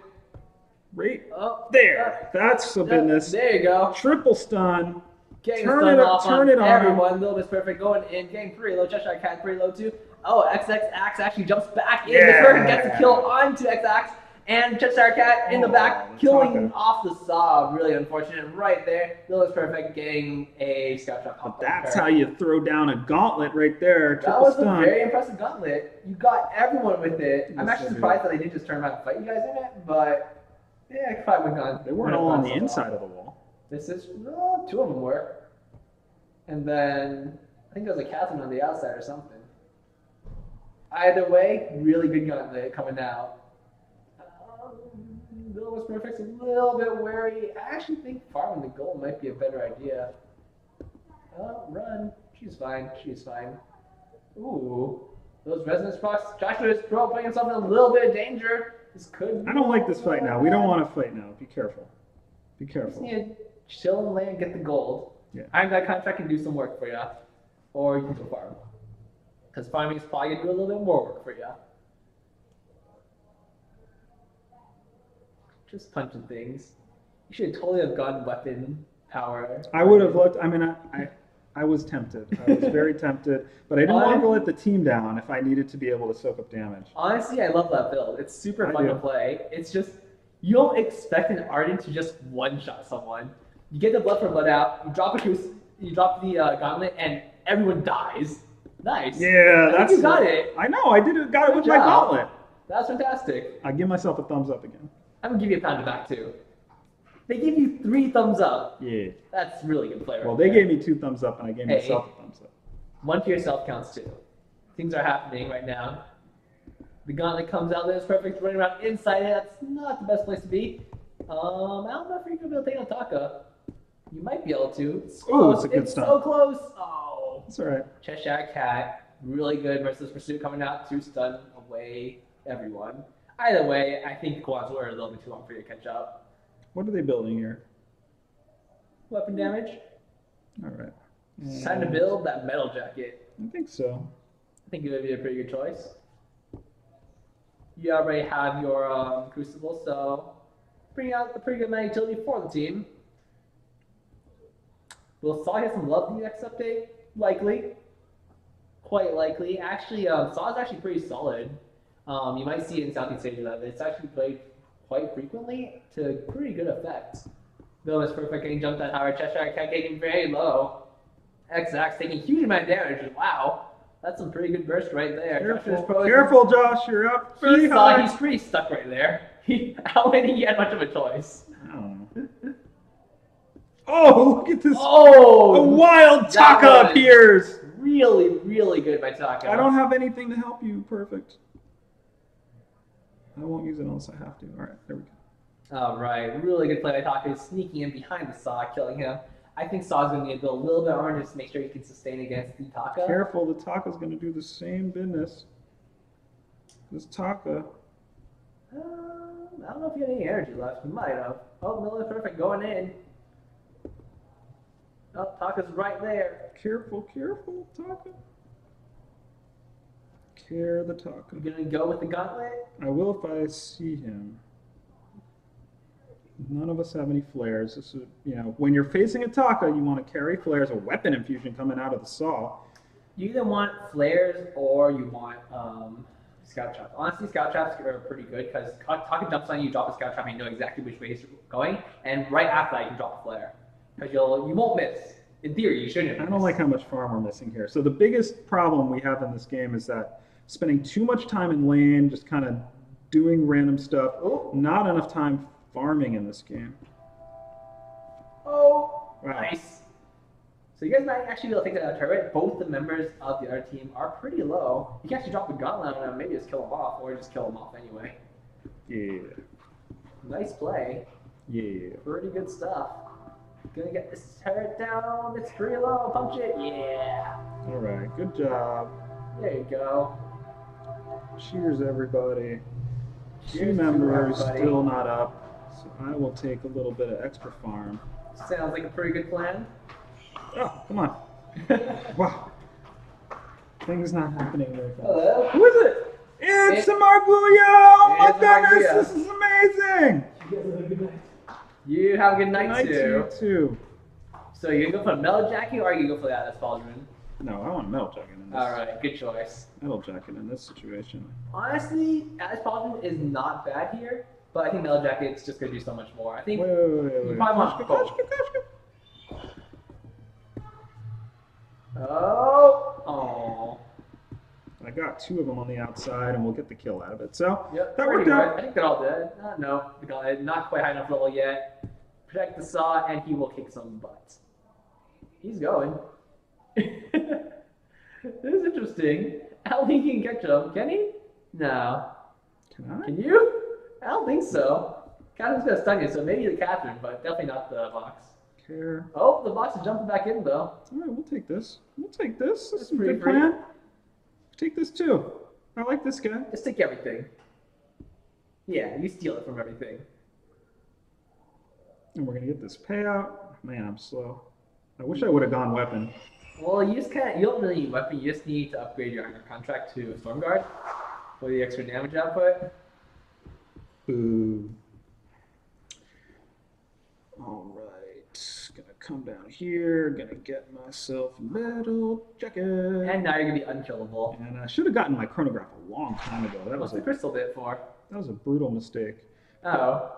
Right Oh, there. That's the business. There you go. Triple stun. Getting Turn stun it up- off turn on it on. everyone. Little Miss Perfect going in. Getting pretty low. Cheshire Cat pretty low too. Oh, XX Axe actually jumps back in. Miss Yeah. Perfect gets a kill onto X Axe. And Cheshire Cat in the Oh, back, the killing taco. off the saw. Really unfortunate right there. Little Miss Perfect getting a scout shot. But that's how you throw down a gauntlet right there. That Triple was stun. a very impressive gauntlet. You got everyone with it. I'm Yes, actually I surprised that they didn't just turn around and fight you guys in it, but yeah, I probably would have gone. They weren't all on the inside of the wall. This is 2 of them were, and then I think there was a Catherine on the outside or something. Either way, really good gauntlet coming out. Bill was perfect. A little bit wary. I actually think farming the gold might be a better idea. Run. She's fine. She's fine. Ooh. Those resonance procs. Joshua is putting himself in a little bit of danger. This could be. I don't like this fight now. We don't want to fight now. Be careful. Be Just careful. need to chill and land, get the gold. Yeah. I'm that contract can do some work for you, or you can go farm. Because farming is probably gonna do a little bit more work for you. Just punching things. You should totally have gotten weapon power. I would have looked. I mean, I was tempted. I was very tempted, but I didn't want to let the team down if I needed to be able to soak up damage. Honestly, I love that build. It's super I fun do. to play. It's just, you don't expect an Arden to just one-shot someone. You get the blood for blood out, you drop the gauntlet, and everyone dies. Nice. Yeah, I think that's. you got it. I know. I did it. Got it with Good my job. gauntlet. That's fantastic. I give myself a thumbs up again. I'm gonna give you a pound of back too. They give you 3 thumbs up. Yeah. That's really good play. Well, right they there. gave me 2 thumbs up, and I gave Hey. myself a thumbs up. 1 for yourself counts too. Things are happening right now. The gauntlet comes out, there's perfect running around inside it. That's not the best place to be. I don't know if you're gonna be able to take on Taka. You might be able to. It's Ooh, close. it's a good It's stun. so close. Oh. That's all right. Cheshire Cat, really good versus Pursuit coming out to stun away everyone. Either way, I think the quads were a little bit too long for you to catch up. What are they building here? Weapon damage. All right. It's time to build that metal jacket. I think so. I think it would be a pretty good choice. You already have your Crucible, so bring out a pretty good amount of utility for the team. Will Saw get some love in the next update? Likely. Quite likely. Actually, Saw is actually pretty solid. You might see it in Southeast Asia that it's actually played quite frequently to pretty good effect. Though it's perfect getting jumped on Howard Cheshire Cat getting very low. X-Ax taking huge amount of damage. Wow. That's some pretty good burst right there. Careful, Josh. You're up very high. He's pretty stuck right there. I don't think he had much of a choice. I don't know. Oh, look at this. Oh! A wild that Taka was- appears. Really, really good by Taka. I don't have anything to help you. Perfect. I won't use it unless I have to. All right, there we go. Alright, really good play by Taka. Sneaking in behind the Saw, killing him. I think Saw's going to need to build a little bit of armor just to make sure he can sustain against the Taka. Careful, the Taka's going to do the same business. This Taka. I don't know if he had any energy left. He might have. Oh, Miller's perfect going in. Oh, Taka's right there. Careful, careful, Taka. Care the Taka. You gonna go with the gauntlet? I will if I see him. None of us have any flares. This is, when you're facing a Taka, you want to carry flares, a weapon infusion coming out of the saw. You either want flares or you want scout traps. Honestly, scout traps are pretty good because Taka jumps on you, drop a scout trap, and you know exactly which way he's going. And right after that, you can drop a flare because you won't miss. In theory, you shouldn't. I don't like how much farm we're missing here. So the biggest problem we have in this game is that spending too much time in lane, just kind of doing random stuff. Oh. Not enough time farming in this game. Oh, Wow. nice. So you guys might actually be able to take that out turret. Both the members of the other team are pretty low. You can actually drop a gauntlet on them, maybe just kill them off, or just kill them off anyway. Yeah. Nice play. Yeah. Pretty good stuff. Gonna get this turret down. It's pretty low. Punch it. Yeah. All right. Good job. There you go. Cheers, everybody. Cheers Two to members everybody. still not up, so I will take a little bit of extra farm. Sounds like a pretty good plan. Oh, come on. Wow. Things not happening very fast. Hello. Who is it? It's It- a Margulia! Oh my It is a goodness, Margulia. this is amazing! You have a good night, Night to too. you too. So you gonna go for a metal jacket or you gonna go for that Pauldron? No, I want a metal jacket in this. Alright, good choice. Metal jacket in this situation. Honestly, Atlas Pauldron is not bad here, but I think metal jacket's just gonna do so much more. I think Wait. you probably want Koshka, both. Koshka, Koshka. Oh. I got 2 of them on the outside, and we'll get the kill out of it. So Yep. that pretty worked out. good. I think they're all dead. No, the guy not quite high enough level yet. Protect the saw, and he will kick some butt. He's going. This is interesting. I don't think he can catch him. Can he? No. Can I? Can you? I don't think so. Catherine's gonna stun you, so maybe the Catherine, but definitely not the box. Care. Oh, the box is jumping back in though. All right, we'll take this. We'll take this. This is a pretty good free. plan. Take this too. I like this guy. Just take everything. Yeah, you steal it from everything. And we're gonna get this payout. Man, I'm slow. I wish I would have gone weapon. Well, you just can't. You don't really need weapon. You just need to upgrade your armor contract to a storm guard for the extra damage output. Boo. All right. Gonna come down here. Gonna get myself a metal jacket. And now you're gonna be unkillable. And I should have gotten my chronograph a long time ago. That What's was the crystal bit for? a brutal mistake. Oh.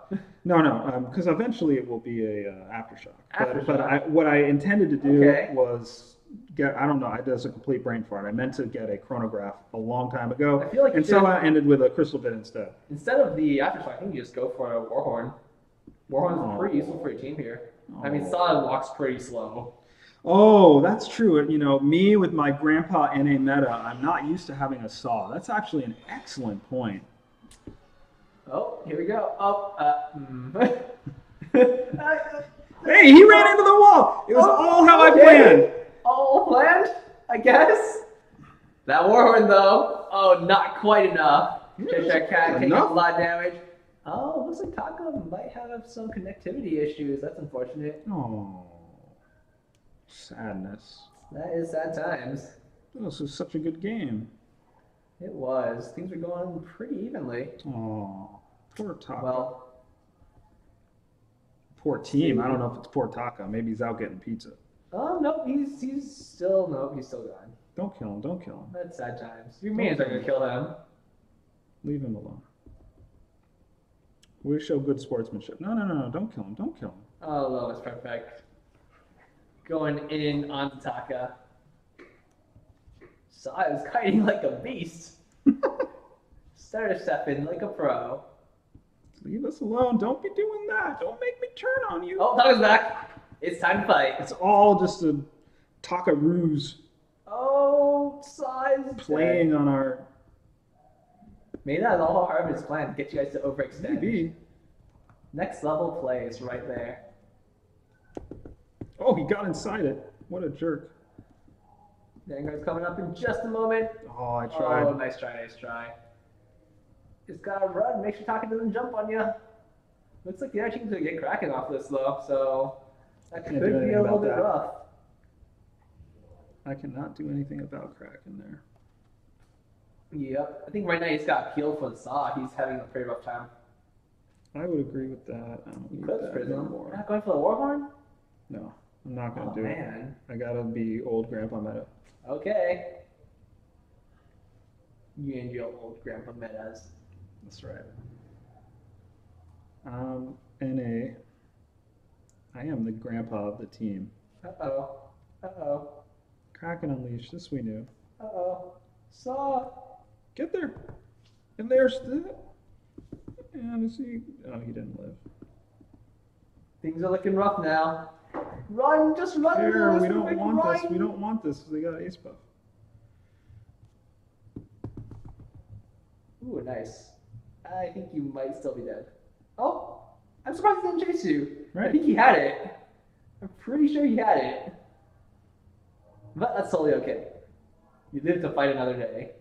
No, because eventually it will be a aftershock. Aftershock. But what I intended to do Okay. was get. I don't know. I did a complete brain fart. I meant to get a chronograph a long time ago, I feel like you and so should- I ended with a crystal bit instead. Instead of the aftershock, I think you just go for a warhorn. Warhorn's pretty useful for your team here. I mean, Solid walks pretty slow. Oh, that's true. You know, me with my grandpa NA meta, I'm not used to having a saw. That's actually an excellent point. Oh, here we go. Oh, Hey, he ran into the wall. It was all how I okay. planned. All planned, I guess. That warhorn, though. Oh, not quite enough. Cheshire Cat taking a Enough? lot of damage. Oh, looks like Taco might have some connectivity issues. That's unfortunate. Oh, sadness. That is sad times. This was such a good game. It was. Things were going pretty evenly. Oh, poor Taka. Well, Poor team. I don't know if it's poor Taka. Maybe he's out getting pizza. oh nope, he's still gone. Don't kill him. Don't kill him. That's sad times. Your minions are gonna kill him. Leave him alone. We show good sportsmanship. No. Don't kill him. Don't kill him. Oh, that was perfect. Going in on Taka. So I was kiting like a beast. Started stepping like a pro. Leave us alone. Don't be doing that. Don't make me turn on you. Oh, Taka's back. It's time to fight. It's all just a Taka ruse Oh, size. playing on our. Maybe that's all part of his plan to get you guys to overextend. Maybe. Next level plays right there. Oh, he got inside it. What a jerk. Vanguard's coming up in just a moment. Oh, I tried. Oh, nice try. Just gotta run. Make sure Taka doesn't jump on you. Looks like the other team's gonna get cracking off this though, so that Can't could do be anything a little about bit that. rough. I cannot do anything about crack in there. Yep. I think right now he's got appeal for the saw. He's having a pretty rough time. I would agree with that. I don't need Eclipse that Prism. anymore. Not going for the Warhorn? No, I'm not gonna Oh do it. man. I gotta be old grandpa meta. Okay. You and your old grandpa metas. That's right. NA. I am the grandpa of the team. Uh-oh. Kraken Unleashed, this we knew. Saw. Get there. And there's the. And is he? Oh, he didn't live. Things are looking rough now. Run, just run. Here, Lewis, we don't quick, want run. this. We don't want this. They got ace buff. Ooh, nice. I think you might still be dead. Oh, I'm surprised he didn't chase you. I Right. think he had it. I'm pretty sure he had it. But that's totally okay. You live to fight another day.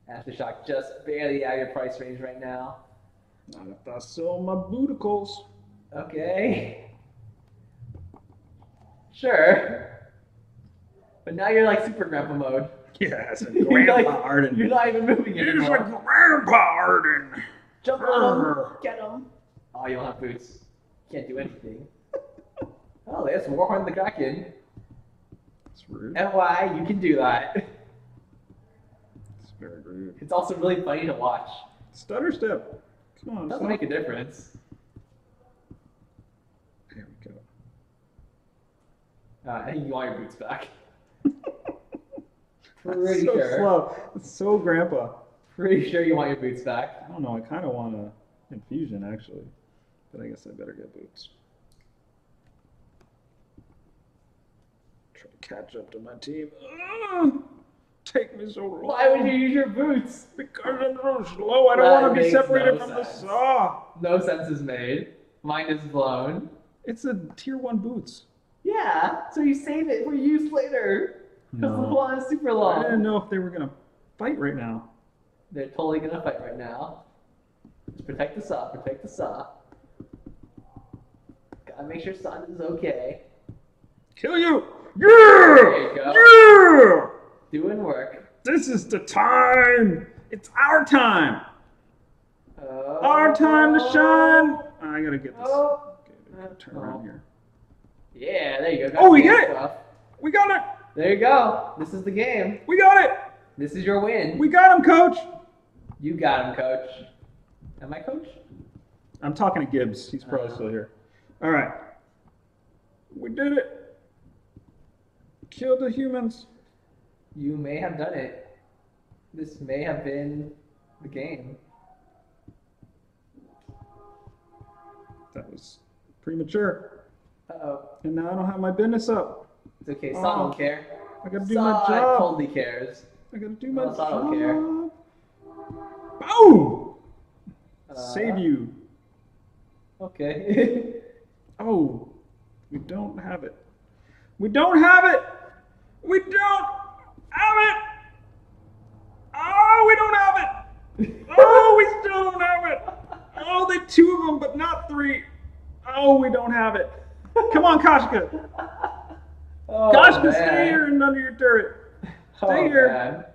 Aftershock just barely out of your price range right now. Not if I sell my booticles. Okay. Sure. But now you're like super grandpa mode. Yes, a You're grandpa like- Arden. You're not even moving He's a anymore. grandpa Arden. Jump on him. Arr. Get him. Oh, you don't have boots. Can't do anything. Oh, there's Warhorn the Kraken. That's rude. And why you can do that. It's very rude. It's also really funny to watch. Stutter step. Come on. It doesn't stop. make a difference. There we go. I think you want your boots back. Pretty so sure. slow. It's so grandpa. Pretty sure you want your boots back. I don't know. I kind of want a infusion actually, but I guess I better get boots. Try to catch up to my team. Ugh! Take me so long. Why would you use your boots? Because I'm so slow. I don't That want to be makes separated no from the sense. saw. No sense is made. Mine is blown. It's a tier 1 boots. Yeah, so you save it for use later. Because the one is super I long. didn't know if they were gonna fight right now. They're totally gonna fight right now. Just protect the saw, protect the saw. Make sure Sun is okay. Kill you! There you go. Yeah! Doing work. This is the time! It's our time! Oh. Our time to shine! I gotta get this. Oh. Okay, turn around here. Yeah, there you go. Oh, we get it! Stuff. We got it! There you go. This is the game. We got it! This is your win. We got him, coach! You got him, coach. Am I coach? I'm talking to Gibbs. He's probably still here. All right. We did it. Kill the humans. You may have done it. This may have been the game. That was premature. Uh-oh. And now I don't have my business up. It's okay. Son Oh. don't care. I gotta do Son my job. totally cares. I gotta do my No, Son job. don't care. Boom! Save you. Okay. Oh, we don't have it. We don't have it. We don't have it. Oh, we don't have it. Oh, we still don't have it. Oh, they 2 of them, but not 3. Oh, we don't have it. Come on, Kashka. Oh, Kashka, man. stay here and under your turret. Stay Oh, here. man.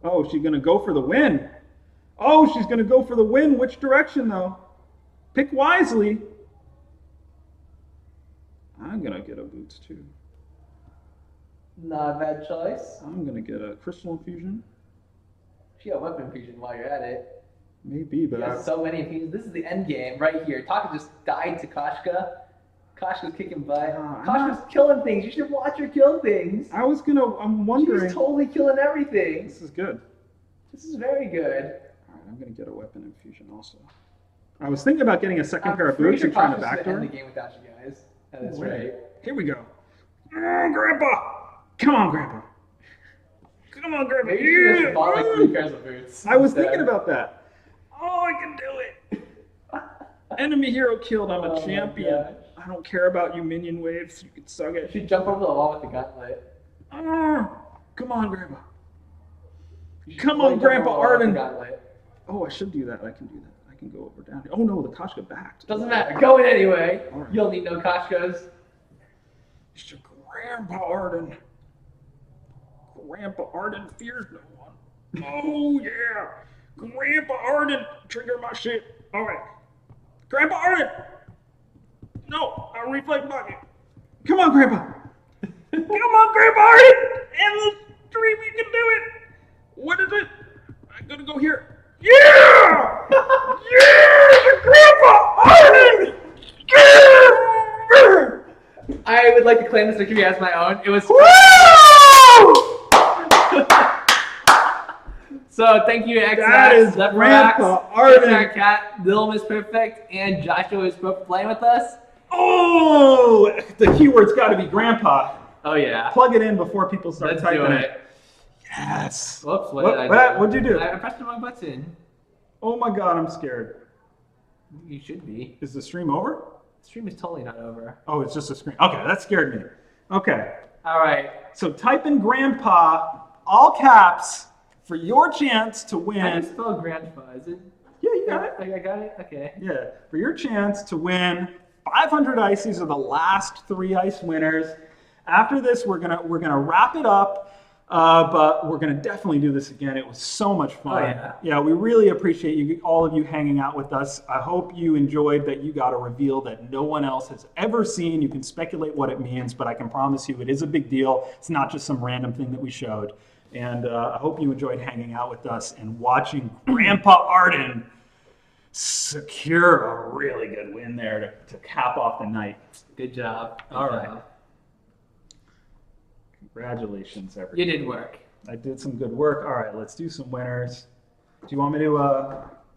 Oh, she's gonna go for the win. Oh, she's gonna go for the win. Which direction though? Pick wisely. I'm gonna get a boots too. Not a bad choice. I'm gonna get a crystal infusion. She got weapon infusion while you're at it. Maybe, but You have so many infusions. This is the end game right here. Taka just died to Kashka. Kashka's kicking butt. I'm Kashka's killing things. You should watch her kill things. I'm wondering. She's totally killing everything. This is good. This is very good. All right, I'm gonna get a weapon infusion also. I was thinking about getting a 2nd pair of pretty boots sure and trying to Kashka's gonna backdoor. end the game without you guys. That's Wait. right. Here we go. Oh, Grandpa! Come on, Grandpa. Come on, Grandpa. Maybe you should Yeah. just bought like 3 pairs of boots. I was instead. thinking about that. Oh, I can do it. Enemy hero killed. I'm Oh a my champion. gosh. I don't care about you minion waves. You can suck You it. should jump over the wall with the gauntlet. Come on, Grandpa. Come Well, on, you jump Grandpa over the wall with the Arden. gauntlet. Oh, I should do that. I can do that. I can go over down. Oh no, the Kashka backed. Doesn't matter. Go in anyway. All right. You don't need no Kashkas. It's your Grandpa Arden. Grandpa Arden fears no one. Oh yeah, Grandpa Arden. Trigger my shit. All right, Grandpa Arden. No, I reflect bucket. Come on, Grandpa. Come on, Grandpa Arden. And the stream, you can do it. What is it? I'm gonna go here. Yeah! Yeah! Grandpa Arden! Yeah! I would like to claim this victory as my own. It was. So thank you, X. That is Grandpa Arden. Cat, Lil Miss Perfect, and Joshua is both playing with us. Oh, the keyword's got to be Grandpa. Oh yeah. Plug it in before people start Let's typing do it. it. Yes. Whoops, what did I do? What'd you do? I pressed the wrong button. Oh my God, I'm scared. You should be. Is the stream over? The stream is totally not over. Oh, it's just a screen. Okay, that scared me. Okay, All right. so type in Grandpa, all caps, for your chance to How do you win. spell grandpa? Is it? Yeah, you got it. I got it. Okay. Yeah, for your chance to win 500 ice. These are the last 3 ice winners. After this, we're gonna wrap it up, but we're gonna definitely do this again. It was so much fun. Oh, yeah. Yeah, we really appreciate you, all of you, hanging out with us. I hope you enjoyed that. You got a reveal that no one else has ever seen. You can speculate what it means, but I can promise you, it is a big deal. It's not just some random thing that we showed. And I hope you enjoyed hanging out with us and watching Grandpa Arden secure a really good win there to cap off the night. Good job. Good All right. job. Congratulations, everyone. You did work. I did some good work. All right, let's do some winners. Do you want me to?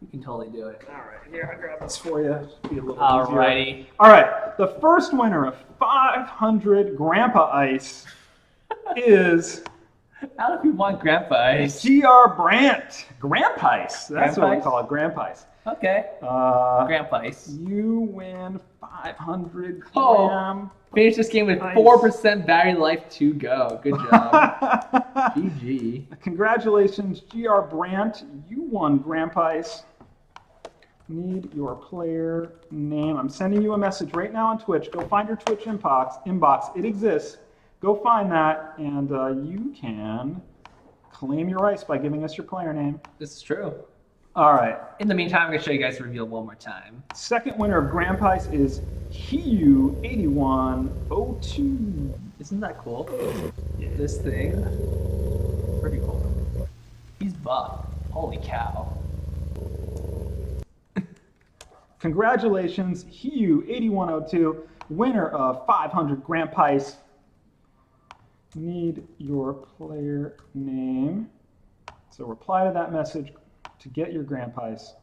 You can totally do it. All right, here, I grab this for you. Be a little easier. Alrighty. All right, the first winner of 500 Grandpa Ice is How do people want grandpa ice? GR Brandt. Grandpa Ice. That's what we Grandpa Ice? call it, Grandpa Ice. Okay. Grandpa Ice. You win 500 Oh. gram. Finish this game with Nice. 4% battery life to go. Good job. GG. Congratulations, GR Brandt. You won Grandpa Ice. Need your player name. I'm sending you a message right now on Twitch. Go find your Twitch inbox. It exists. Go find that, and you can claim your ice by giving us your player name. This is true. All right. In the meantime, I'm going to show you guys the reveal one more time. Second winner of Grand Prize is Hiyu8102. Isn't that cool? This thing. Pretty cool. He's buff. Holy cow. Congratulations, Hiyu8102, winner of 500 Grand Prize. Need your player name. So reply to that message to get your Grand Prize.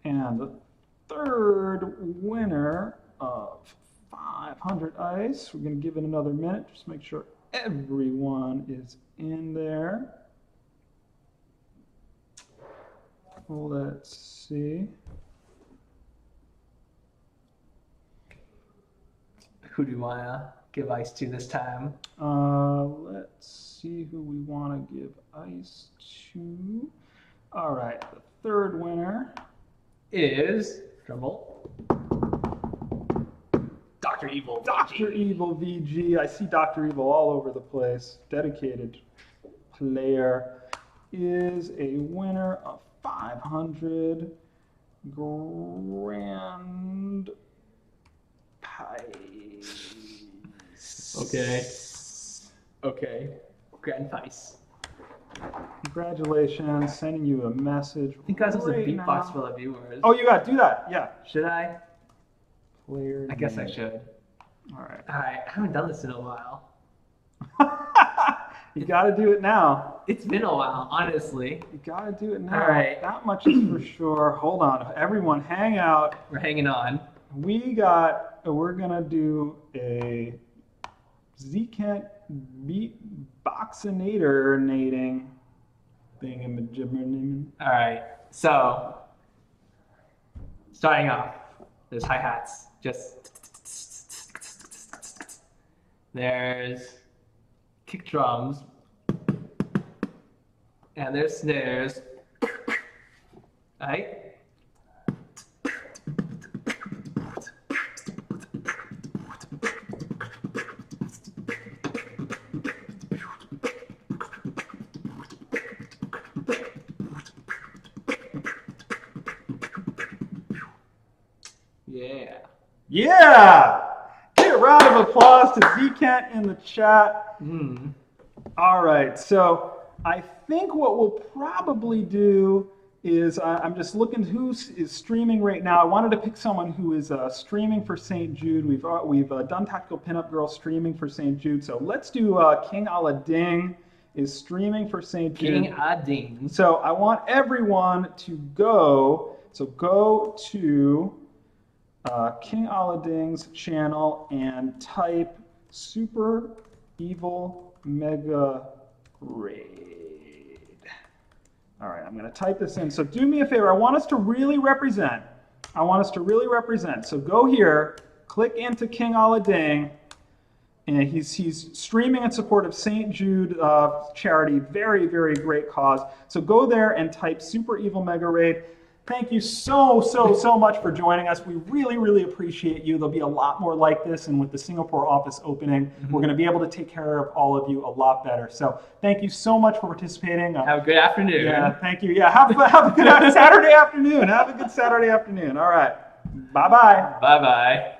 And the third winner of 500 ice, we're going to give it another minute, just make sure everyone is in there. Let's see. Who do you want to give ice to this time? Let's see who we want to give ice to. All right, the third winner Is, drumroll, Dr. Evil. Dr. Evil VG. I see Dr. Evil all over the place. Dedicated player is a winner of 500 Grand Prize. Okay. Grand Vice. Congratulations. Sending you a message. I think I was a right beatbox now. for the viewers. Oh, you got to do that. Yeah. Should I? Player I guess I name. should. All right. Alright, I haven't done this in a while. You got to do it now. It's been a while, honestly. You got to do it now. All right. That much is for sure. Hold on. Everyone hang out. We're hanging on. We're going to do a Z-Kent beatboxinator-nating thingamajigger. Alright, so starting off, there's hi-hats. Just there's kick drums. And there's snares. Alright? Yeah. Yeah! Give a round of applause to Z-Kent in the chat. All right, so I think what we'll probably do is I'm just looking who is streaming right now. I wanted to pick someone who is streaming for St. Jude. We've done Tactical Pinup Girl streaming for St. Jude, so let's do King Alading is streaming for St. Jude. King Ading. So I want everyone to go to King Alading's channel and type Super Evil Mega Raid. All right, I'm going to type this in. So do me a favor. I want us to really represent. So go here, click into King Alading, and he's streaming in support of St. Jude charity. Very, very great cause. So go there and type Super Evil Mega Raid. Thank you so much for joining us. We really, really appreciate you. There'll be a lot more like this, and with the Singapore office opening, we're going to be able to take care of all of you a lot better. So thank you so much for participating. Have a good afternoon. Yeah, thank you. Yeah, have a good Saturday afternoon. Have a good Saturday afternoon. All right. Bye-bye. Bye-bye.